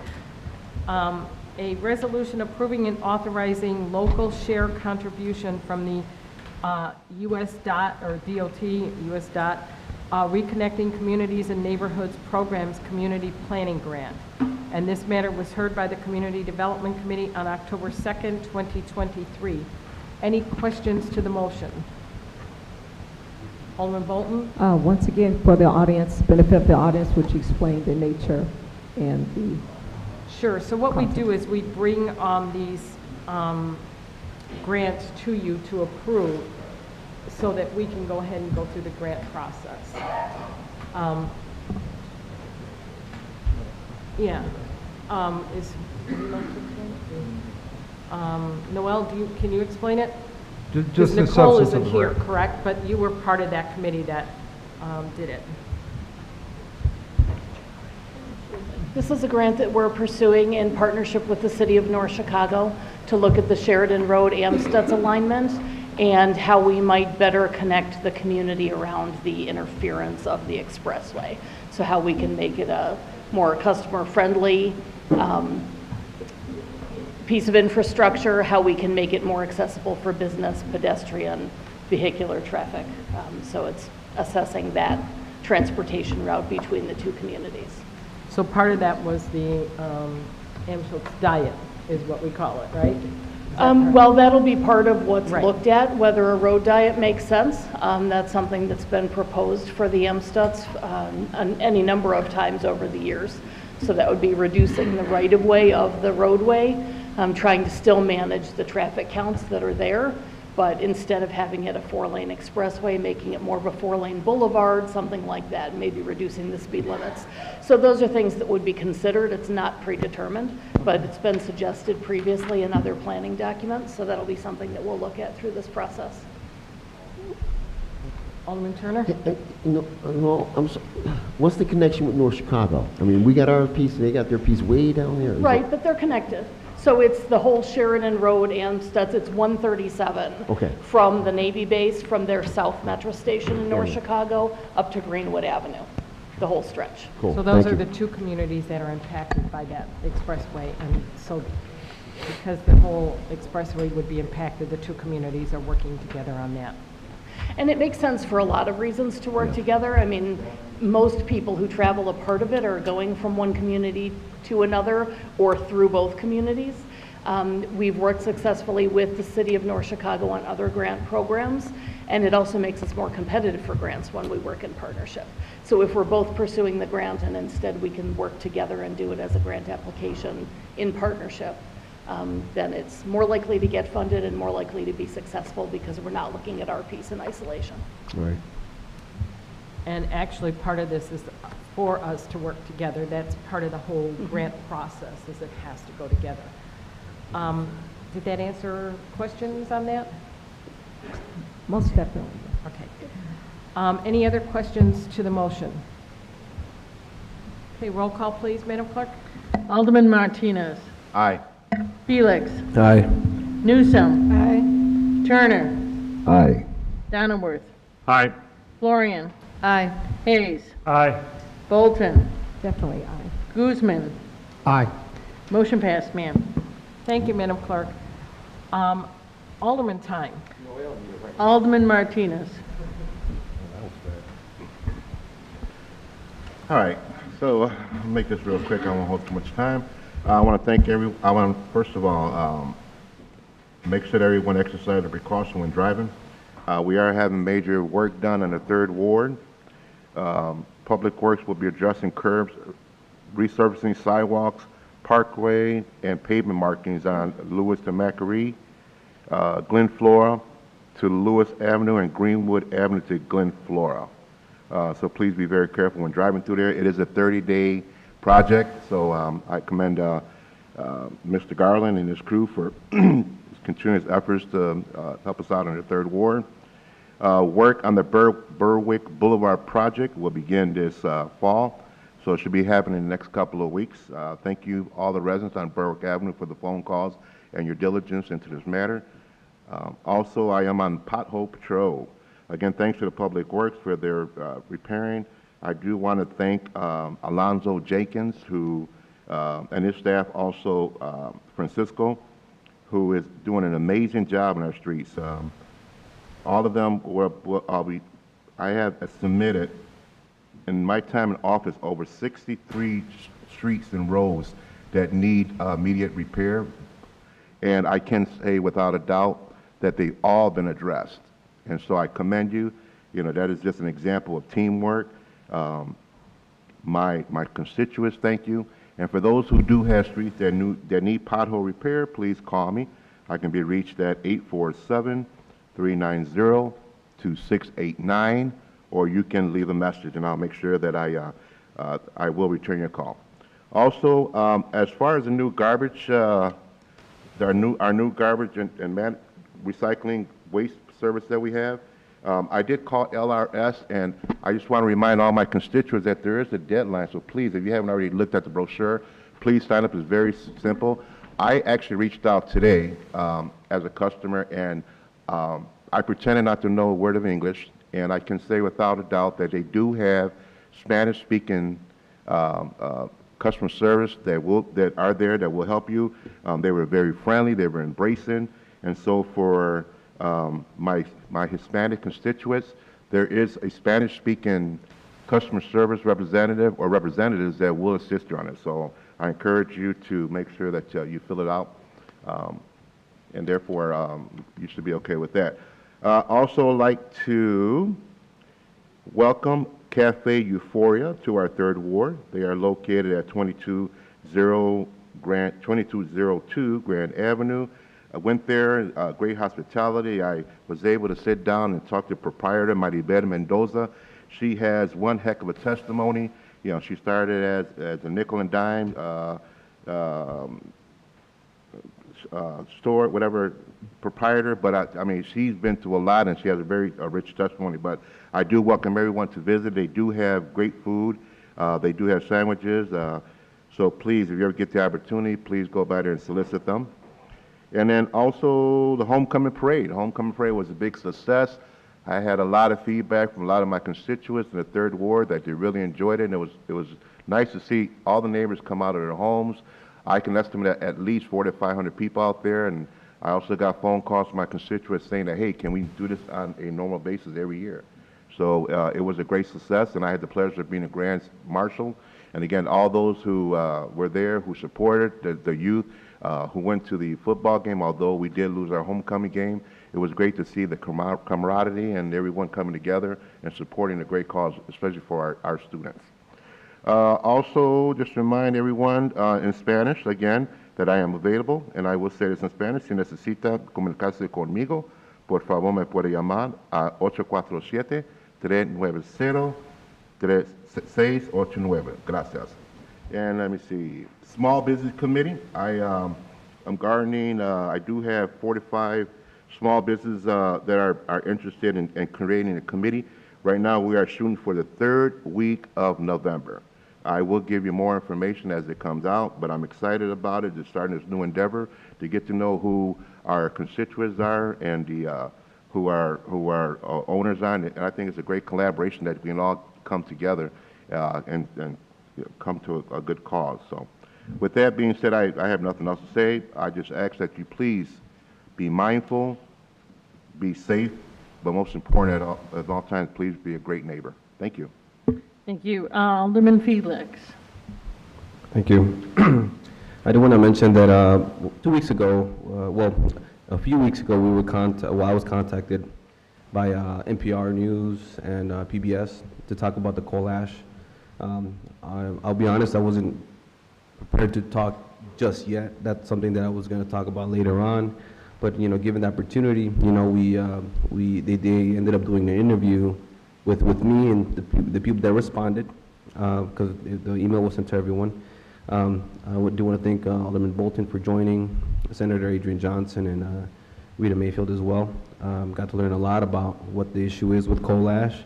A resolution approving and authorizing local share contribution from the U.S. DOT, or DOT, U.S. DOT, Reconnecting Communities and Neighborhoods Programs Community Planning Grant. And this matter was heard by the Community Development Committee on October 2nd, 2023. Any questions to the motion? Alderman Bolton? Once again, for the audience, benefit of the audience, would you explain the nature and the... Sure. So what we do is we bring these grants to you to approve so that we can go ahead and go through the grant process. Yeah. Would you like to explain it? Noel, can you explain it? Just the Nicole substance isn't of the here, grant. correct? But you were part of that committee that did it. This is a grant that we're pursuing in partnership with the City of North Chicago to look at the Sheridan Road Amstutz alignment and how we might better connect the community around the interference of the expressway. So how we can make it a more customer-friendly piece of infrastructure, how we can make it more accessible for business, pedestrian, vehicular traffic. So it's assessing that transportation route between the two communities. So part of that was the Amstutz diet, is what we call it, right? Well, that'll be part of what's Right. looked at, whether a road diet makes sense. That's something that's been proposed for the Amstutz any number of times over the years. So that would be reducing the right-of-way of the roadway, trying to still manage the traffic counts that are there, but instead of having it a 4-lane expressway, making it more of a 4-lane boulevard, something like that, maybe reducing the speed limits. So those are things that would be considered. It's not predetermined, but it's been suggested previously in other planning documents, so that'll be something that we'll look at through this process. Alderman Turner? What's the connection with North Chicago? I mean, we got our piece, they got their piece way down there. Is Right, but they're connected. So it's the whole Sheridan Road and Stutz, it's 137. Okay. From the Navy base, from their South Metro Station in North Chicago, up to Greenwood Avenue, the whole stretch. Cool. So those Thank are you. the two communities that are impacted by that expressway, and so because the whole expressway would be impacted, the two communities are working together on that. And it makes sense for a lot of reasons to work together. I mean, most people who travel a part of it are going from one community to another or through both communities. We've worked successfully with the city of North Chicago on other grant programs, and it also makes us more competitive for grants when we work in partnership. So if we're both pursuing the grant and instead we can work together and do it as a grant application in partnership, then it's more likely to get funded and more likely to be successful because we're not looking at our piece in isolation. All right. And actually, part of this is for us to work together. That's part of the whole grant process, is it has to go together. Did that answer questions on that? Most definitely. Okay. Any other questions to the motion? Okay, roll call, please, Madam Clerk. Alderman Martinez. Aye. Felix. Aye. Newsom. Aye. Turner. Aye. Donnerworth. Aye. Florian. Aye. Hayes. Aye. Bolton. Definitely aye. Guzman. Aye. Motion passed, ma'am. Thank you, Madam Clerk. Alderman time. Alderman Martinez. All right, so I'll make this real quick. I won't hold too much time. I want to thank I want to, first of all, make sure that everyone exercises precaution when driving. We are having major work done in the 3rd Ward. Public Works will be addressing curbs, resurfacing sidewalks, parkway, and pavement markings on Lewis to Macquarie, Glen Flora to Lewis Avenue, and Greenwood Avenue to Glen Flora. So please be very careful when driving through there. It is a 30-day project, so I commend Mr. Garland and his crew for his continuous efforts to help us out in the 3rd Ward. Work on the Berwick Boulevard project will begin this fall, so it should be happening in the next couple of weeks. Thank you, all the residents on Berwick Avenue, for the phone calls and your diligence into this matter. Also, I am on pothole patrol. Again, thanks to the Public Works for their repairing. I do want to thank Alonzo Jenkins, who and his staff, also Francisco, who is doing an amazing job in our streets. All of them I have submitted in my time in office over 63 streets and roads that need immediate repair, and I can say without a doubt that they've all been addressed. And so I commend you. You know, that is just an example of teamwork. My constituents, thank you. And for those who do have streets that need pothole repair, please call me. I can be reached at 847-390-2689, or you can leave a message and I'll make sure that I will return your call. Also, as far as the new garbage, our new garbage and recycling waste service that we have, I did call LRS, and I just want to remind all my constituents that there is a deadline, so please, if you haven't already looked at the brochure, please sign up. It's very simple. I actually reached out today as a customer, and I pretended not to know a word of English, and I can say without a doubt that they do have Spanish-speaking customer service that will help you. They were very friendly, they were embracing, and so for my Hispanic constituents, there is a Spanish-speaking customer service representative or representatives that will assist you on it. So I encourage you to make sure that you fill it out, and therefore you should be okay with that. Also like to welcome Cafe Euphoria to our 3rd Ward. They are located at 2202 Grand Avenue. I went there, great hospitality. I was able to sit down and talk to the proprietor, Maribel Mendoza. She has one heck of a testimony. You know, she started as a nickel and dime store, whatever proprietor, but I mean, she's been through a lot and she has a very rich testimony. But I do welcome everyone to visit. They do have great food. They do have sandwiches. So please, if you ever get the opportunity, please go by there and solicit them. And then also the homecoming parade. The homecoming parade was a big success. I had a lot of feedback from a lot of my constituents in the 3rd Ward that they really enjoyed it, and it was nice to see all the neighbors come out of their homes. I can estimate at least 400 to 500 people out there, and I also got phone calls from my constituents saying that, hey, can we do this on a normal basis every year? So it was a great success, and I had the pleasure of being a Grand Marshal. And again, all those who were there, who supported, the youth, who went to the football game, although we did lose our homecoming game, it was great to see the camaraderie and everyone coming together and supporting a great cause, especially for our students. Also, just remind everyone in Spanish, again, that I am available, and I will say this in Spanish. Si necesita comunicarse conmigo, por favor me puede llamar a 847-390-3689. Gracias. And let me see, Small Business Committee. I'm gardening. I do have 45 small businesses that are interested in creating a committee. Right now, we are shooting for the 3rd week of November. I will give you more information as it comes out, but I'm excited about it, just starting this new endeavor to get to know who our constituents are and who our owners are. And I think it's a great collaboration that we can all come together and come to a good cause. So with that being said, I have nothing else to say. I just ask that you please be mindful, be safe, but most important at all times, please be a great neighbor. Thank you. Thank you. Alderman Felix. Thank you. I do want to mention that 2 weeks ago, a few weeks ago, I was contacted by NPR News and PBS to talk about the coal ash. I'll be honest, I wasn't prepared to talk just yet. That's something that I was going to talk about later on. But given the opportunity, they ended up doing an interview with me and the people that responded, because the email was sent to everyone. I do want to thank Alderman Bolton for joining, Senator Adrian Johnson, and Rita Mayfield as well. Got to learn a lot about what the issue is with coal ash.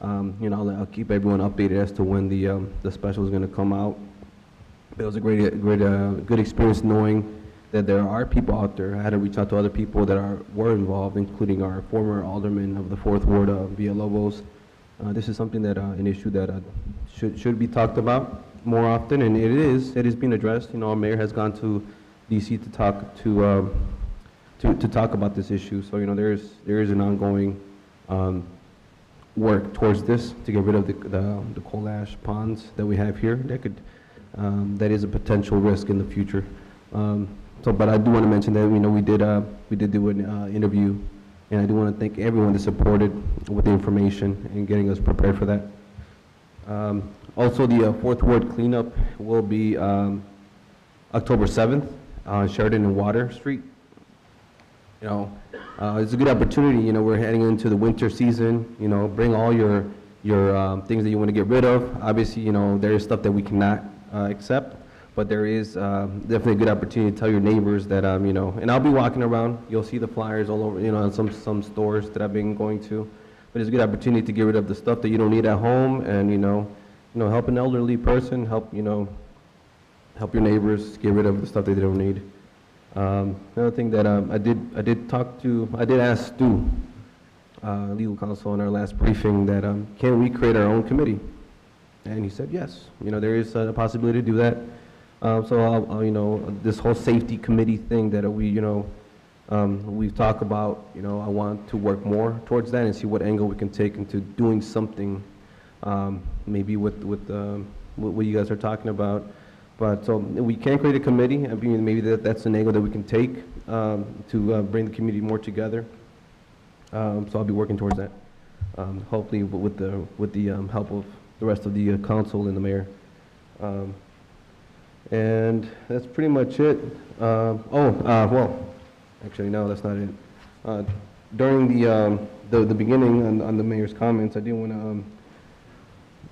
I'll keep everyone updated as to when the special is going to come out. It was a good experience knowing that there are people out there. I had to reach out to other people that were involved, including our former alderman of the 4th Ward, Villalobos. This is something that an issue that should be talked about more often, and it is being addressed. Our mayor has gone to DC to talk about this issue. So there is an ongoing work towards this to get rid of the coal ash ponds that we have here. That is a potential risk in the future. But I do want to mention that we did do an interview, and I do want to thank everyone that supported with the information and getting us prepared for that. Also, the 4th Ward cleanup will be October 7th on Sheridan and Water Street. It's a good opportunity. We're heading into the winter season. Bring all your things that you want to get rid of. Obviously, there is stuff that we cannot accept, but there is definitely a good opportunity to tell your neighbors that and I'll be walking around. You'll see the flyers all over, in some stores that I've been going to. But it's a good opportunity to get rid of the stuff that you don't need at home, and help an elderly person, help your neighbors get rid of the stuff that they don't need. Another thing that I did ask Stu, legal counsel, in our last briefing that can we create our own committee? And he said yes. There is a possibility to do that. So I'll this whole safety committee thing that we've talked about. I want to work more towards that and see what angle we can take into doing something, maybe with what you guys are talking about. But so we can create a committee. I mean, maybe that's an angle that we can take to bring the community more together. So I'll be working towards that. Hopefully with the help of the rest of the council and the mayor. And that's pretty much it. Well, actually no, that's not it. During the beginning on the mayor's comments, I did want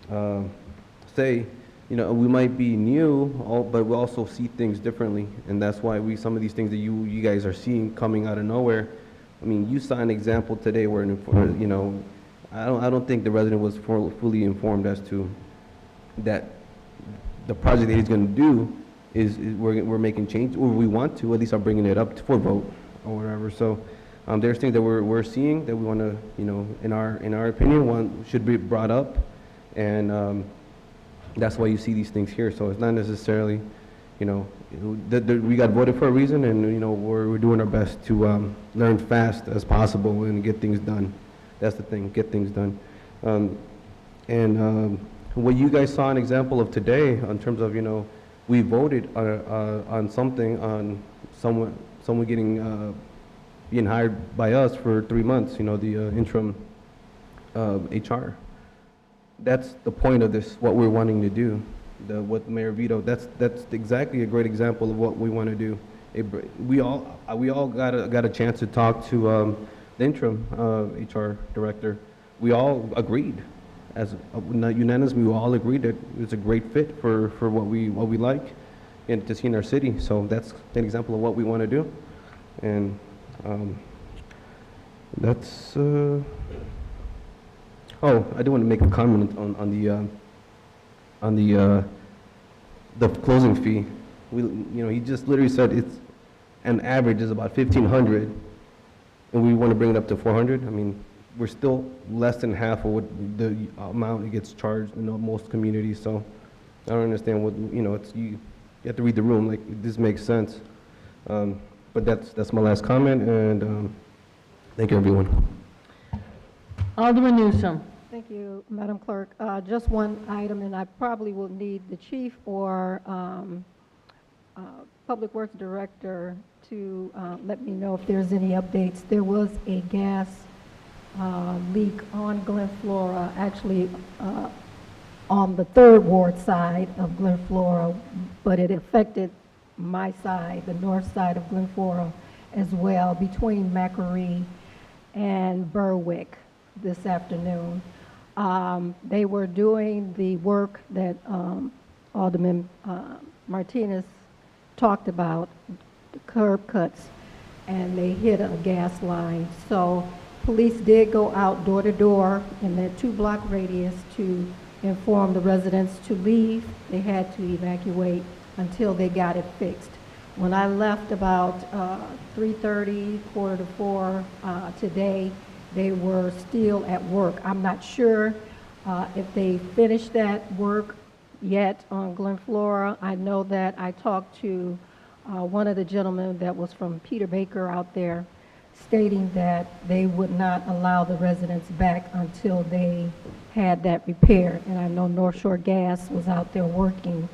to say you know, we might be new, but we also see things differently, and that's why some of these things that you guys are seeing coming out of nowhere. I mean, you saw an example today where, you know, I don't think the resident was fully informed as to that the project that he's going to do is we're making change, or we want to, at least I'm bringing it up for vote or whatever. So there's things that we're seeing that we want to, you know, in our opinion, should be brought up, and that's why you see these things here. So it's not necessarily, you know, we got voted for a reason, and you know we're doing our best to learn fast as possible and get things done. That's the thing, get things done. What you guys saw an example of today, in terms of, you know, we voted on something, on someone getting being hired by us for 3 months. You know, the interim HR. That's the point of this. What we're wanting to do. What Mayor vetoed. That's exactly a great example of what we want to do. We all got a chance to talk to the interim HR director. We all agreed, as unanimously, we all agreed that it's a great fit for what we like and to see in our city. So that's an example of what we want to do, and that's. Oh, I do want to make a comment on the closing fee. He just literally said it's an average is about $1,500, and we want to bring it up to $400. I mean, we're still less than half of what the amount it gets charged in most communities. So I don't understand what, you have to read the room. Like, this makes sense. But that's my last comment, and thank you, everyone. Alderman Newsome. Thank you, Madam Clerk. Just one item, and I probably will need the chief or Public Works Director to let me know if there's any updates. There was a gas leak on Glen Flora, actually on the 3rd Ward side of Glen Flora, but it affected my side, the north side of Glen Flora as well, between Macquarie and Berwick this afternoon. They were doing the work that Alderman Martinez talked about, the curb cuts, and they hit a gas line. So police did go out door to door in that 2-block radius to inform the residents to leave. They had to evacuate until they got it fixed. When I left about 3:30, 3:45 today, they were still at work. I'm not sure if they finished that work yet on Glen Flora. I know that I talked to one of the gentlemen that was from Peter Baker out there, stating that they would not allow the residents back until they had that repaired. And I know North Shore Gas was out there working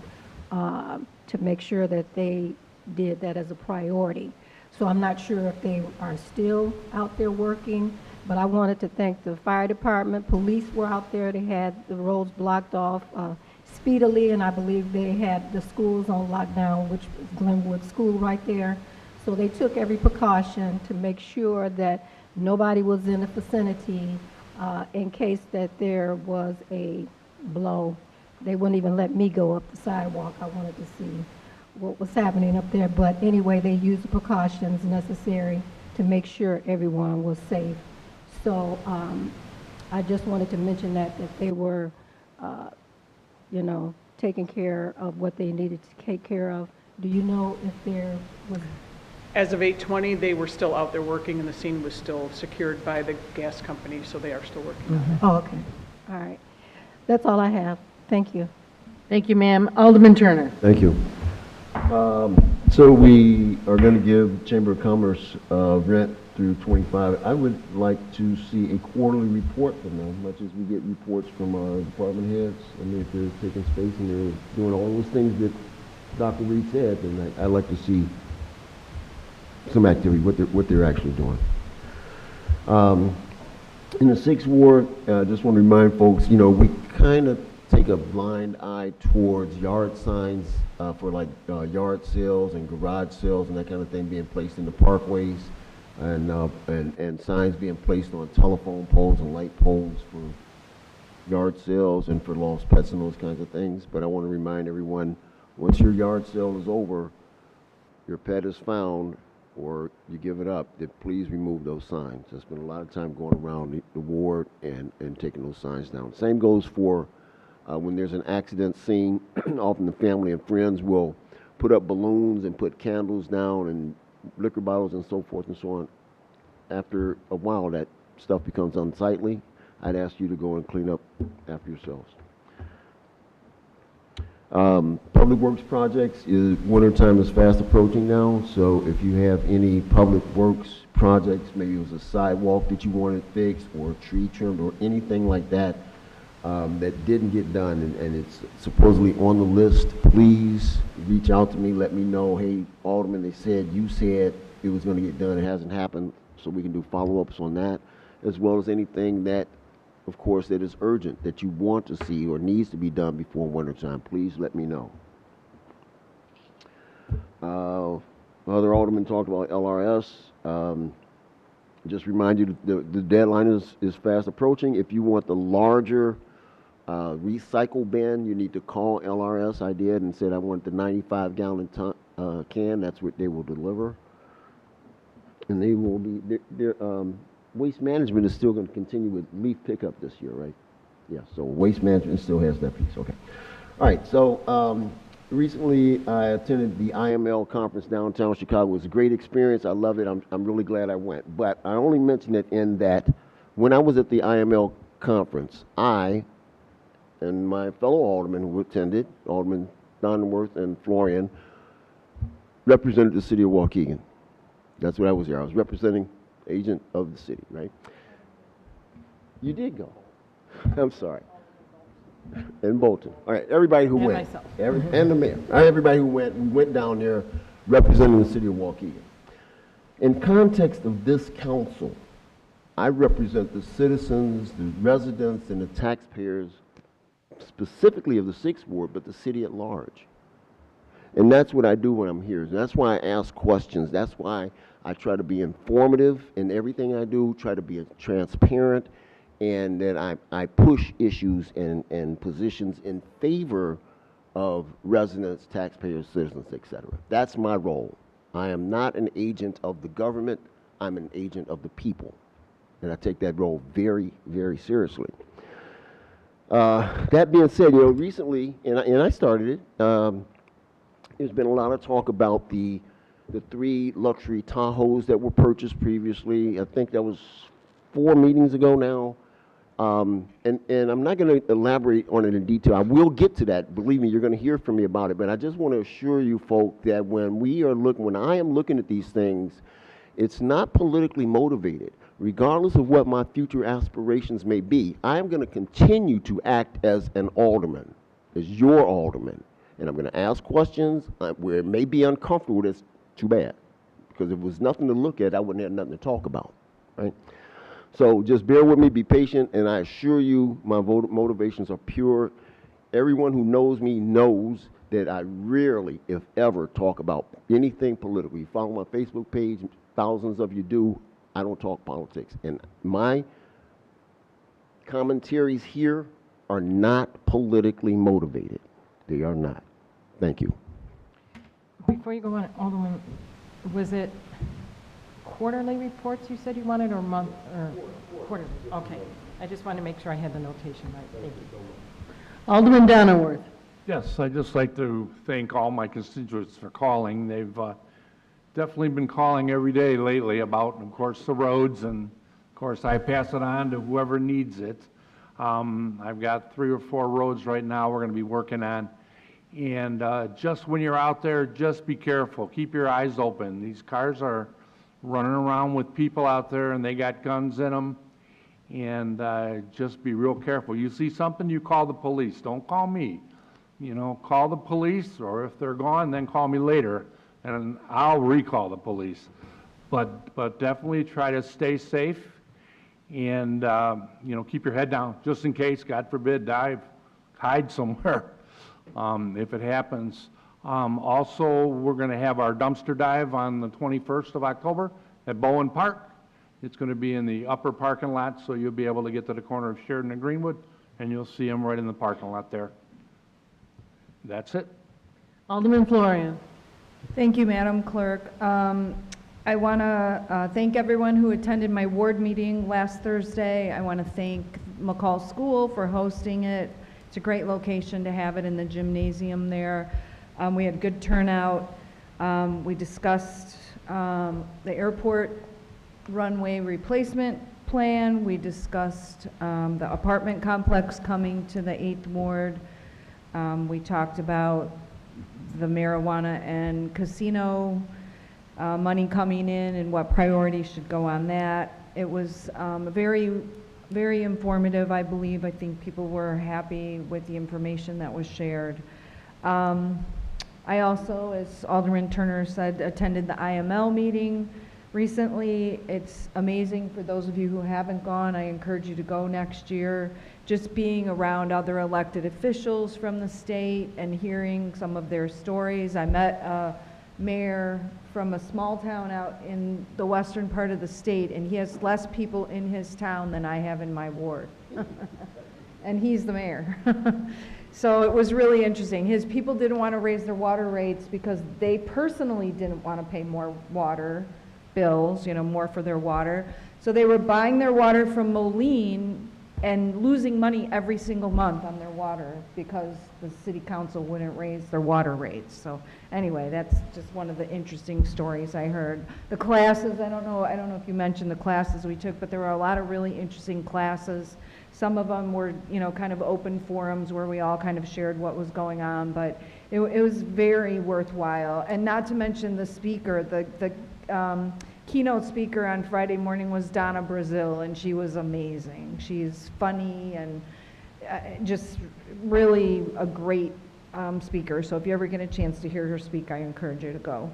to make sure that they did that as a priority. So I'm not sure if they are still out there working, but I wanted to thank the fire department. Police were out there. They had the roads blocked off speedily, and I believe they had the schools on lockdown, which is Glenwood School right there. So they took every precaution to make sure that nobody was in the vicinity in case that there was a blow. They wouldn't even let me go up the sidewalk. I wanted to see what was happening up there. But anyway, they used the precautions necessary to make sure everyone was safe. So I just wanted to mention that they were, taking care of what they needed to take care of. Do you know if there was... As of 8:20, they were still out there working, and the scene was still secured by the gas company, so they are still working on it. Oh, okay. All right. That's all I have. Thank you. Thank you, ma'am. Alderman Turner. Thank you. So we are going to give Chamber of Commerce rent through 25. I would like to see a quarterly report from them, much as we get reports from our department heads. I mean, if they're taking space and they're doing all those things that Dr. Reed said, then I'd like to see some activity, what they're actually doing. In the 6th Ward, I just want to remind folks, we kind of take a blind eye towards yard signs for like yard sales and garage sales and that kind of thing being placed in the parkways, and signs being placed on telephone poles and light poles for yard sales and for lost pets and those kinds of things. But I want to remind everyone, once your yard sale is over, your pet is found, or you give it up, that please remove those signs. There's been a lot of time going around the ward and taking those signs down. Same goes for when there's an accident scene. Often the family and friends will put up balloons and put candles down and liquor bottles and so forth and so on. After a while, that stuff becomes unsightly. I'd ask you to go and clean up after yourselves. Public works projects, wintertime is fast approaching now, so if you have any public works projects, maybe it was a sidewalk that you wanted fixed or a tree trimmed or anything like that that didn't get done and it's supposedly on the list, please reach out to me, let me know, hey, Alderman, you said it was going to get done, it hasn't happened, so we can do follow-ups on that, as well as anything that, of course, that is urgent, that you want to see or needs to be done before wintertime. Please let me know. Other aldermen talked about LRS. Just remind you the deadline is fast approaching. If you want the larger recycle bin, you need to call LRS. I did and said I want the 95-gallon can. That's what they will deliver. And they will be, Waste Management is still going to continue with leaf pickup this year, right? Yeah, so Waste Management still has that piece, okay. All right, so recently I attended the IML conference downtown Chicago. It was a great experience. I love it. I'm really glad I went. But I only mention it in that when I was at the IML conference, I and my fellow aldermen who attended, Alderman Donworth and Florian, represented the city of Waukegan. That's what I was there. I was representing agent of the city, right? You did go. I'm sorry. And Bolton. All right, everybody who went. Myself. And the mayor. Everybody who went, we went down there representing the city of Waukegan. In context of this council, I represent the citizens, the residents, and the taxpayers, specifically of the 6th Ward, but the city at large. And that's what I do when I'm here. That's why I ask questions. That's why I try to be informative in everything I do, try to be transparent, and that I push issues and positions in favor of residents, taxpayers, citizens, etc. That's my role. I am not an agent of the government. I'm an agent of the people. And I take that role very, very seriously. That being said, recently, and I started it, there's been a lot of talk about the 3 luxury Tahoes that were purchased previously. I think that was 4 meetings ago now. And I'm not going to elaborate on it in detail. I will get to that. Believe me, you're going to hear from me about it. But I just want to assure you folk that when I am looking at these things, it's not politically motivated. Regardless of what my future aspirations may be, I am going to continue to act as an alderman, as your alderman. And I'm going to ask questions where it may be uncomfortable. That's too bad. Because if it was nothing to look at, I wouldn't have nothing to talk about, right? So just bear with me, be patient, and I assure you my motivations are pure. Everyone who knows me knows that I rarely, if ever, talk about anything political. You follow my Facebook page, thousands of you do. I don't talk politics. And my commentaries here are not politically motivated. They are not. Thank you. Before you go on, Alderman, was it quarterly reports you said you wanted, or month, or quarterly? Okay. I just wanted to make sure I had the notation right. Thank you. Alderman Donnerworth. Yes, I'd just like to thank all my constituents for calling. They've definitely been calling every day lately about, of course, the roads, and of course I pass it on to whoever needs it. I've got 3 or 4 roads right now we're going to be working on. And just when you're out there, just be careful. Keep your eyes open. These cars are running around with people out there, and they got guns in them. And just be real careful. You see something, you call the police. Don't call me. Call the police, or if they're gone, then call me later, and I'll recall the police. But definitely try to stay safe, and keep your head down, just in case, God forbid, hide somewhere. If it happens. Also, we're going to have our dumpster dive on the 21st of October at Bowen Park. It's going to be in the upper parking lot, so you'll be able to get to the corner of Sheridan and Greenwood and you'll see them right in the parking lot there. That's it. Alderman Florian. Thank you, Madam Clerk. I want to thank everyone who attended my ward meeting last Thursday. I want to thank McCall School for hosting it. It's a great location to have it in the gymnasium there. We had good turnout. We discussed the airport runway replacement plan. We discussed the apartment complex coming to the 8th Ward. We talked about the marijuana and casino money coming in and what priorities should go on that. It was very, very informative, I believe. I think people were happy with the information that was shared. I also, as Alderman Turner said, attended the IML meeting recently. It's amazing. For those of you who haven't gone, I encourage you to go next year. Just being around other elected officials from the state and hearing some of their stories. I met a mayor from a small town out in the western part of the state, and he has less people in his town than I have in my ward. And he's the mayor. So it was really interesting. His people didn't want to raise their water rates because they personally didn't want to pay more water bills, you know, more for their water. So they were buying their water from Moline and losing money every single month on their water because the city council wouldn't raise their water rates. So anyway, that's just one of the interesting stories I heard. The classes, I don't know if you mentioned the classes we took, but there were a lot of really interesting classes. Some of them were, you know, kind of open forums where we all kind of shared what was going on, but it was very worthwhile. And not to mention the speaker, the keynote speaker on Friday morning was Donna Brazil, and she was amazing. She's funny and just really a great speaker. So if you ever get a chance to hear her speak, I encourage you to go.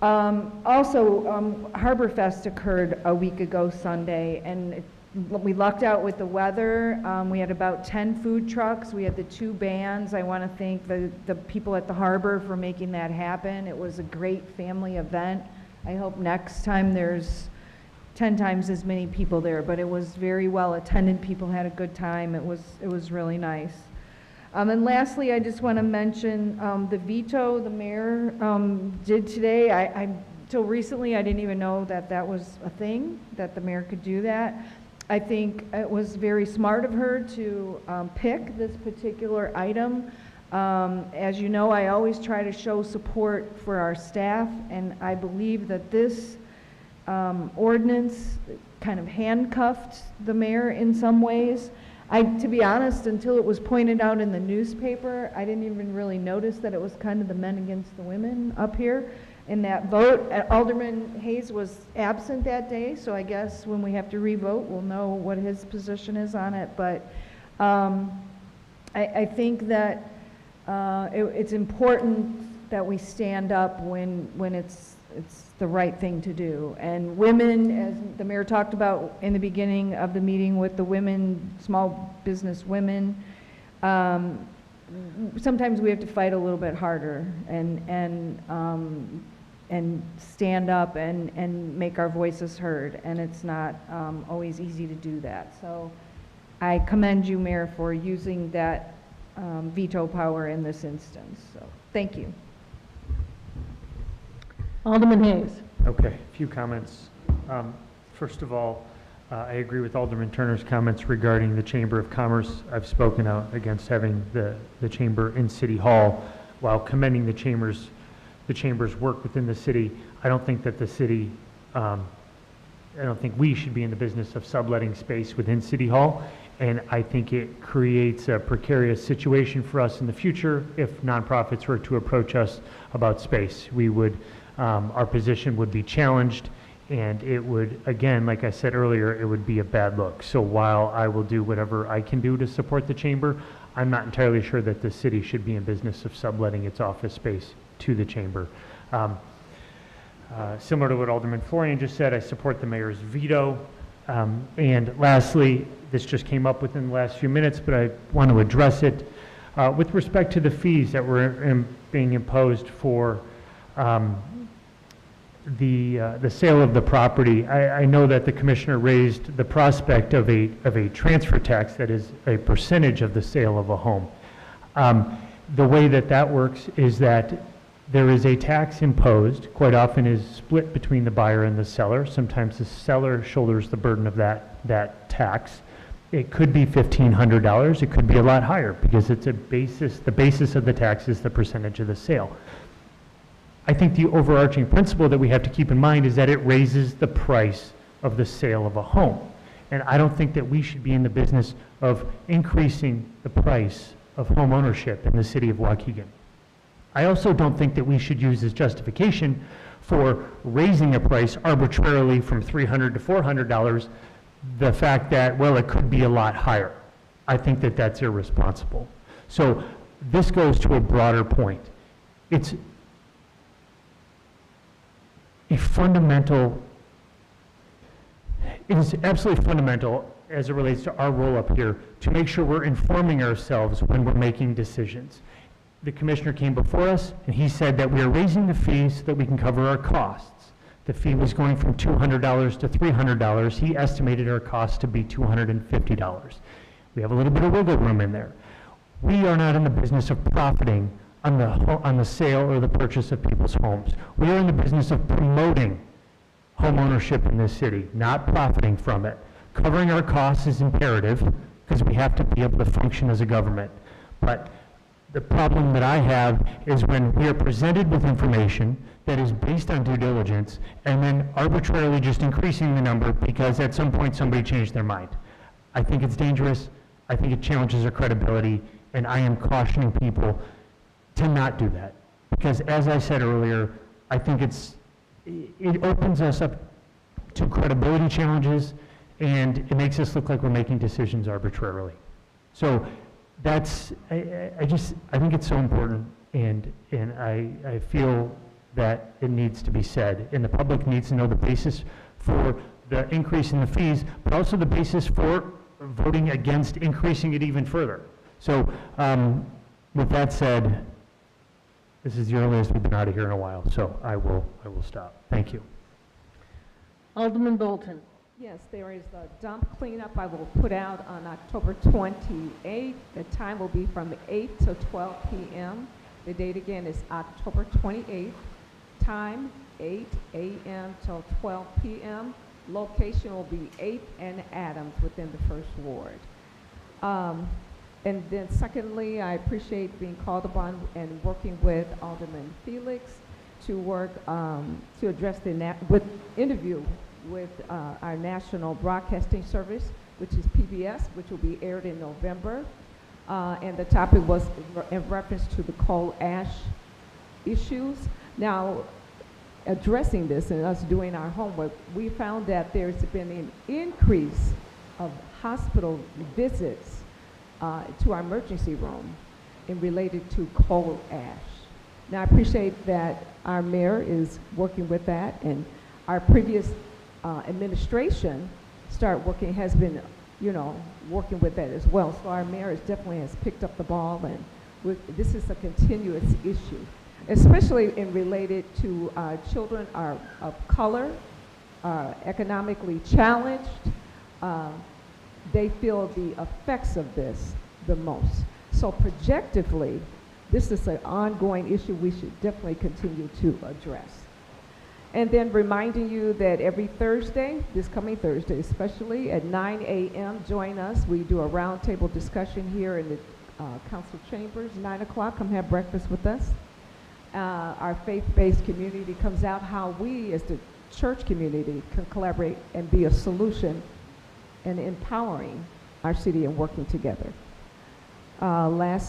Also, Harbor Fest occurred a week ago Sunday, and we lucked out with the weather. We had about 10 food trucks. We had the 2 bands. I want to thank the people at the harbor for making that happen. It was a great family event. I hope next time there's 10 times as many people there, but it was very well attended. People had a good time. It was really nice. And lastly, I just want to mention the veto the mayor did today. Till recently, I didn't even know that that was a thing, that the mayor could do that. I think it was very smart of her to pick this particular item. As you know, I always try to show support for our staff, and I believe that this ordinance kind of handcuffed the mayor in some ways. To be honest, until it was pointed out in the newspaper, I didn't even really notice that it was kind of the men against the women up here in that vote. Alderman Hayes was absent that day, so I guess when we have to re-vote, we'll know what his position is on it. But I think that it's important that we stand up when it's the right thing to do. And women, as the mayor talked about in the beginning of the meeting with the women, small business women, sometimes we have to fight a little bit harder and stand up and make our voices heard. And it's not always easy to do that. So I commend you, Mayor, for using that veto power in this instance. So thank you. Alderman Hayes. Okay, a few comments. First of all, I agree with Alderman Turner's comments regarding the Chamber of Commerce. I've spoken out against having the chamber in City Hall. While commending the chamber's work within the city, I don't think that the city, I don't think we should be in the business of subletting space within City Hall. And I think it creates a precarious situation for us in the future if nonprofits were to approach us about space. We would, our position would be challenged, and it would, again, like I said earlier, it would be a bad look. So while I will do whatever I can do to support the chamber, I'm not entirely sure that the city should be in business of subletting its office space to the chamber. Similar to what Alderman Florian just said, I support the mayor's veto. And lastly, this just came up within the last few minutes, but I want to address it. With respect to the fees that were being imposed for the sale of the property, I know that the commissioner raised the prospect of a transfer tax that is a percentage of the sale of a home. The way that works is that there is a tax imposed, quite often is split between the buyer and the seller. Sometimes the seller shoulders the burden of that tax. It could be $1,500, it could be a lot higher because it's the basis of the tax is the percentage of the sale. I think the overarching principle that we have to keep in mind is that it raises the price of the sale of a home. And I don't think that we should be in the business of increasing the price of home ownership in the city of Waukegan. I also don't think that we should use as justification for raising a price arbitrarily from $300 to $400 the fact that, well, it could be a lot higher. I think that that's irresponsible. So this goes to a broader point. It's a fundamental, it is absolutely fundamental as it relates to our role up here to make sure we're informing ourselves when we're making decisions. The commissioner came before us and he said that we are raising the fees so that we can cover our costs. The fee was going from $200 to $300. He estimated our cost to be $250. We have a little bit of wiggle room in there. We are not in the business of profiting on the sale or the purchase of people's homes. We are in the business of promoting home ownership in this city, not profiting from it. Covering our costs is imperative because we have to be able to function as a government. But the problem that I have is when we are presented with information that is based on due diligence and then arbitrarily just increasing the number because at some point somebody changed their mind. I think it's dangerous. I think it challenges our credibility, and I am cautioning people to not do that. Because as I said earlier, I think it opens us up to credibility challenges, and it makes us look like we're making decisions arbitrarily. So that's, I think it's so important, and I feel that it needs to be said, and the public needs to know the basis for the increase in the fees, but also the basis for voting against increasing it even further. So with that said, this is the earliest we've been out of here in a while, so I will stop. Thank you. Alderman Bolton. Yes, there is a dump cleanup I will put out on October 28th. The time will be from 8 to 12 p.m. The date again is October 28th. Time 8 a.m. till 12 p.m. Location will be 8th and Adams within the First Ward. And then secondly, I appreciate being called upon and working with Alderman Felix to work to address the interview with our national broadcasting service, which is PBS, which will be aired in November. And the topic was in reference to the coal ash issues. Now, addressing this and us doing our homework, we found that there's been an increase of hospital visits to our emergency room in related to coal ash. Now, I appreciate that our mayor is working with that, and our previous administration has been, working with that as well. So our mayor definitely has picked up the ball, and this is a continuous issue, especially in related to children of color, economically challenged. They feel the effects of this the most. So projectively, this is an ongoing issue we should definitely continue to address. And then reminding you that every Thursday, this coming Thursday especially, at 9 a.m., join us. We do a roundtable discussion here in the council chambers, 9 o'clock. Come have breakfast with us. Our faith-based community comes out, how we as the church community can collaborate and be a solution and empowering our city and working together. I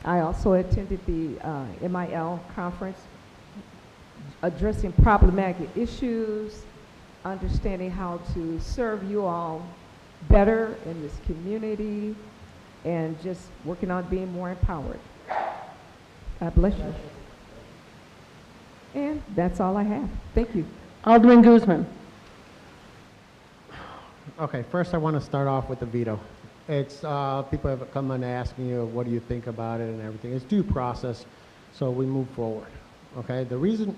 also attended the MIL conference addressing problematic issues, understanding how to serve you all better in this community, and just working on being more empowered. God bless you. And that's all I have. Thank you. Alderman Guzman. Okay, first I want to start off with the veto. It's, people have come in asking you, what do you think about it and everything. It's due process, so we move forward, okay? The reason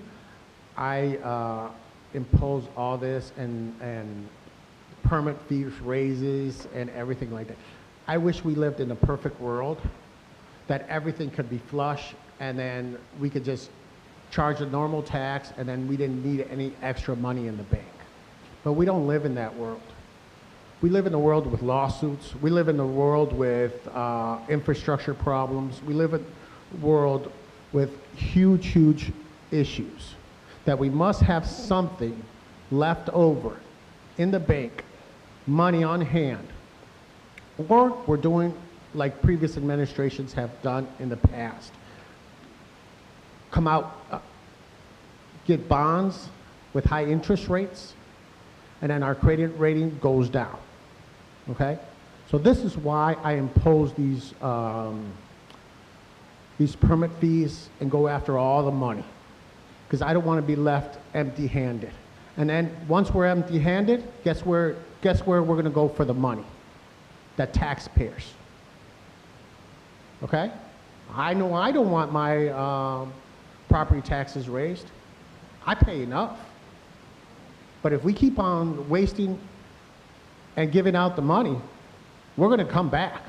I impose all this and permit fees raises and everything like that. I wish we lived in a perfect world, that everything could be flush and then we could just charge a normal tax and then we didn't need any extra money in the bank. But we don't live in that world. We live in a world with lawsuits. We live in a world with infrastructure problems. We live in a world with huge, huge issues that we must have something left over in the bank, money on hand, or we're doing like previous administrations have done in the past. Come out, get bonds with high interest rates, and then our credit rating goes down, okay? So this is why I impose these permit fees and go after all the money, because I don't want to be left empty-handed. And then once we're empty-handed, guess where we're going to go for the money? The taxpayers. Okay? I know I don't want my property taxes raised. I pay enough. But if we keep on wasting and giving out the money, we're going to come back.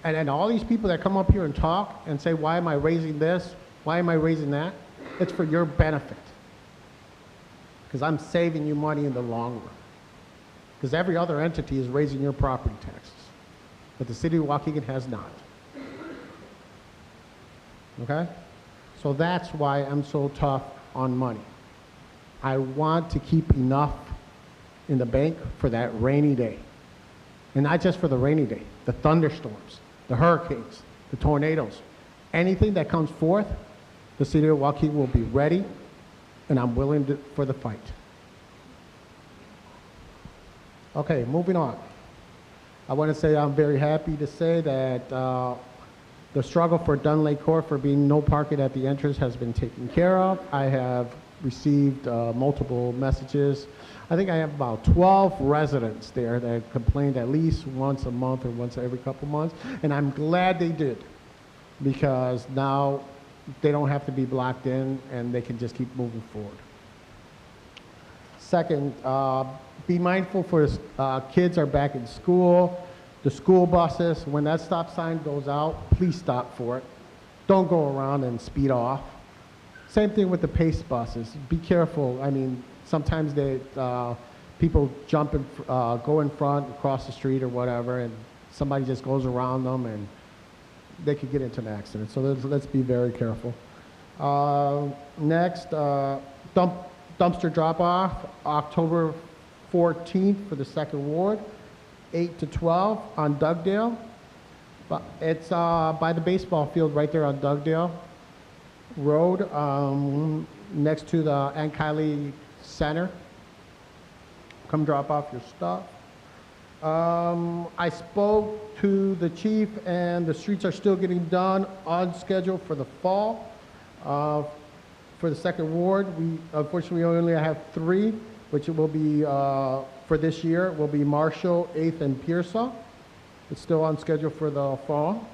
And all these people that come up here and talk and say, why am I raising this? Why am I raising that? It's for your benefit. Because I'm saving you money in the long run. Because every other entity is raising your property taxes. But the city of Waukegan has not. Okay? So that's why I'm so tough on money. I want to keep enough in the bank for that rainy day. And not just for the rainy day, the thunderstorms, the hurricanes, the tornadoes. Anything that comes forth, the city of Waukegan will be ready, and I'm willing for the fight. Okay, moving on. I want to say I'm very happy to say that the struggle for Dunlake Court for being no parking at the entrance has been taken care of. I have received multiple messages. I think I have about 12 residents there that complained at least once a month or once every couple months, and I'm glad they did, because now they don't have to be blocked in and they can just keep moving forward. Second, be mindful for kids are back in school. The school buses, when that stop sign goes out, please stop for it. Don't go around and speed off. Same thing with the PACE buses. Be careful. I mean, sometimes people jump and go in front, across the street or whatever, and somebody just goes around them and they could get into an accident. So let's be very careful. Next, dumpster drop-off, October 14th for the 2nd Ward, 8 to 12 on Dugdale. But it's by the baseball field right there on Dugdale Road, next to the Ankili Center. Come drop off your stuff. I spoke to the chief, and the streets are still getting done on schedule for the fall. For the 2nd Ward, unfortunately we only have 3, which will be for this year will be Marshall, 8th, and Pearsall. It's still on schedule for the fall.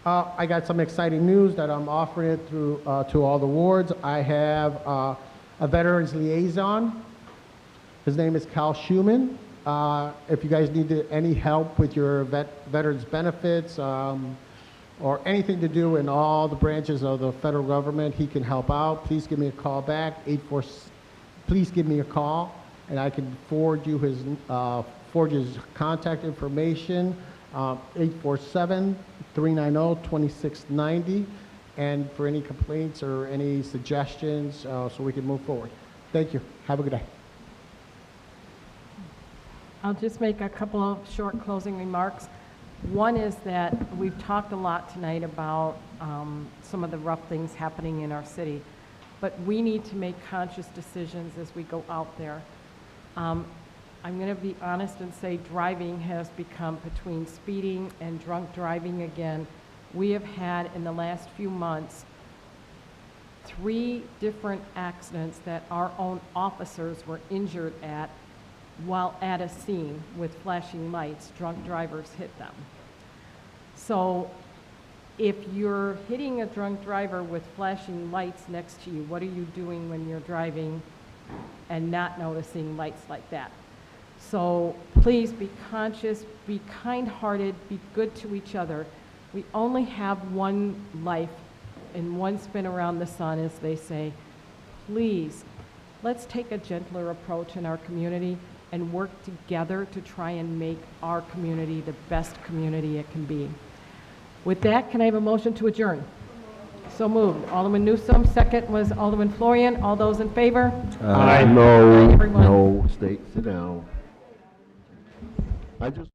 I got some exciting news that I'm offering it through to all the wards. I have a veterans liaison. His name is Cal Schumann. If you guys need any help with your veterans benefits or anything to do in all the branches of the federal government, he can help out. Please give me a call back, please give me a call, and I can forward you his contact information, 847-390-2690, and for any complaints or any suggestions so we can move forward. Thank you. Have a good day. I'll just make a couple of short closing remarks. One is that we've talked a lot tonight about some of the rough things happening in our city, but we need to make conscious decisions as we go out there. I'm going to be honest and say driving has become, between speeding and drunk driving again, we have had in the last few months 3 different accidents that our own officers were injured at while at a scene with flashing lights. Drunk drivers hit them. So if you're hitting a drunk driver with flashing lights next to you, what are you doing when you're driving and not noticing lights like that? So please be conscious, be kind-hearted, be good to each other. We only have one life and one spin around the sun, as they say. Please, let's take a gentler approach in our community and work together to try and make our community the best community it can be. With that, can I have a motion to adjourn? So moved. Alderman Newsome, second was Alderman Florian. All those in favor? No, Everyone. no, sit down. I just.